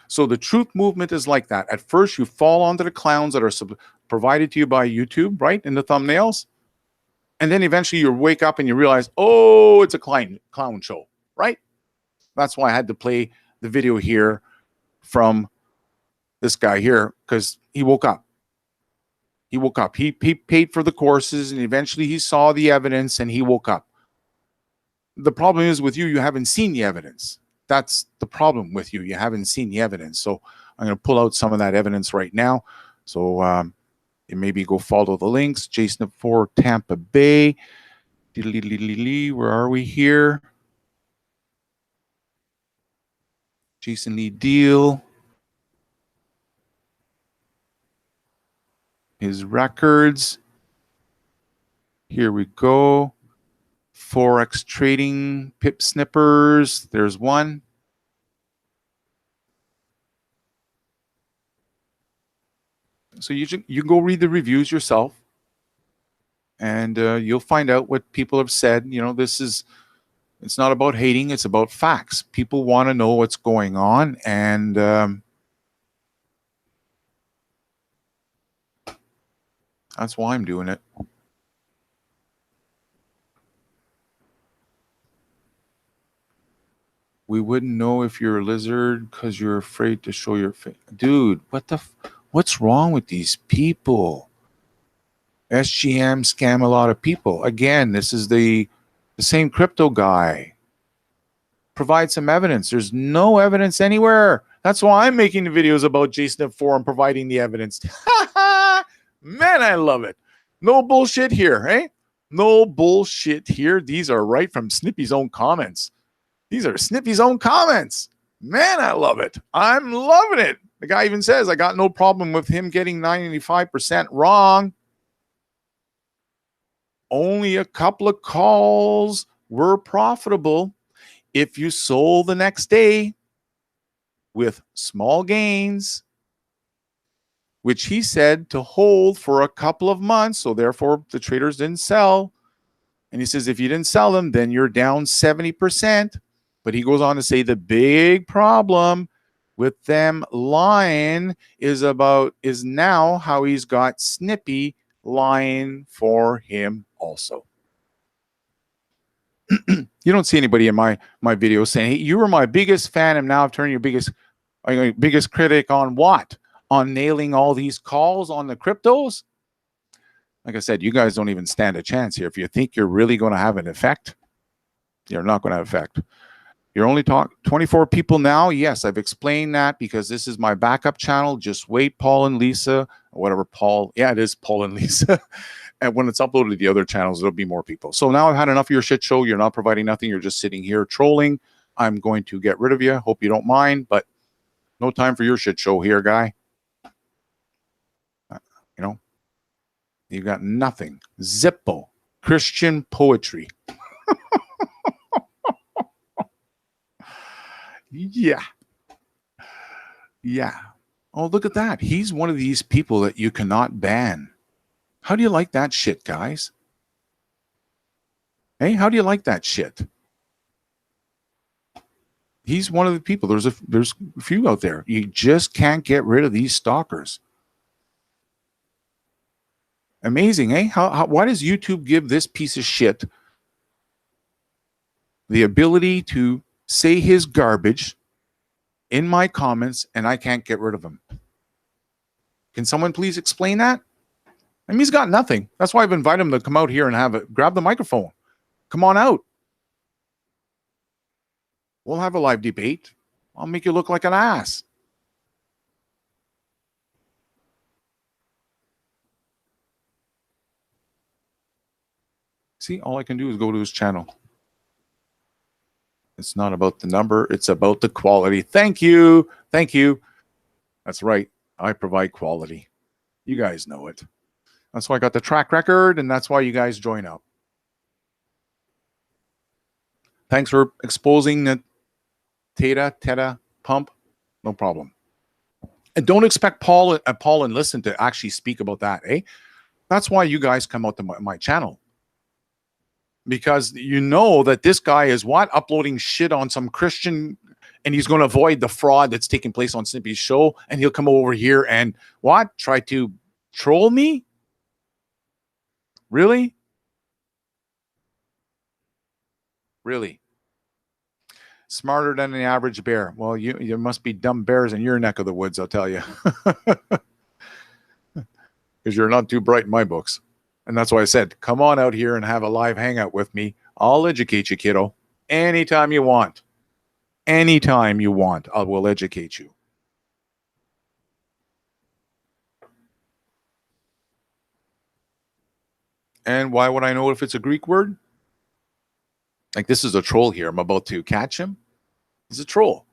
So the truth movement is like that. At first, you fall onto the clowns that are provided to you by YouTube, right, in the thumbnails. And then eventually you wake up and you realize, oh, it's a clown show, right? That's why I had to play the video here from this guy here, because he woke up. He woke up. He paid for the courses, and eventually he saw the evidence, and he woke up. The problem is with you, you haven't seen the evidence. That's the problem with you. You haven't seen the evidence. So I'm going to pull out some of that evidence right now. So you maybe go follow the links. JSNIP4 Tampa Bay. Where are we here? Jason Lee Deal. His records. Here we go. Forex trading, pip snippers. There's one. So you can go read the reviews yourself, and you'll find out what people have said. You know, it's not about hating, it's about facts. People want to know what's going on, and that's why I'm doing it. We wouldn't know if you're a lizard because you're afraid to show your face. Dude, what's wrong with these people? SGM scam a lot of people. Again, this is the same crypto guy. Provide some evidence. There's no evidence anywhere. That's why I'm making the videos about JSNIP4 and providing the evidence. Man, I love it. No bullshit here, eh? No bullshit here. These are right from Snippy's own comments. These are Snippy's own comments. Man, I love it. I'm loving it. The guy even says, I got no problem with him getting 95% wrong. Only a couple of calls were profitable if you sold the next day with small gains, which he said to hold for a couple of months. So therefore, the traders didn't sell. And he says, if you didn't sell them, then you're down 70%. But he goes on to say the big problem with them lying is now how he's got Snippy lying for him also. You don't see anybody in my videos saying, hey, you were my biggest fan and now I've turned your biggest critic on what? On nailing all these calls on the cryptos? Like I said, you guys don't even stand a chance here. If you think you're really going to have an effect, you're not going to have effect. You're only 24 people now. Yes, I've explained that because this is my backup channel. Just wait, Paul and Lisa, or whatever Paul. Yeah, it is Paul and Lisa. And when it's uploaded to the other channels, there'll be more people. So now I've had enough of your shit show. You're not providing nothing. You're just sitting here trolling. I'm going to get rid of you. Hope you don't mind, but no time for your shit show here, guy. You know, you got nothing. Zippo. Christian poetry. Yeah. Yeah. Oh, look at that. He's one of these people that you cannot ban. How do you like that shit, guys? Hey, how do you like that shit? He's one of the people. There's a few out there. You just can't get rid of these stalkers. Amazing, eh? Why does YouTube give this piece of shit the ability to say his garbage in my comments and I can't get rid of him? Can someone please explain that? I mean, he's got nothing. That's why I've invited him to come out here and grab the microphone. Come on out. We'll have a live debate. I'll make you look like an ass. See, all I can do is go to his channel. It's not about the number. It's about the quality. Thank you. Thank you. That's right. I provide quality. You guys know it. That's why I got the track record, and that's why you guys join up. Thanks for exposing the THETA pump. No problem. And don't expect Paul and Listen to actually speak about that, eh? That's why you guys come out to my channel. Because you know that this guy is what? Uploading shit on some Christian, and he's going to avoid the fraud that's taking place on Snippy's show, and he'll come over here and what? Try to troll me? Really? Really? Smarter than the average bear. Well, you must be dumb bears in your neck of the woods, I'll tell you. Because you're not too bright in my books. And that's why I said, come on out here and have a live hangout with me. I'll educate you, kiddo. Anytime you want. Anytime you want, I will educate you. And why would I know if it's a Greek word? Like, this is a troll here. I'm about to catch him. He's a troll.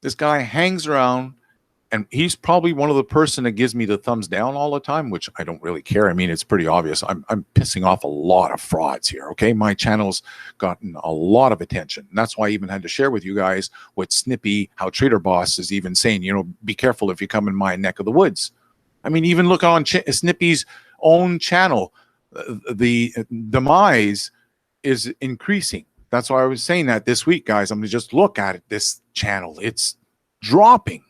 This guy hangs around, and he's probably one of the person that gives me the thumbs down all the time, which I don't really care. I mean, it's pretty obvious. I'm pissing off a lot of frauds here, okay? My channel's gotten a lot of attention. And that's why I even had to share with you guys what Snippy, how Trader Boss is even saying, you know, be careful if you come in my neck of the woods. I mean, even look on Snippy's own channel, the demise is increasing. That's why I was saying that this week, guys. I'm going to just look at it. This channel, it's dropping.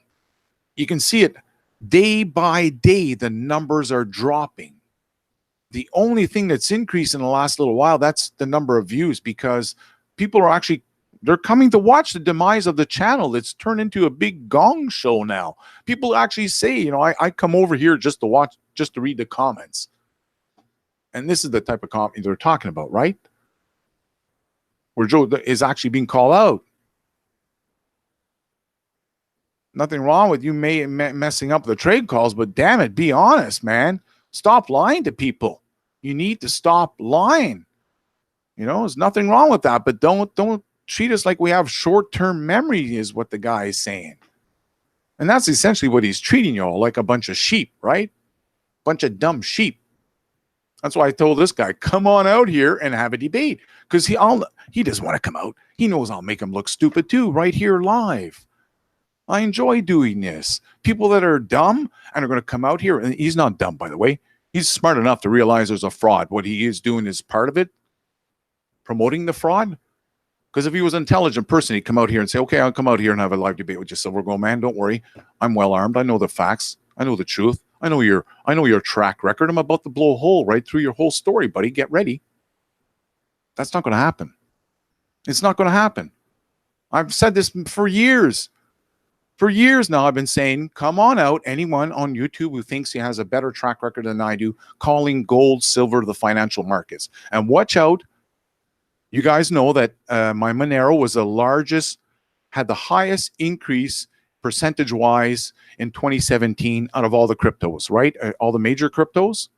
You can see it day by day. The numbers are dropping. The only thing that's increased in the last little while, that's the number of views, because people are actually, they're coming to watch the demise of the channel. It's turned into a big gong show now. People actually say, you know, I come over here just to watch, just to read the comments. And this is the type of comment they're talking about, right? Where Joe is actually being called out. Nothing wrong with you messing up the trade calls, but damn it, be honest, man. Stop lying to people. You need to stop lying. You know, there's nothing wrong with that, but don't treat us like we have short-term memory, is what the guy is saying. And that's essentially what he's treating you all, like a bunch of sheep, right? Bunch of dumb sheep. That's why I told this guy, come on out here and have a debate, because he doesn't want to come out. He knows I'll make him look stupid too, right here live. I enjoy doing this. People that are dumb and are going to come out here, and he's not dumb, by the way. He's smart enough to realize there's a fraud. What he is doing is part of it, promoting the fraud. Because if he was an intelligent person, he'd come out here and say, okay, I'll come out here and have a live debate with you, Silver Gold Man. Don't worry. I'm well armed. I know the facts. I know the truth. I know your track record. I'm about to blow a hole right through your whole story, buddy. Get ready. That's not going to happen. It's not going to happen. I've said this for years. For years now, I've been saying, come on out, anyone on YouTube who thinks he has a better track record than I do, calling gold, silver, the financial markets. And watch out. You guys know that my Monero was the largest, had the highest increase percentage-wise in 2017 out of all the cryptos, right? All the major cryptos.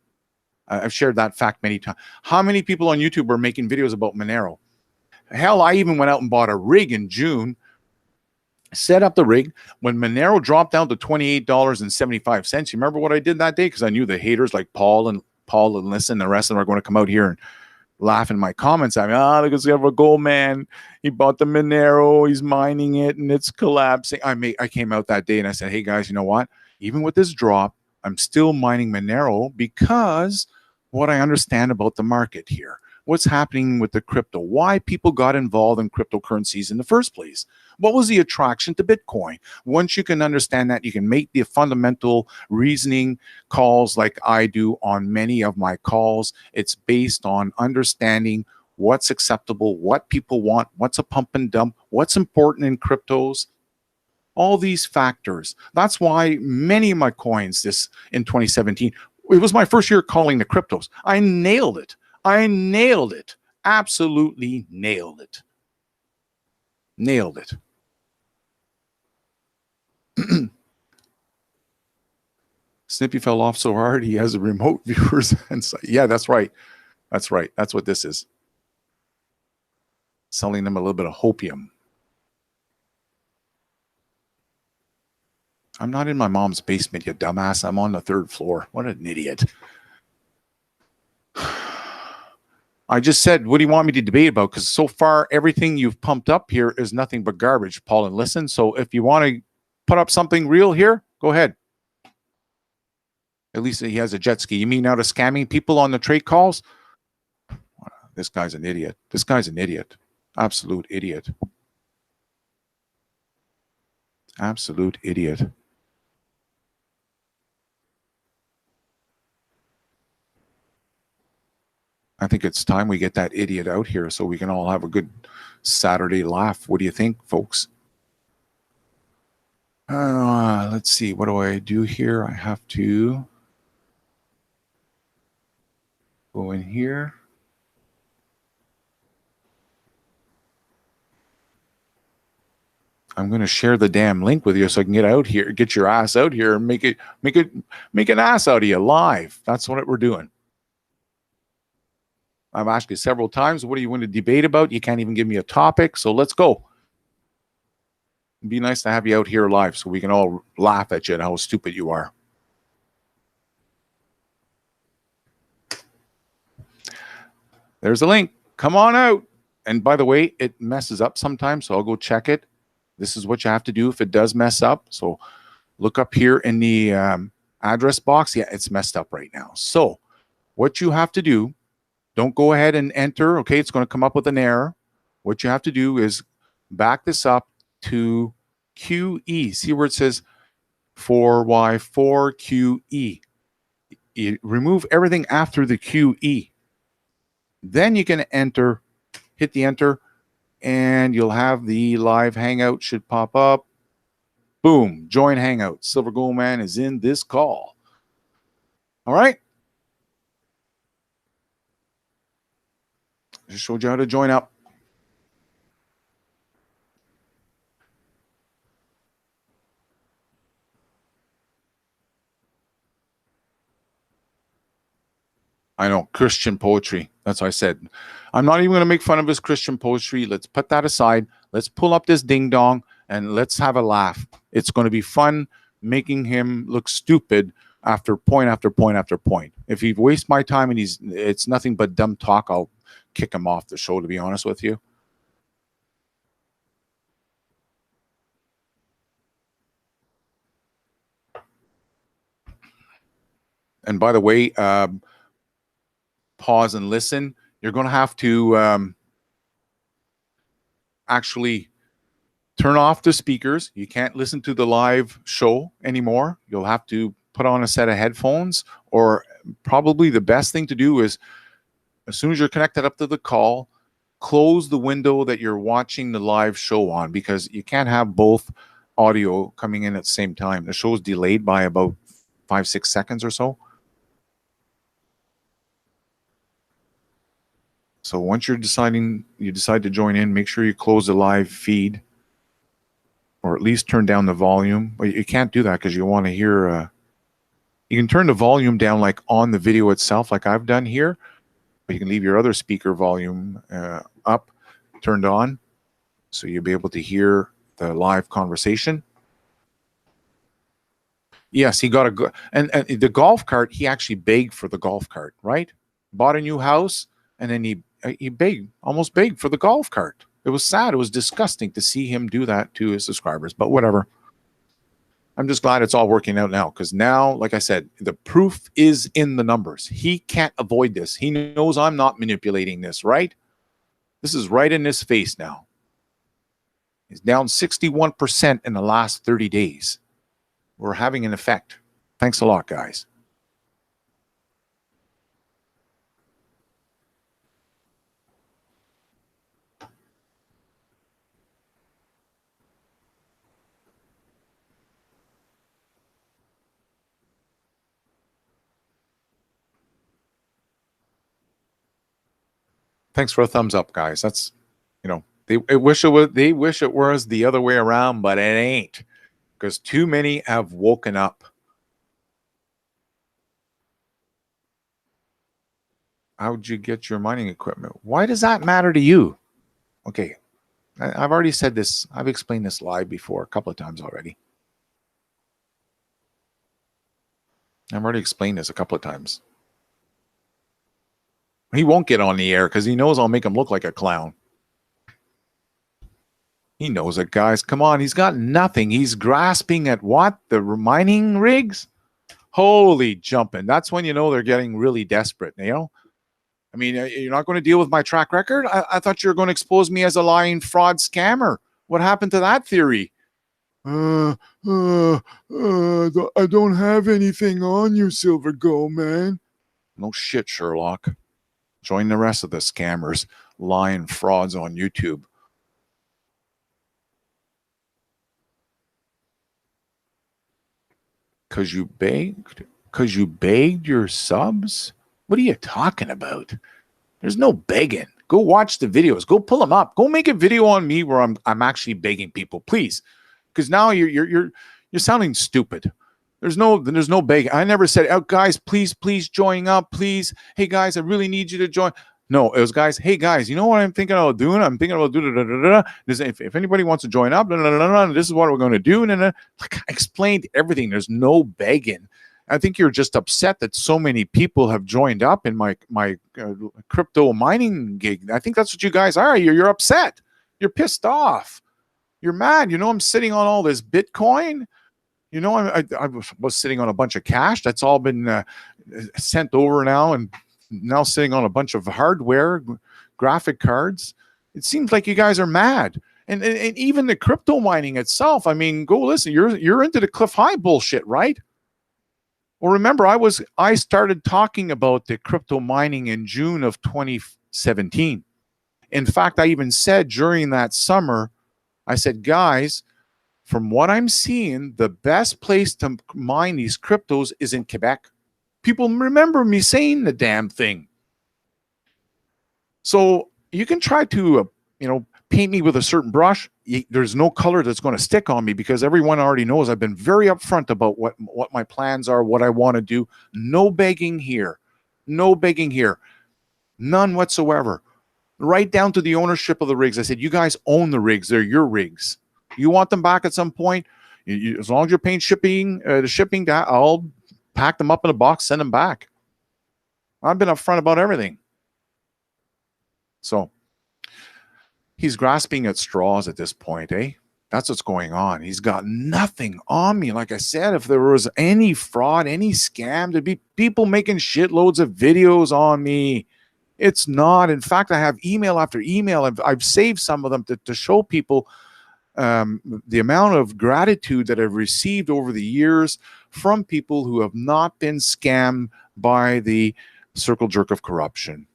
I've shared that fact many times. How many people on YouTube were making videos about Monero? Hell, I even went out and bought a rig in June, set up the rig. When Monero dropped down to $28.75, you remember what I did that day? Because I knew the haters like Paul and Listen, the rest of them are going to come out here and laugh in my comments. I mean, look at Silver Gold Man. He bought the Monero. He's mining it, and it's collapsing. I came out that day and I said, hey, guys, you know what? Even with this drop, I'm still mining Monero because what I understand about the market here, what's happening with the crypto, why people got involved in cryptocurrencies in the first place. What was the attraction to Bitcoin? Once you can understand that, you can make the fundamental reasoning calls like I do on many of my calls. It's based on understanding what's acceptable, what people want, what's a pump and dump, what's important in cryptos, all these factors. That's why many of my coins in 2017, it was my first year calling the cryptos. I nailed it. I nailed it. Absolutely nailed it. Nailed it. Snippy fell off so hard he has a remote viewers. And yeah, that's right. That's right. That's what this is. Selling them a little bit of hopium. I'm not in my mom's basement, you dumbass. I'm on the 3rd floor. What an idiot. I just said, what do you want me to debate about? Because so far, everything you've pumped up here is nothing but garbage, Paul and Listen. So if you want to put up something real here, go ahead. At least he has a jet ski. You mean out of scamming people on the trade calls? This guy's an idiot. This guy's an idiot. Absolute idiot. Absolute idiot. I think it's time we get that idiot out here so we can all have a good Saturday laugh. What do you think, folks? Let's see. What do I do here? I have to go in here. I'm going to share the damn link with you so I can get out here, get your ass out here and make an ass out of you live. That's what we're doing. I've asked you several times, what do you want to debate about? You can't even give me a topic, so let's go. It'd be nice to have you out here live so we can all laugh at you and how stupid you are. There's a link. Come on out. And by the way, it messes up sometimes, so I'll go check it. This is what you have to do if it does mess up. So look up here in the address box, yeah, it's messed up right now. So what you have to do, don't go ahead and enter. Okay, it's going to come up with an error. What you have to do is back this up to QE. See where it says 4Y4QE. You remove everything after the QE. Then you can enter, hit the enter, and you'll have the live hangout should pop up. Boom, join hangout. Silver Gold Man is in this call. All right. Just showed you how to join up. I know, Christian poetry. That's what I said. I'm not even going to make fun of his Christian poetry. Let's put that aside. Let's pull up this ding dong and let's have a laugh. It's going to be fun making him look stupid after point after point after point. If he wastes my time and it's nothing but dumb talk, I'll kick him off the show, to be honest with you. And by the way, pause and listen. You're going to have to actually turn off the speakers. You can't listen to the live show anymore. You'll have to put on a set of headphones, or probably the best thing to do is as soon as you're connected up to the call, close the window that you're watching the live show on, because you can't have both audio coming in at the same time. The show's delayed by about 5-6 seconds or so. So once you decide to join in, make sure you close the live feed, or at least turn down the volume. But you can't do that because you want to hear. You can turn the volume down like on the video itself, like I've done here. But you can leave your other speaker volume up, turned on, so you'll be able to hear the live conversation. Yes, he got and the golf cart. He actually begged for the golf cart, right? Bought a new house, and then he begged, almost begged for the golf cart. It was sad. It was disgusting to see him do that to his subscribers, but whatever. I'm just glad it's all working out now, because now, like I said, the proof is in the numbers. He can't avoid this. He knows I'm not manipulating this, right? This is right in his face now. He's down 61% in the last 30 days. We're having an effect. Thanks a lot, guys. Thanks for a thumbs up, guys. That's, you know, they wish it was the other way around, but it ain't, because too many have woken up. How'd you get your mining equipment? Why does that matter to you? Okay, I've already said this. I've explained this live before a couple of times already. I've already explained this a couple of times. He won't get on the air because he knows I'll make him look like a clown. He knows it, guys. Come on, he's got nothing. He's grasping at what? The mining rigs? Holy jumping. That's when you know they're getting really desperate, you know? I mean, you're not going to deal with my track record? I thought you were going to expose me as a lying fraud scammer. What happened to that theory? I don't have anything on you, Silver Gold Man. No shit, Sherlock. Join the rest of the scammers, lying frauds on YouTube. Because you begged? Because you begged your subs? What are you talking about? There's no begging. Go watch the videos. Go pull them up. Go make a video on me where I'm actually begging people, please. Because now you're sounding stupid. There's no begging. I never said, oh, guys, please join up, please. Hey, guys, I really need you to join. No, it was, guys, hey, guys, you know what I'm thinking about doing? I'm thinking about doing if anybody wants to join up, this is what we're going to do. And like I explained everything. There's no begging. I think you're just upset that so many people have joined up in my crypto mining gig. I think that's what you guys are. You're upset. You're pissed off. You're mad. You know, I'm sitting on all this Bitcoin. You know, I was sitting on a bunch of cash. That's all been sent over now, and now sitting on a bunch of hardware, graphic cards. It seems like you guys are mad. And even the crypto mining itself. I mean, go listen. You're into the cliff high bullshit, right? Well, remember, I started talking about the crypto mining in June of 2017. In fact, I even said during that summer, I said, guys, from what I'm seeing, the best place to mine these cryptos is in Quebec. People remember me saying the damn thing. So you can try to, paint me with a certain brush. There's no color that's going to stick on me because everyone already knows I've been very upfront about what my plans are, what I want to do. No begging here. No begging here. None whatsoever. Right down to the ownership of the rigs. I said, you guys own the rigs. They're your rigs. You want them back at some point? As long as you're paying the shipping, I'll pack them up in a box, send them back. I've been upfront about everything. So he's grasping at straws at this point, eh? That's what's going on. He's got nothing on me. Like I said, if there was any fraud, any scam, there'd be people making shitloads of videos on me. It's not. In fact, I have email after email. I've saved some of them to show people the amount of gratitude that I've received over the years from people who have not been scammed by the circle jerk of corruption.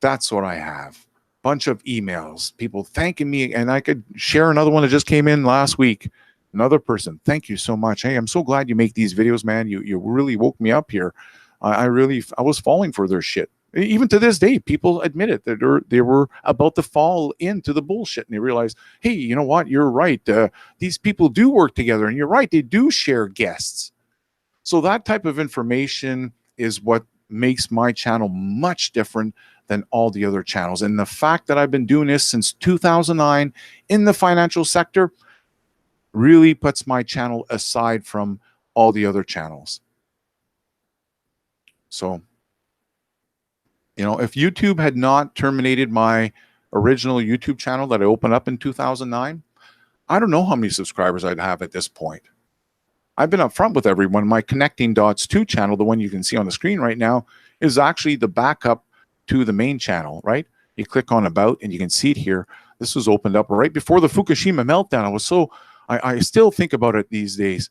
That's what I have. Bunch of emails, people thanking me, and I could share another one that just came in last week. Another person, thank you so much. Hey, I'm so glad you make these videos, man. You really woke me up here. I was falling for their shit. Even to this day, people admit it, that they were about to fall into the bullshit, and they realized, hey, you know what? You're right. These people do work together, and you're right. They do share guests. So that type of information is what makes my channel much different than all the other channels. And the fact that I've been doing this since 2009 in the financial sector really puts my channel aside from all the other channels. So, if YouTube had not terminated my original YouTube channel that I opened up in 2009, I don't know how many subscribers I'd have at this point. I've been upfront with everyone. My Connecting Dots 2 channel, the one you can see on the screen right now, is actually the backup to the main channel, right? You click on About and you can see it here. This was opened up right before the Fukushima meltdown. I still think about it these days.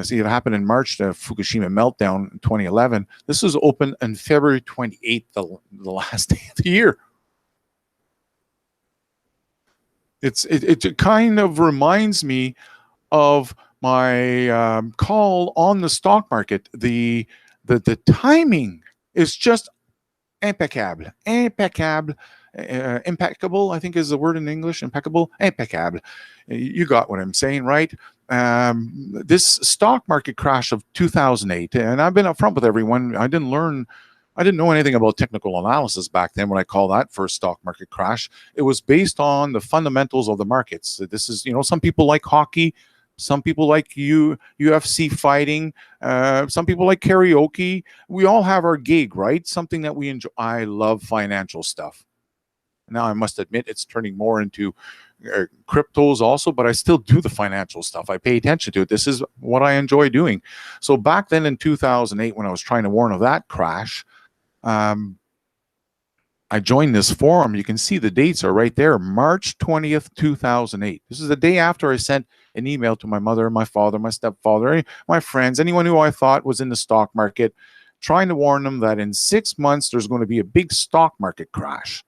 See, it happened in March, the Fukushima meltdown in 2011. This was open on February 28th, the last day of the year. It kind of reminds me of my call on the stock market. The timing is just impeccable. Impeccable, I think is the word in English. Impeccable, impeccable. You got what I'm saying, right? This stock market crash of 2008, and I've been upfront with everyone. I didn't know anything about technical analysis back then when I call that first stock market crash. It was based on the fundamentals of the markets. This is, some people like hockey. Some people like UFC fighting. Some people like karaoke. We all have our gig, right? Something that we enjoy. I love financial stuff. Now, I must admit, it's turning more into cryptos also, but I still do the financial stuff. I pay attention to it. This is what I enjoy doing. So back then in 2008, when I was trying to warn of that crash, I joined this forum. You can see the dates are right there. March 20th, 2008. This is the day after I sent an email to my mother, my father, my stepfather, my friends, anyone who I thought was in the stock market, trying to warn them that in 6 months, there's going to be a big stock market crash.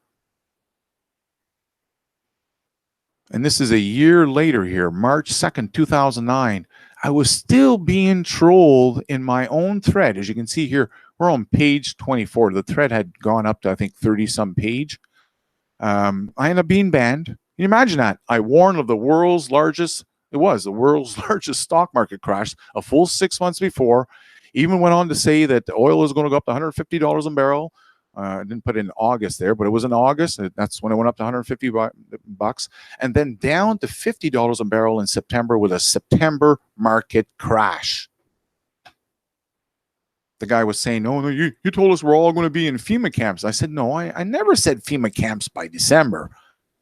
And this is a year later here, March 2nd, 2009. I was still being trolled in my own thread. As you can see here, we're on page 24. The thread had gone up to, I think, 30-some page. I ended up being banned. Can you imagine that? I warned of the world's largest stock market crash a full 6 months before. Even went on to say that the oil is going to go up to $150 a barrel. I didn't put in August there, but it was in August. That's when it went up to 150 bucks, and then down to $50 a barrel in September with a September market crash. The guy was saying, "Oh, no, you told us we're all going to be in FEMA camps." I said, "No, I never said FEMA camps by December.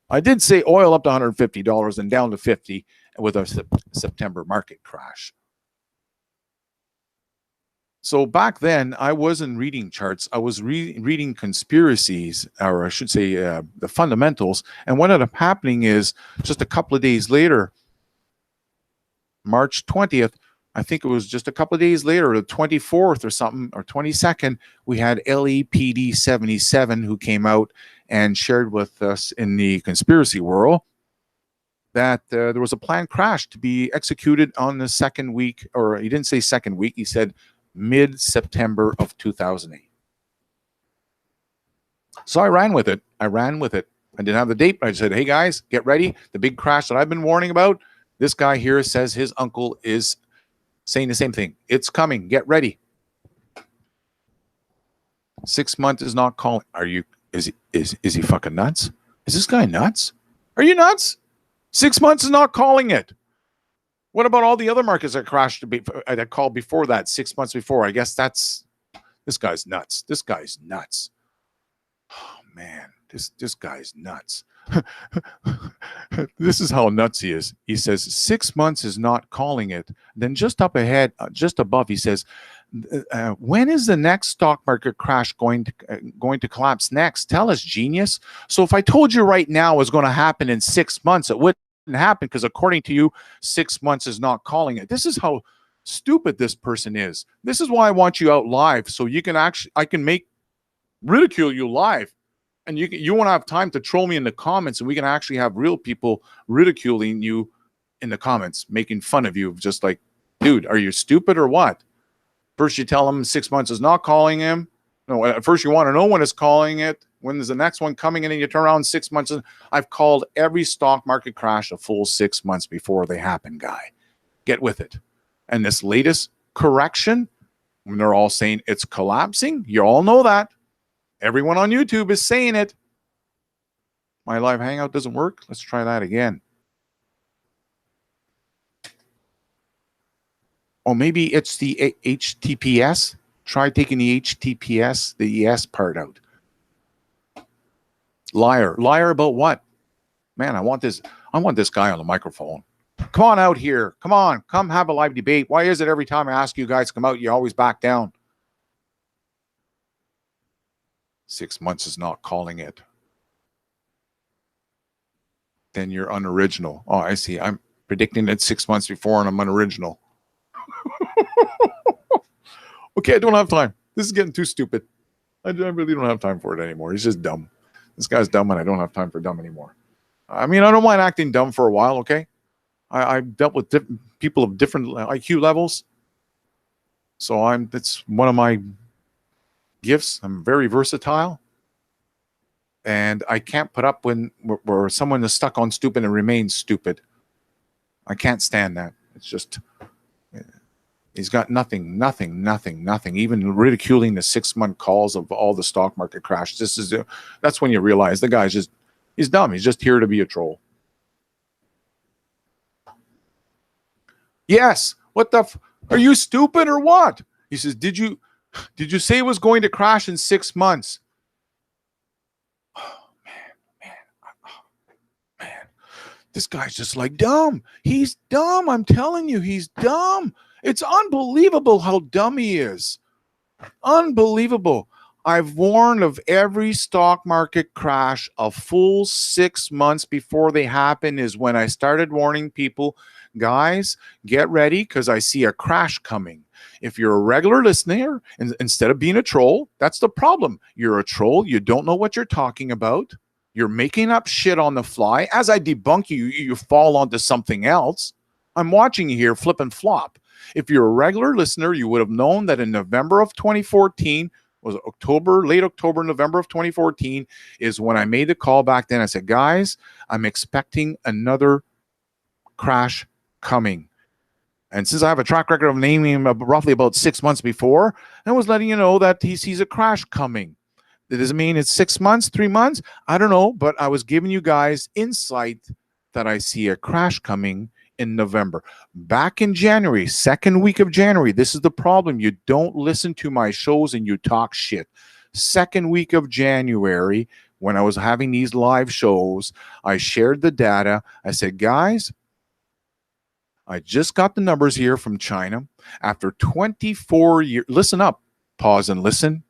I did say oil up to $150 and down to $50 with a September market crash." So back then, I wasn't reading charts. I was reading conspiracies, or I should say the fundamentals. And what ended up happening is just a couple of days later, March 20th, I think it was just a couple of days later, the 24th or something, or 22nd, we had LAPD 77 who came out and shared with us in the conspiracy world that there was a planned crash to be executed on the second week, or he didn't say second week, he said mid-September of 2008. So I ran with it. I didn't have the date, but I said, hey guys, get ready. The big crash that I've been warning about, this guy here says his uncle is saying the same thing. It's coming. Get ready. 6 months is not calling. Is he fucking nuts? Is this guy nuts? Are you nuts? 6 months is not calling it. What about all the other markets that crashed that called before that, 6 months before? I guess this guy's nuts. This guy's nuts. Oh man, this guy's nuts. This is how nuts he is. He says 6 months is not calling it. Then just up ahead, just above, he says, when is the next stock market crash going to collapse next? Tell us, genius. So if I told you right now it was going to happen in 6 months, it wouldn't happen, because according to you, 6 months is not calling it. This is how stupid this person is. This is why I want you out live, so you can I can ridicule you live, and you won't have time to troll me in the comments, and we can actually have real people ridiculing you in the comments, making fun of you, just like, dude, are you stupid or what? First you tell him 6 months is not calling him. No, at first you want to know when it's calling it, when is the next one coming in, and you turn around 6 months. I've called every stock market crash a full 6 months before they happen, guy. Get with it. And this latest correction, when they're all saying it's collapsing, you all know that. Everyone on YouTube is saying it. My live hangout doesn't work. Let's try that again. Oh, maybe it's the HTTPS. Try taking the HTTPS, the ES part out. Liar. Liar about what? Man, I want this guy on the microphone. Come on out here. Come on. Come have a live debate. Why is it every time I ask you guys to come out, you always back down? 6 months is not calling it. Then you're unoriginal. Oh, I see. I'm predicting it 6 months before and I'm unoriginal. Okay, I don't have time. This is getting too stupid. I really don't have time for it anymore. He's just dumb. This guy's dumb, and I don't have time for dumb anymore. I mean, I don't mind acting dumb for a while, okay? I've dealt with people of different IQ levels. So it's one of my gifts. I'm very versatile. And I can't put up where someone is stuck on stupid and remains stupid. I can't stand that. It's just, he's got nothing, even ridiculing the 6 month calls of all the stock market crash. That's when you realize the guy's he's dumb. He's just here to be a troll. Yes. What the are you stupid or what? He says, did you say it was going to crash in 6 months? Oh, man. This guy's just like dumb. He's dumb. I'm telling you, he's dumb. It's unbelievable how dumb he is. Unbelievable. I've warned of every stock market crash a full 6 months before they happen is when I started warning people, guys, get ready because I see a crash coming. If you're a regular listener, instead of being a troll, that's the problem. You're a troll. You don't know what you're talking about. You're making up shit on the fly. As I debunk you, you fall onto something else. I'm watching you here flip and flop. If you're a regular listener, you would have known that in November of 2014, was late October, November of 2014, is when I made the call back then. I said, guys, I'm expecting another crash coming. And since I have a track record of naming him roughly about 6 months before, I was letting you know that he sees a crash coming. That doesn't mean it's 6 months, 3 months. I don't know, but I was giving you guys insight that I see a crash coming in November. Back in January, second week of January, this is the problem. You don't listen to my shows and you talk shit. Second week of January, when I was having these live shows, I shared the data. I said, guys, I just got the numbers here from China. After 24 years, listen up, pause and listen.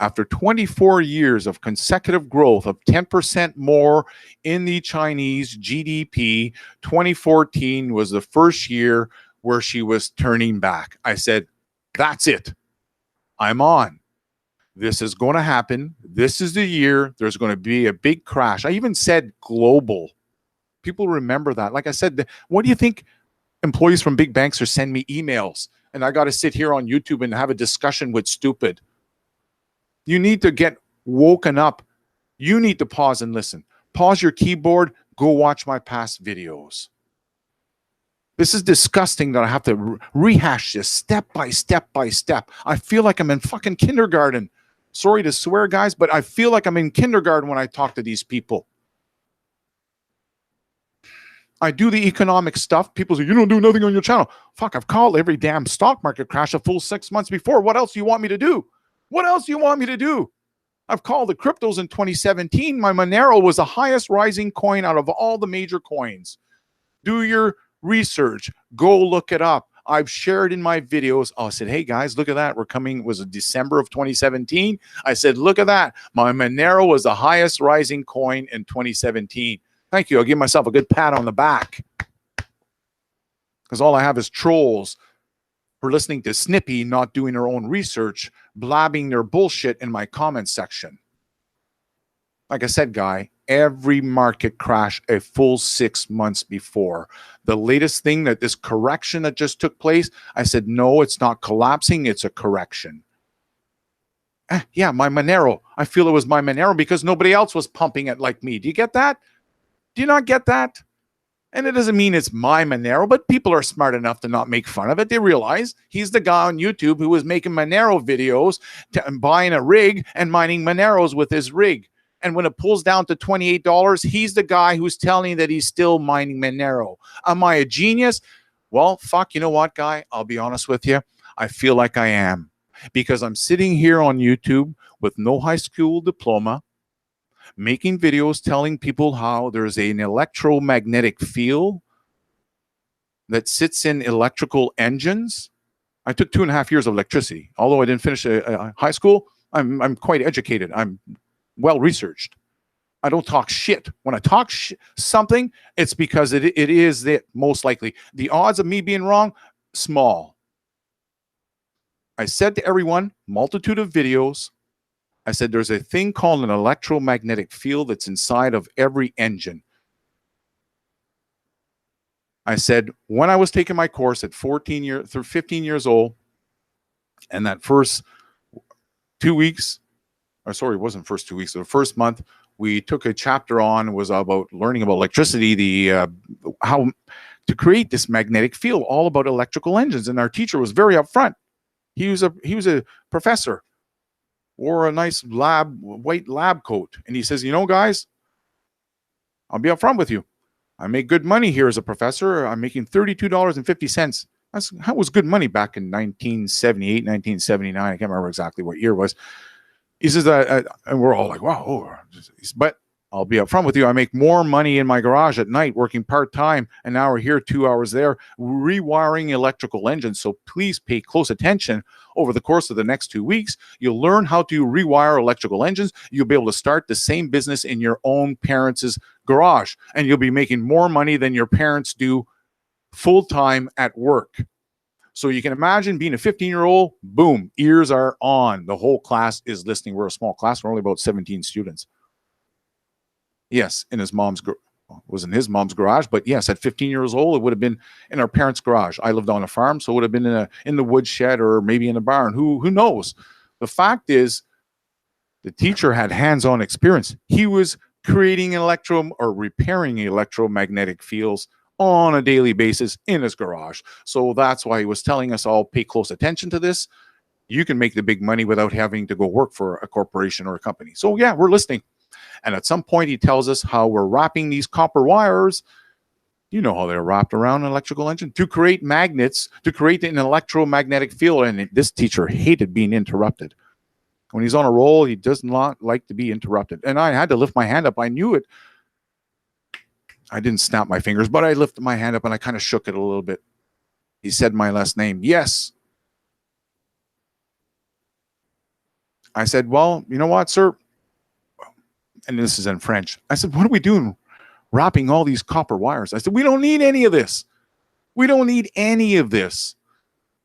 After 24 years of consecutive growth of 10% more in the Chinese GDP, 2014 was the first year where she was turning back. I said, that's it. I'm on. This is going to happen. This is the year. There's going to be a big crash. I even said global. People remember that. Like I said, what do you think employees from big banks are sending me emails? And I got to sit here on YouTube and have a discussion with stupid. You need to get woken up. You need to pause and listen. Pause your keyboard. Go watch my past videos. This is disgusting that I have to rehash this step by step by step. I feel like I'm in fucking kindergarten. Sorry to swear, guys, but I feel like I'm in kindergarten when I talk to these people. I do the economic stuff. People say, you don't do nothing on your channel. Fuck, I've called every damn stock market crash a full 6 months before. What else do you want me to do? What else do you want me to do? I've called the cryptos in 2017. My Monero was the highest rising coin out of all the major coins. Do your research. Go look it up. I've shared in my videos. I said, hey guys, look at that. We're coming, was it December of 2017? I said, look at that. My Monero was the highest rising coin in 2017. Thank you. I'll give myself a good pat on the back. Because all I have is trolls who are listening to Snippy, not doing their own research, blabbing their bullshit in my comment section. Like I said, guy, every market crash a full 6 months before. The latest thing, that this correction that just took place, I said, no, it's not collapsing, it's a correction. Yeah, my Monero. I feel it was my Monero because nobody else was pumping it like me. Do you get that? Do you not get that? And it doesn't mean it's my Monero, but people are smart enough to not make fun of it. They realize he's the guy on YouTube who was making Monero videos, buying a rig and mining Moneros with his rig. And when it pulls down to $28, he's the guy who's telling that he's still mining Monero. Am I a genius? Well, fuck, you know what, guy? I'll be honest with you. I feel like I am. Because I'm sitting here on YouTube with no high school diploma, making videos telling people how there's an electromagnetic field that sits in electrical engines. I took 2.5 years of electricity. Although I didn't finish high school, I'm quite educated. I'm well researched. I don't talk shit. When I talk something, it's because it is that most likely. The odds of me being wrong, small. I said to everyone, multitude of videos, I said there's a thing called an electromagnetic field that's inside of every engine. I said when I was taking my course at 15 years old, and that first 2 weeks, or sorry, it wasn't first 2 weeks, the first month, we took a chapter on, was about learning about electricity, the how to create this magnetic field, all about electrical engines. And our teacher was very upfront. He was a professor, wore a nice white lab coat. And he says, you know, guys, I'll be upfront with you. I make good money here as a professor. I'm making $32.50. That was good money back in 1978, 1979. I can't remember exactly what year it was. He says that, and we're all like, wow. Oh. But I'll be upfront with you. I make more money in my garage at night working part-time, an hour here, 2 hours there, rewiring electrical engines. So please pay close attention over the course of the next 2 weeks. You'll learn how to rewire electrical engines. You'll be able to start the same business in your own parents' garage, and you'll be making more money than your parents do full-time at work. So you can imagine being a 15-year-old, boom, ears are on. The whole class is listening. We're a small class. We're only about 17 students. Yes, in his mom's was in his mom's garage, but yes, at 15 years old, it would have been in our parents' garage. I lived on a farm, so it would have been in the woodshed or maybe in a barn. Who knows? The fact is, the teacher had hands-on experience. He was creating repairing electromagnetic fields on a daily basis in his garage. So that's why he was telling us all, pay close attention to this. You can make the big money without having to go work for a corporation or a company. So yeah, we're listening. And at some point, he tells us how we're wrapping these copper wires. You know how they're wrapped around an electrical engine to create magnets, to create an electromagnetic field. And this teacher hated being interrupted. When he's on a roll, he does not like to be interrupted. And I had to lift my hand up. I knew it. I didn't snap my fingers, but I lifted my hand up and I kind of shook it a little bit. He said my last name. Yes. I said, well, you know what, sir? And this is in French. I said, what are we doing wrapping all these copper wires? I said, we don't need any of this. We don't need any of this.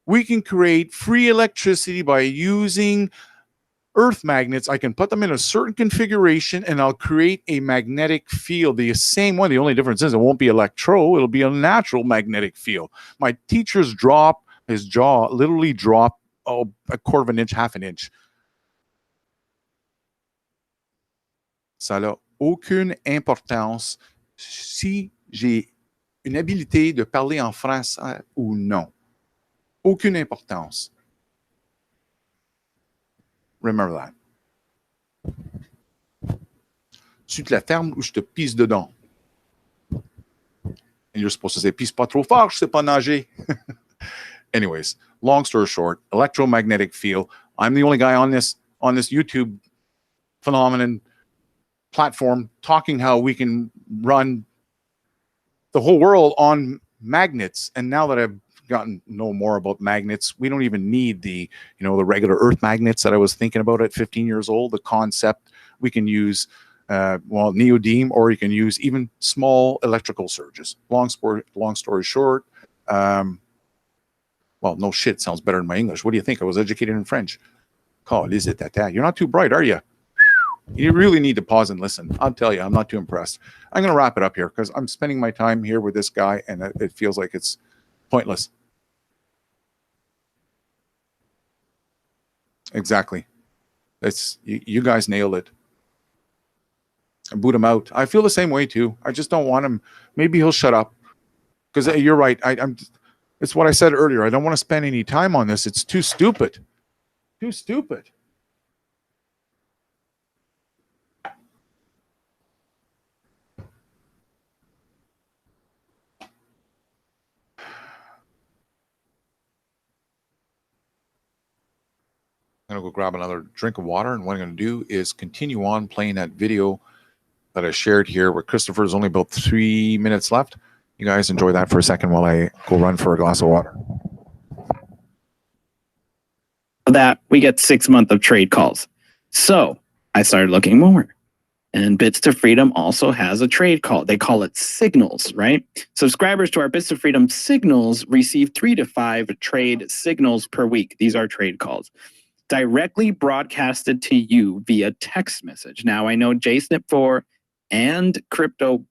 We can create free electricity by using earth magnets. I can put them in a certain configuration and I'll create a magnetic field. The same one. The only difference is it won't be it'll be a natural magnetic field. My teacher's his jaw literally dropped a quarter of an inch, half an inch. Ça n'a aucune importance si j'ai une habilité de parler en français ou non. Aucune importance. Remember that. Tu te la fermes ou je te pisse dedans. And you're supposed to say, pisse pas trop fort, je sais pas nager. Anyways, long story short, electromagnetic field. I'm the only guy on this YouTube phenomenon platform talking how we can run the whole world on magnets. And now that I've gotten to know more about magnets, we don't even need the regular earth magnets that I was thinking about at 15 years old. The concept, we can use neodymium, or you can use even small electrical surges. Long story short, well, no shit sounds better in my English. What do you think? I was educated in French. You're not too bright, are you? You really need to pause and listen. I'll tell you, I'm not too impressed. I'm going to wrap it up here because I'm spending my time here with this guy and it feels like it's pointless. Exactly. You guys nailed it. Boot him out. I feel the same way too. I just don't want him. Maybe he'll shut up. Because you're right. It's what I said earlier. I don't want to spend any time on this. It's too stupid. Too stupid. I'm going to go grab another drink of water, and what I'm going to do is continue on playing that video that I shared here where Christopher's only about 3 minutes left. You guys enjoy that for a second while I go run for a glass of water. That we get 6 months of trade calls. So I started looking more. And Bits to Freedom also has a trade call. They call it signals, right? Subscribers to our Bits to Freedom signals receive 3 to 5 trade signals per week. These are trade calls directly broadcasted to you via text message. Now, I know JSNIP4 and Crypto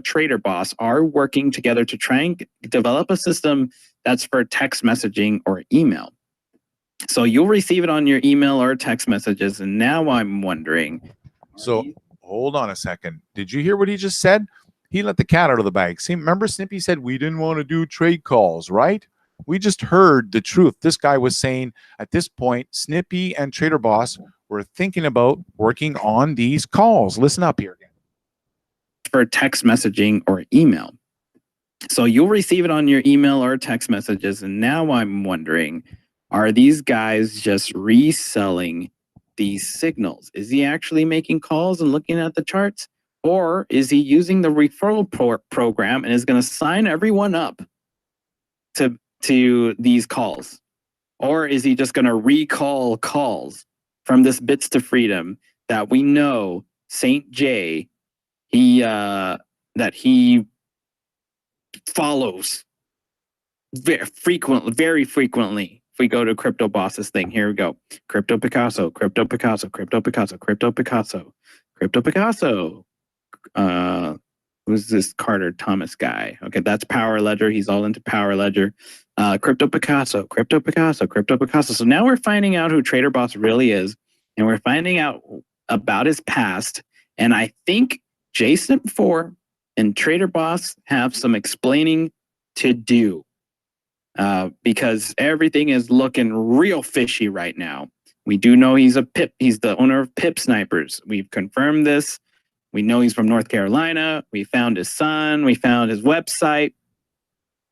Trader Boss are working together to try and develop a system that's for text messaging or email. So you'll receive it on your email or text messages. And now I'm wondering. So hold on a second. Did you hear what he just said? He let the cat out of the bag. See, remember Snippy said we didn't want to do trade calls, right? We just heard the truth. This guy was saying at this point, Snippy and Trader Boss were thinking about working on these calls. Listen up here again. For text messaging or email. So you'll receive it on your email or text messages. And now I'm wondering, are these guys just reselling these signals? Is he actually making calls and looking at the charts? Or is he using the referral program and is going to sign everyone up to these calls? Or is he just going to recall calls from this Bits to Freedom that we know St. J, that he follows very frequently. If we go to Crypto Boss's thing, here we go. Crypto Picasso, Crypto Picasso, Crypto Picasso, Crypto Picasso, Crypto Picasso. Who's this Carter Thomas guy? Okay, that's Power Ledger. He's all into Power Ledger. Crypto Picasso, Crypto Picasso, Crypto Picasso. So now we're finding out who Trader Boss really is, and we're finding out about his past. And I think JSNIP4 and Trader Boss have some explaining to do. Because everything is looking real fishy right now. We do know he's a Pip. He's the owner of Pip Snipers. We've confirmed this. We know he's from North Carolina. We found his son. We found his website.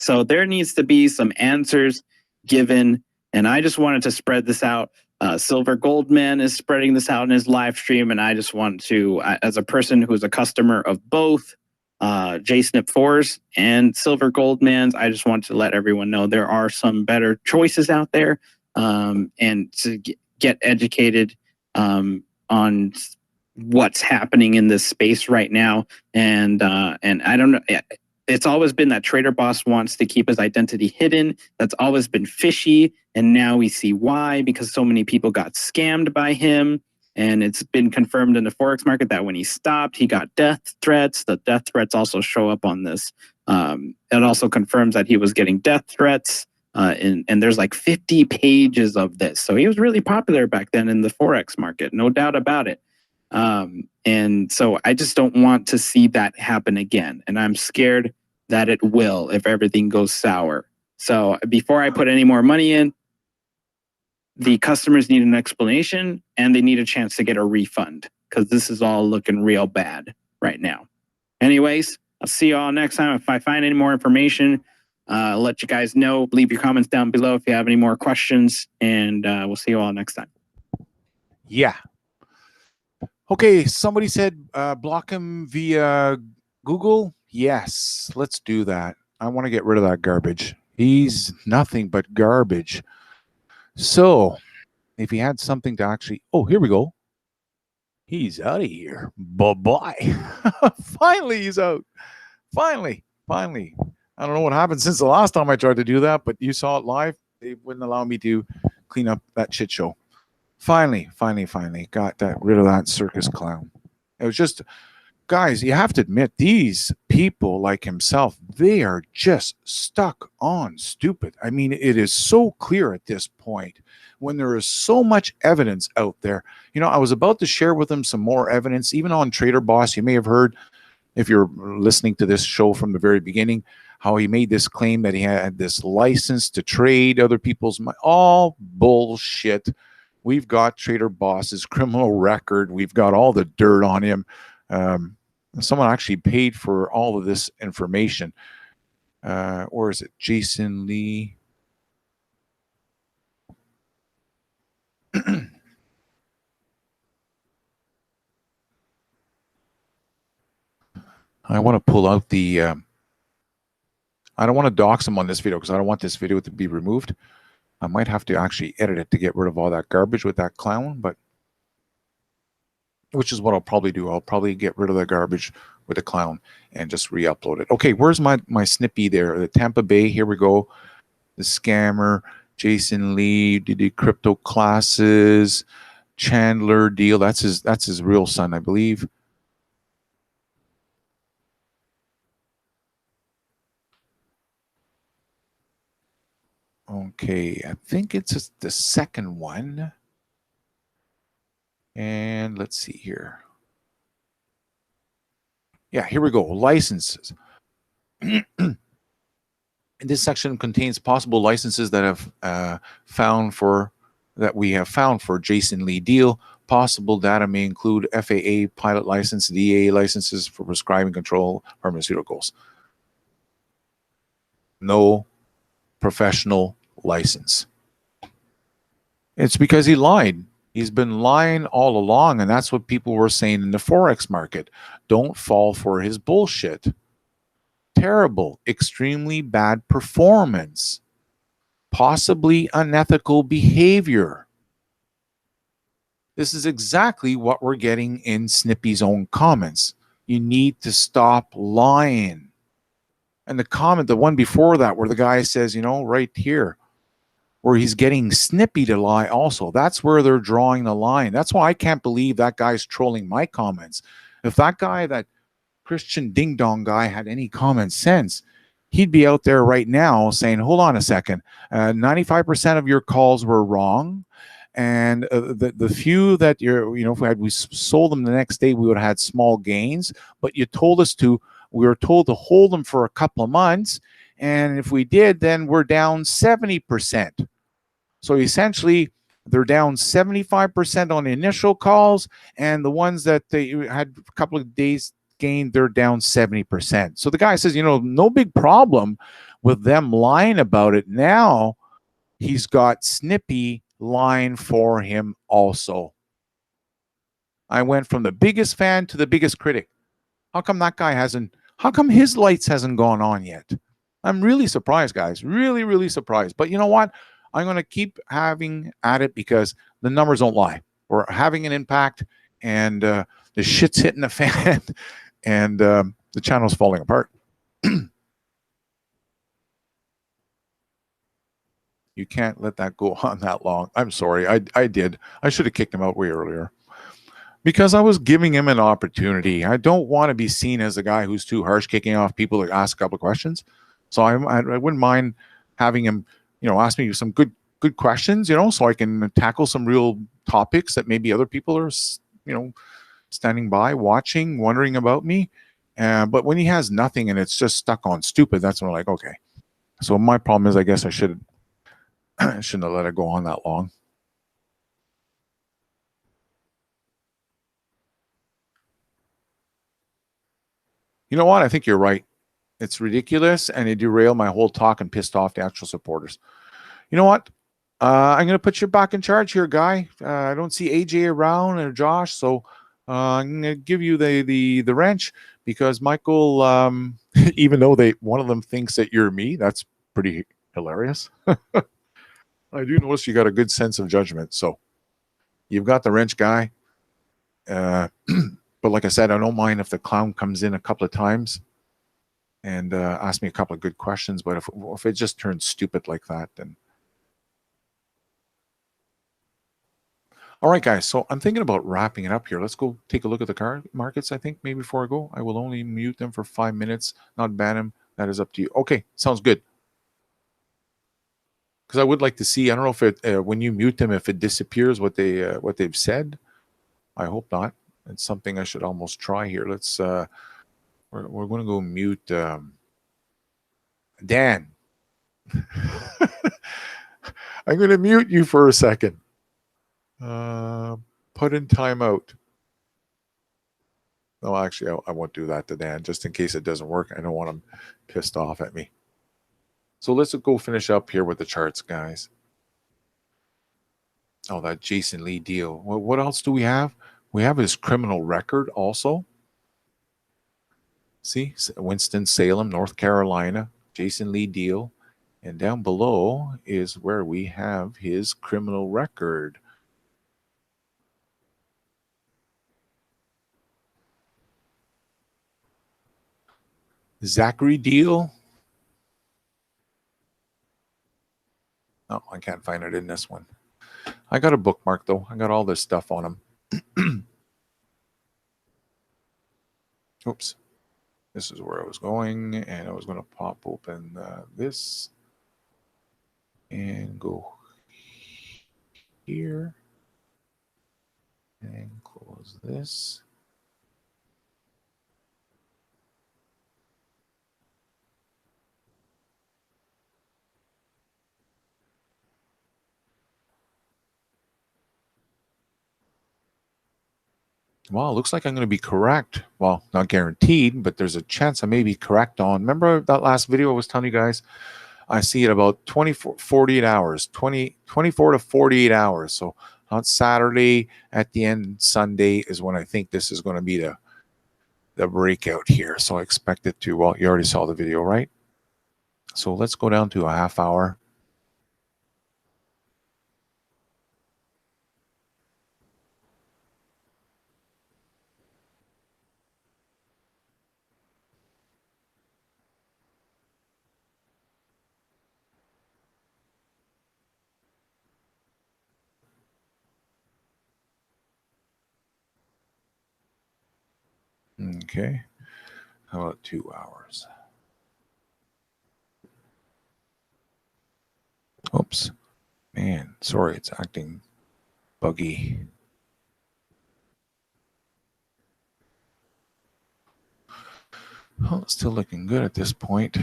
So there needs to be some answers given. And I just wanted to spread this out. Silver Goldman is spreading this out in his live stream. And I just want to, as a person who's a customer of both, JSNIP4s and silver gold mans. I just want to let everyone know there are some better choices out there, and to get educated on what's happening in this space right now. And I don't know. It's always been that Trader Boss wants to keep his identity hidden. That's always been fishy. And now we see why, because so many people got scammed by him. And it's been confirmed in the Forex market that when he stopped, he got death threats. The death threats also show up on this. It also confirms that he was getting death threats. And there's like 50 pages of this. So he was really popular back then in the Forex market, no doubt about it. And so I just don't want to see that happen again. And I'm scared that it will if everything goes sour. So before I put any more money in, the customers need an explanation and they need a chance to get a refund, because this is all looking real bad right now. Anyways, I'll see you all next time. If I find any more information, I'll let you guys know. Leave your comments down below if you have any more questions, and we'll see you all next time. Yeah. Okay, somebody said block him via Google. Yes, let's do that. I want to get rid of that garbage. He's nothing but garbage. So, if he had something to actually... Oh, here we go. He's out of here. Bye-bye. Finally, he's out. Finally. I don't know what happened since the last time I tried to do that, but you saw it live. They wouldn't allow me to clean up that shit show. Finally. Got rid of that circus clown. It was just... Guys, you have to admit, these people like himself, they are just stuck on stupid. I mean, it is so clear at this point when there is so much evidence out there. You know, I was about to share with them some more evidence, even on Trader Boss. You may have heard, if you're listening to this show from the very beginning, how he made this claim that he had this license to trade other people's money. All bullshit. We've got Trader Boss's criminal record. We've got all the dirt on him. Someone actually paid for all of this information. Or is it Jason Lee? I want to pull out the... I don't want to dox him on this video because I don't want this video to be removed. I might have to actually edit it to get rid of all that garbage with that clown, but... which is what I'll probably do. I'll probably get rid of the garbage with the clown and just re-upload it. Okay, where's my Snippy there? The Tampa Bay, here we go. The scammer, Jason Lee, did the crypto classes, Chandler deal. That's his real son, I believe. Okay, I think it's the second one. And let's see here. Yeah, here we go. Licenses. This section contains possible licenses that we have found for Jason Lee deal. Possible data may include FAA pilot license, DA licenses for prescribing control pharmaceuticals. No professional license. It's because he lied. He's been lying all along, and that's what people were saying in the Forex market. Don't fall for his bullshit. Terrible, extremely bad performance. Possibly unethical behavior. This is exactly what we're getting in Snippy's own comments. You need to stop lying. And the comment, the one before that, where the guy says, you know, right here, where he's getting Snippy to lie also. That's where they're drawing the line. That's why I can't believe that guy's trolling my comments. If that guy, that Christian Ding Dong guy, had any common sense, he'd be out there right now saying, hold on a second, 95% of your calls were wrong. And the few that if we sold them the next day, we would have had small gains. But you told us we were told to hold them for a couple of months. And if we did, then we're down 70%. So essentially, they're down 75% on the initial calls, and the ones that they had a couple of days gained, they're down 70%. So the guy says, no big problem with them lying about it. Now he's got Snippy lying for him also. I went from the biggest fan to the biggest critic. How come that guy hasn't How come his lights hasn't gone on yet? I'm really surprised, guys. Really, really surprised. But you know what? I'm going to keep having at it because the numbers don't lie. We're having an impact, and the shit's hitting the fan, and the channel's falling apart. You can't let that go on that long. I'm sorry. I did. I should have kicked him out way earlier because I was giving him an opportunity. I don't want to be seen as a guy who's too harsh, kicking off people that ask a couple of questions. So I wouldn't mind having him, ask me some good questions, so I can tackle some real topics that maybe other people are, standing by, watching, wondering about me. But when he has nothing and it's just stuck on stupid, that's when I'm like, okay. So my problem is, I guess I shouldn't have let it go on that long. You know what? I think you're right. It's ridiculous, and it derailed my whole talk and pissed off the actual supporters. You know what? I'm going to put you back in charge here, guy. I don't see AJ around or Josh, so I'm going to give you the wrench because Michael, even though one of them thinks that you're me, that's pretty hilarious. I do notice you got a good sense of judgment, so you've got the wrench, guy. But like I said, I don't mind if the clown comes in a couple of times and asks me a couple of good questions. But if it just turns stupid like that, then. All right, guys. So I'm thinking about wrapping it up here. Let's go take a look at the car markets. I think maybe before I go, I will only mute them for 5 minutes, not ban them. That is up to you. Okay, sounds good. Because I would like to see. I don't know if it when you mute them, if it disappears what they've said. I hope not. It's something I should almost try here. Let's. We're going to go mute Dan. I'm going to mute you for a second. Put in timeout. No, actually, I won't do that to Dan, just in case it doesn't work. I don't want him pissed off at me. So let's go finish up here with the charts, guys. Oh, that Jason Lee deal. Well, what else do we have? We have his criminal record also. See, Winston-Salem, North Carolina, Jason Lee deal. And down below is where we have his criminal record. Zachary deal. Oh, I can't find it in this one. I got a bookmark, though. I got all this stuff on them. Oops. This is where I was going, and I was going to pop open this and go here and close this. Well, it looks like I'm going to be correct. Well, not guaranteed, but there's a chance I may be correct on. Remember that last video I was telling you guys? I see it about 48 hours, 24 to 48 hours. So on Saturday at the end, Sunday is when I think this is going to be the breakout here. So I expect it to, well, you already saw the video, right? So let's go down to a half hour. Okay. How about 2 hours? Oops. Man, sorry, it's acting buggy. Well, it's still looking good at this point.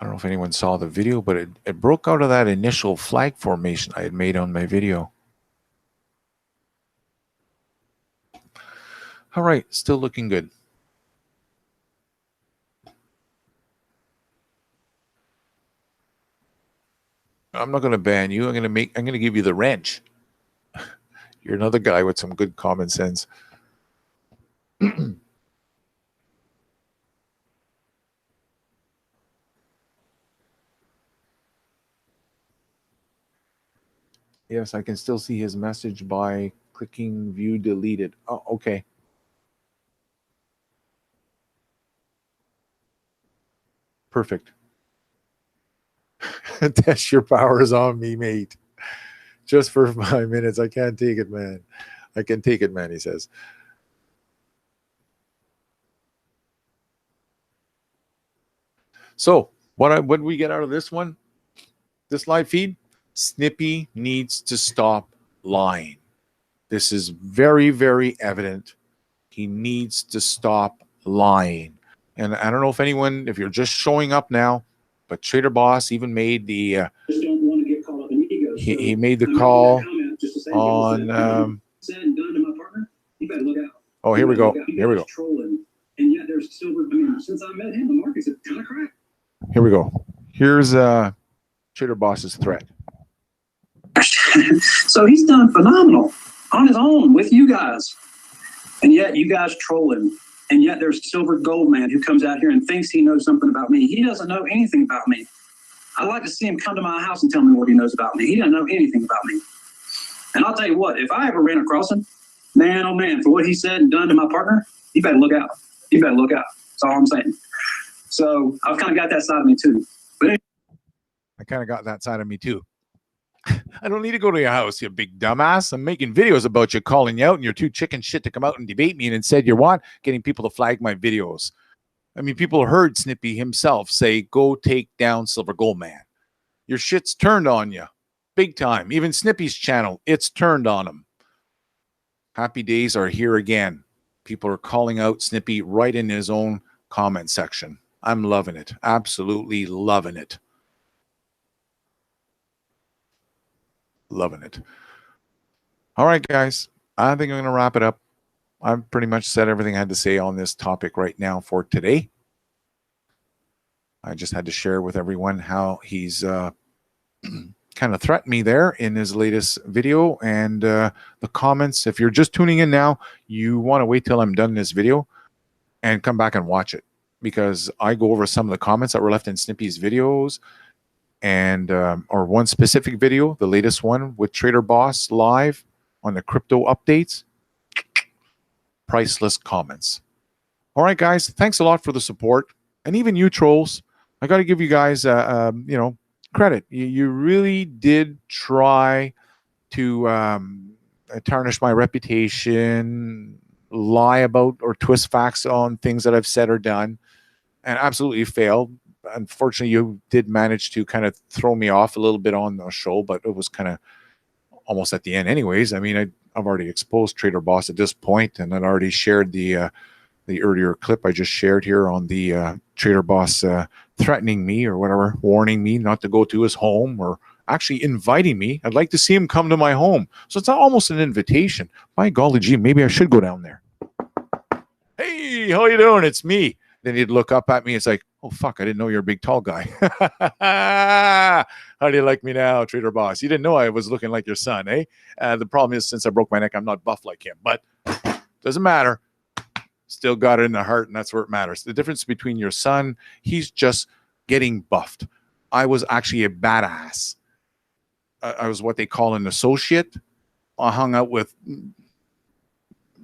I don't know if anyone saw the video, but it broke out of that initial flag formation I had made on my video. All right, still looking good. I'm not going to ban you. I'm going to give you the wrench. You're another guy with some good common sense. Yes, I can still see his message by clicking view deleted. Oh, okay. Perfect. Test your powers on me, mate. Just for 5 minutes. I can't take it, man. I can take it, man, he says. So, what did we get out of this one? This live feed? Snippy needs to stop lying. This is very, very evident. He needs to stop lying. And I don't know if you're just showing up now, but Trader Boss even made the he made the call on oh, here we go. Here we go. And yet there's silver. I mean, since I met him, the market's kind of cracked. Here we go. Here's Trader Boss's threat. So he's done phenomenal on his own with you guys. And yet you guys troll him. And yet there's Silver Gold Man who comes out here and thinks he knows something about me. He doesn't know anything about me. I'd like to see him come to my house and tell me what he knows about me. He doesn't know anything about me. And I'll tell you what, if I ever ran across him, man, oh man, for what he said and done to my partner, you better look out. You better look out. That's all I'm saying. So I've kind of got that side of me too. But I kind of got that side of me too. I don't need to go to your house, you big dumbass. I'm making videos about you, calling you out, and you're too chicken shit to come out and debate me. And instead, you're what? Getting people to flag my videos. I mean, people heard Snippy himself say, go take down Silver Gold Man. Your shit's turned on you. Big time. Even Snippy's channel, it's turned on him. Happy days are here again. People are calling out Snippy right in his own comment section. I'm loving it. Absolutely loving it. Loving it. All right, guys. I think I'm going to wrap it up. I've pretty much said everything I had to say on this topic right now for today. I just had to share with everyone how he's kind of threatened me there in his latest video, and the comments. If you're just tuning in now, you want to wait till I'm done this video and come back and watch it, because I go over some of the comments that were left in Snippy's videos, and or one specific video, the latest one with Trader Boss live on the crypto updates. Priceless comments. All right, guys, thanks a lot for the support, and even you trolls, I got to give you guys credit. You really did try to tarnish my reputation, lie about or twist facts on things that I've said or done, and absolutely failed. Unfortunately, you did manage to kind of throw me off a little bit on the show, but it was kind of almost at the end anyways. I mean, I've already exposed Trader Boss at this point, and I'd already shared the earlier clip I just shared here on the Trader Boss threatening me or whatever, warning me not to go to his home, or actually inviting me. I'd like to see him come to my home. So it's almost an invitation. By golly gee, maybe I should go down there. Hey, how you doing? It's me. Then he'd look up at me. It's like, oh, fuck, I didn't know you're a big, tall guy. How do you like me now, Trader Boss? You didn't know I was looking like your son, eh? The problem is, since I broke my neck, I'm not buff like him. But doesn't matter. Still got it in the heart, and that's where it matters. The difference between your son, he's just getting buffed. I was actually a badass. I was what they call an associate. I hung out with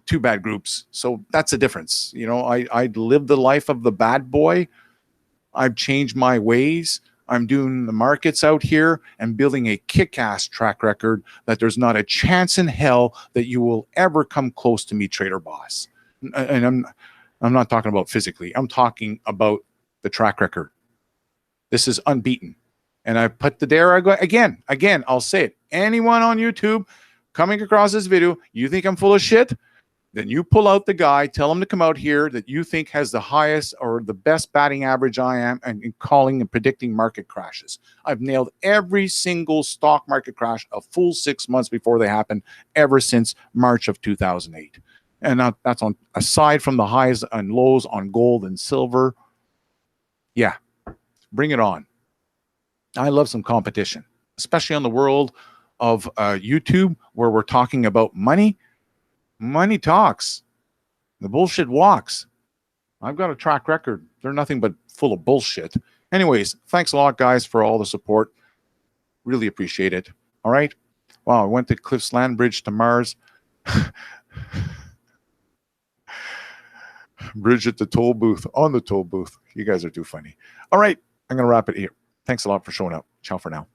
two bad groups. So that's the difference. You know, I lived the life of the bad boy. I've changed my ways. I'm doing the markets out here and building a kick-ass track record that there's not a chance in hell that you will ever come close to me, Trader Boss. And I'm not talking about physically. I'm talking about the track record. This is unbeaten. And I put the dare again, I'll say it. Anyone on YouTube coming across this video, you think I'm full of shit? Then you pull out the guy, tell him to come out here that you think has the highest or the best batting average I am, and in calling and predicting market crashes. I've nailed every single stock market crash a full 6 months before they happen, ever since March of 2008. And that's on aside from the highs and lows on gold and silver. Yeah, bring it on. I love some competition, especially on the world of YouTube where we're talking about money. Money talks. The bullshit walks. I've got a track record. They're nothing but full of bullshit. Anyways, thanks a lot, guys, for all the support. Really appreciate it. All right. Wow, I went to Cliff's Land Bridge to Mars. Bridge at the toll booth, on the toll booth. You guys are too funny. All right, I'm going to wrap it here. Thanks a lot for showing up. Ciao for now.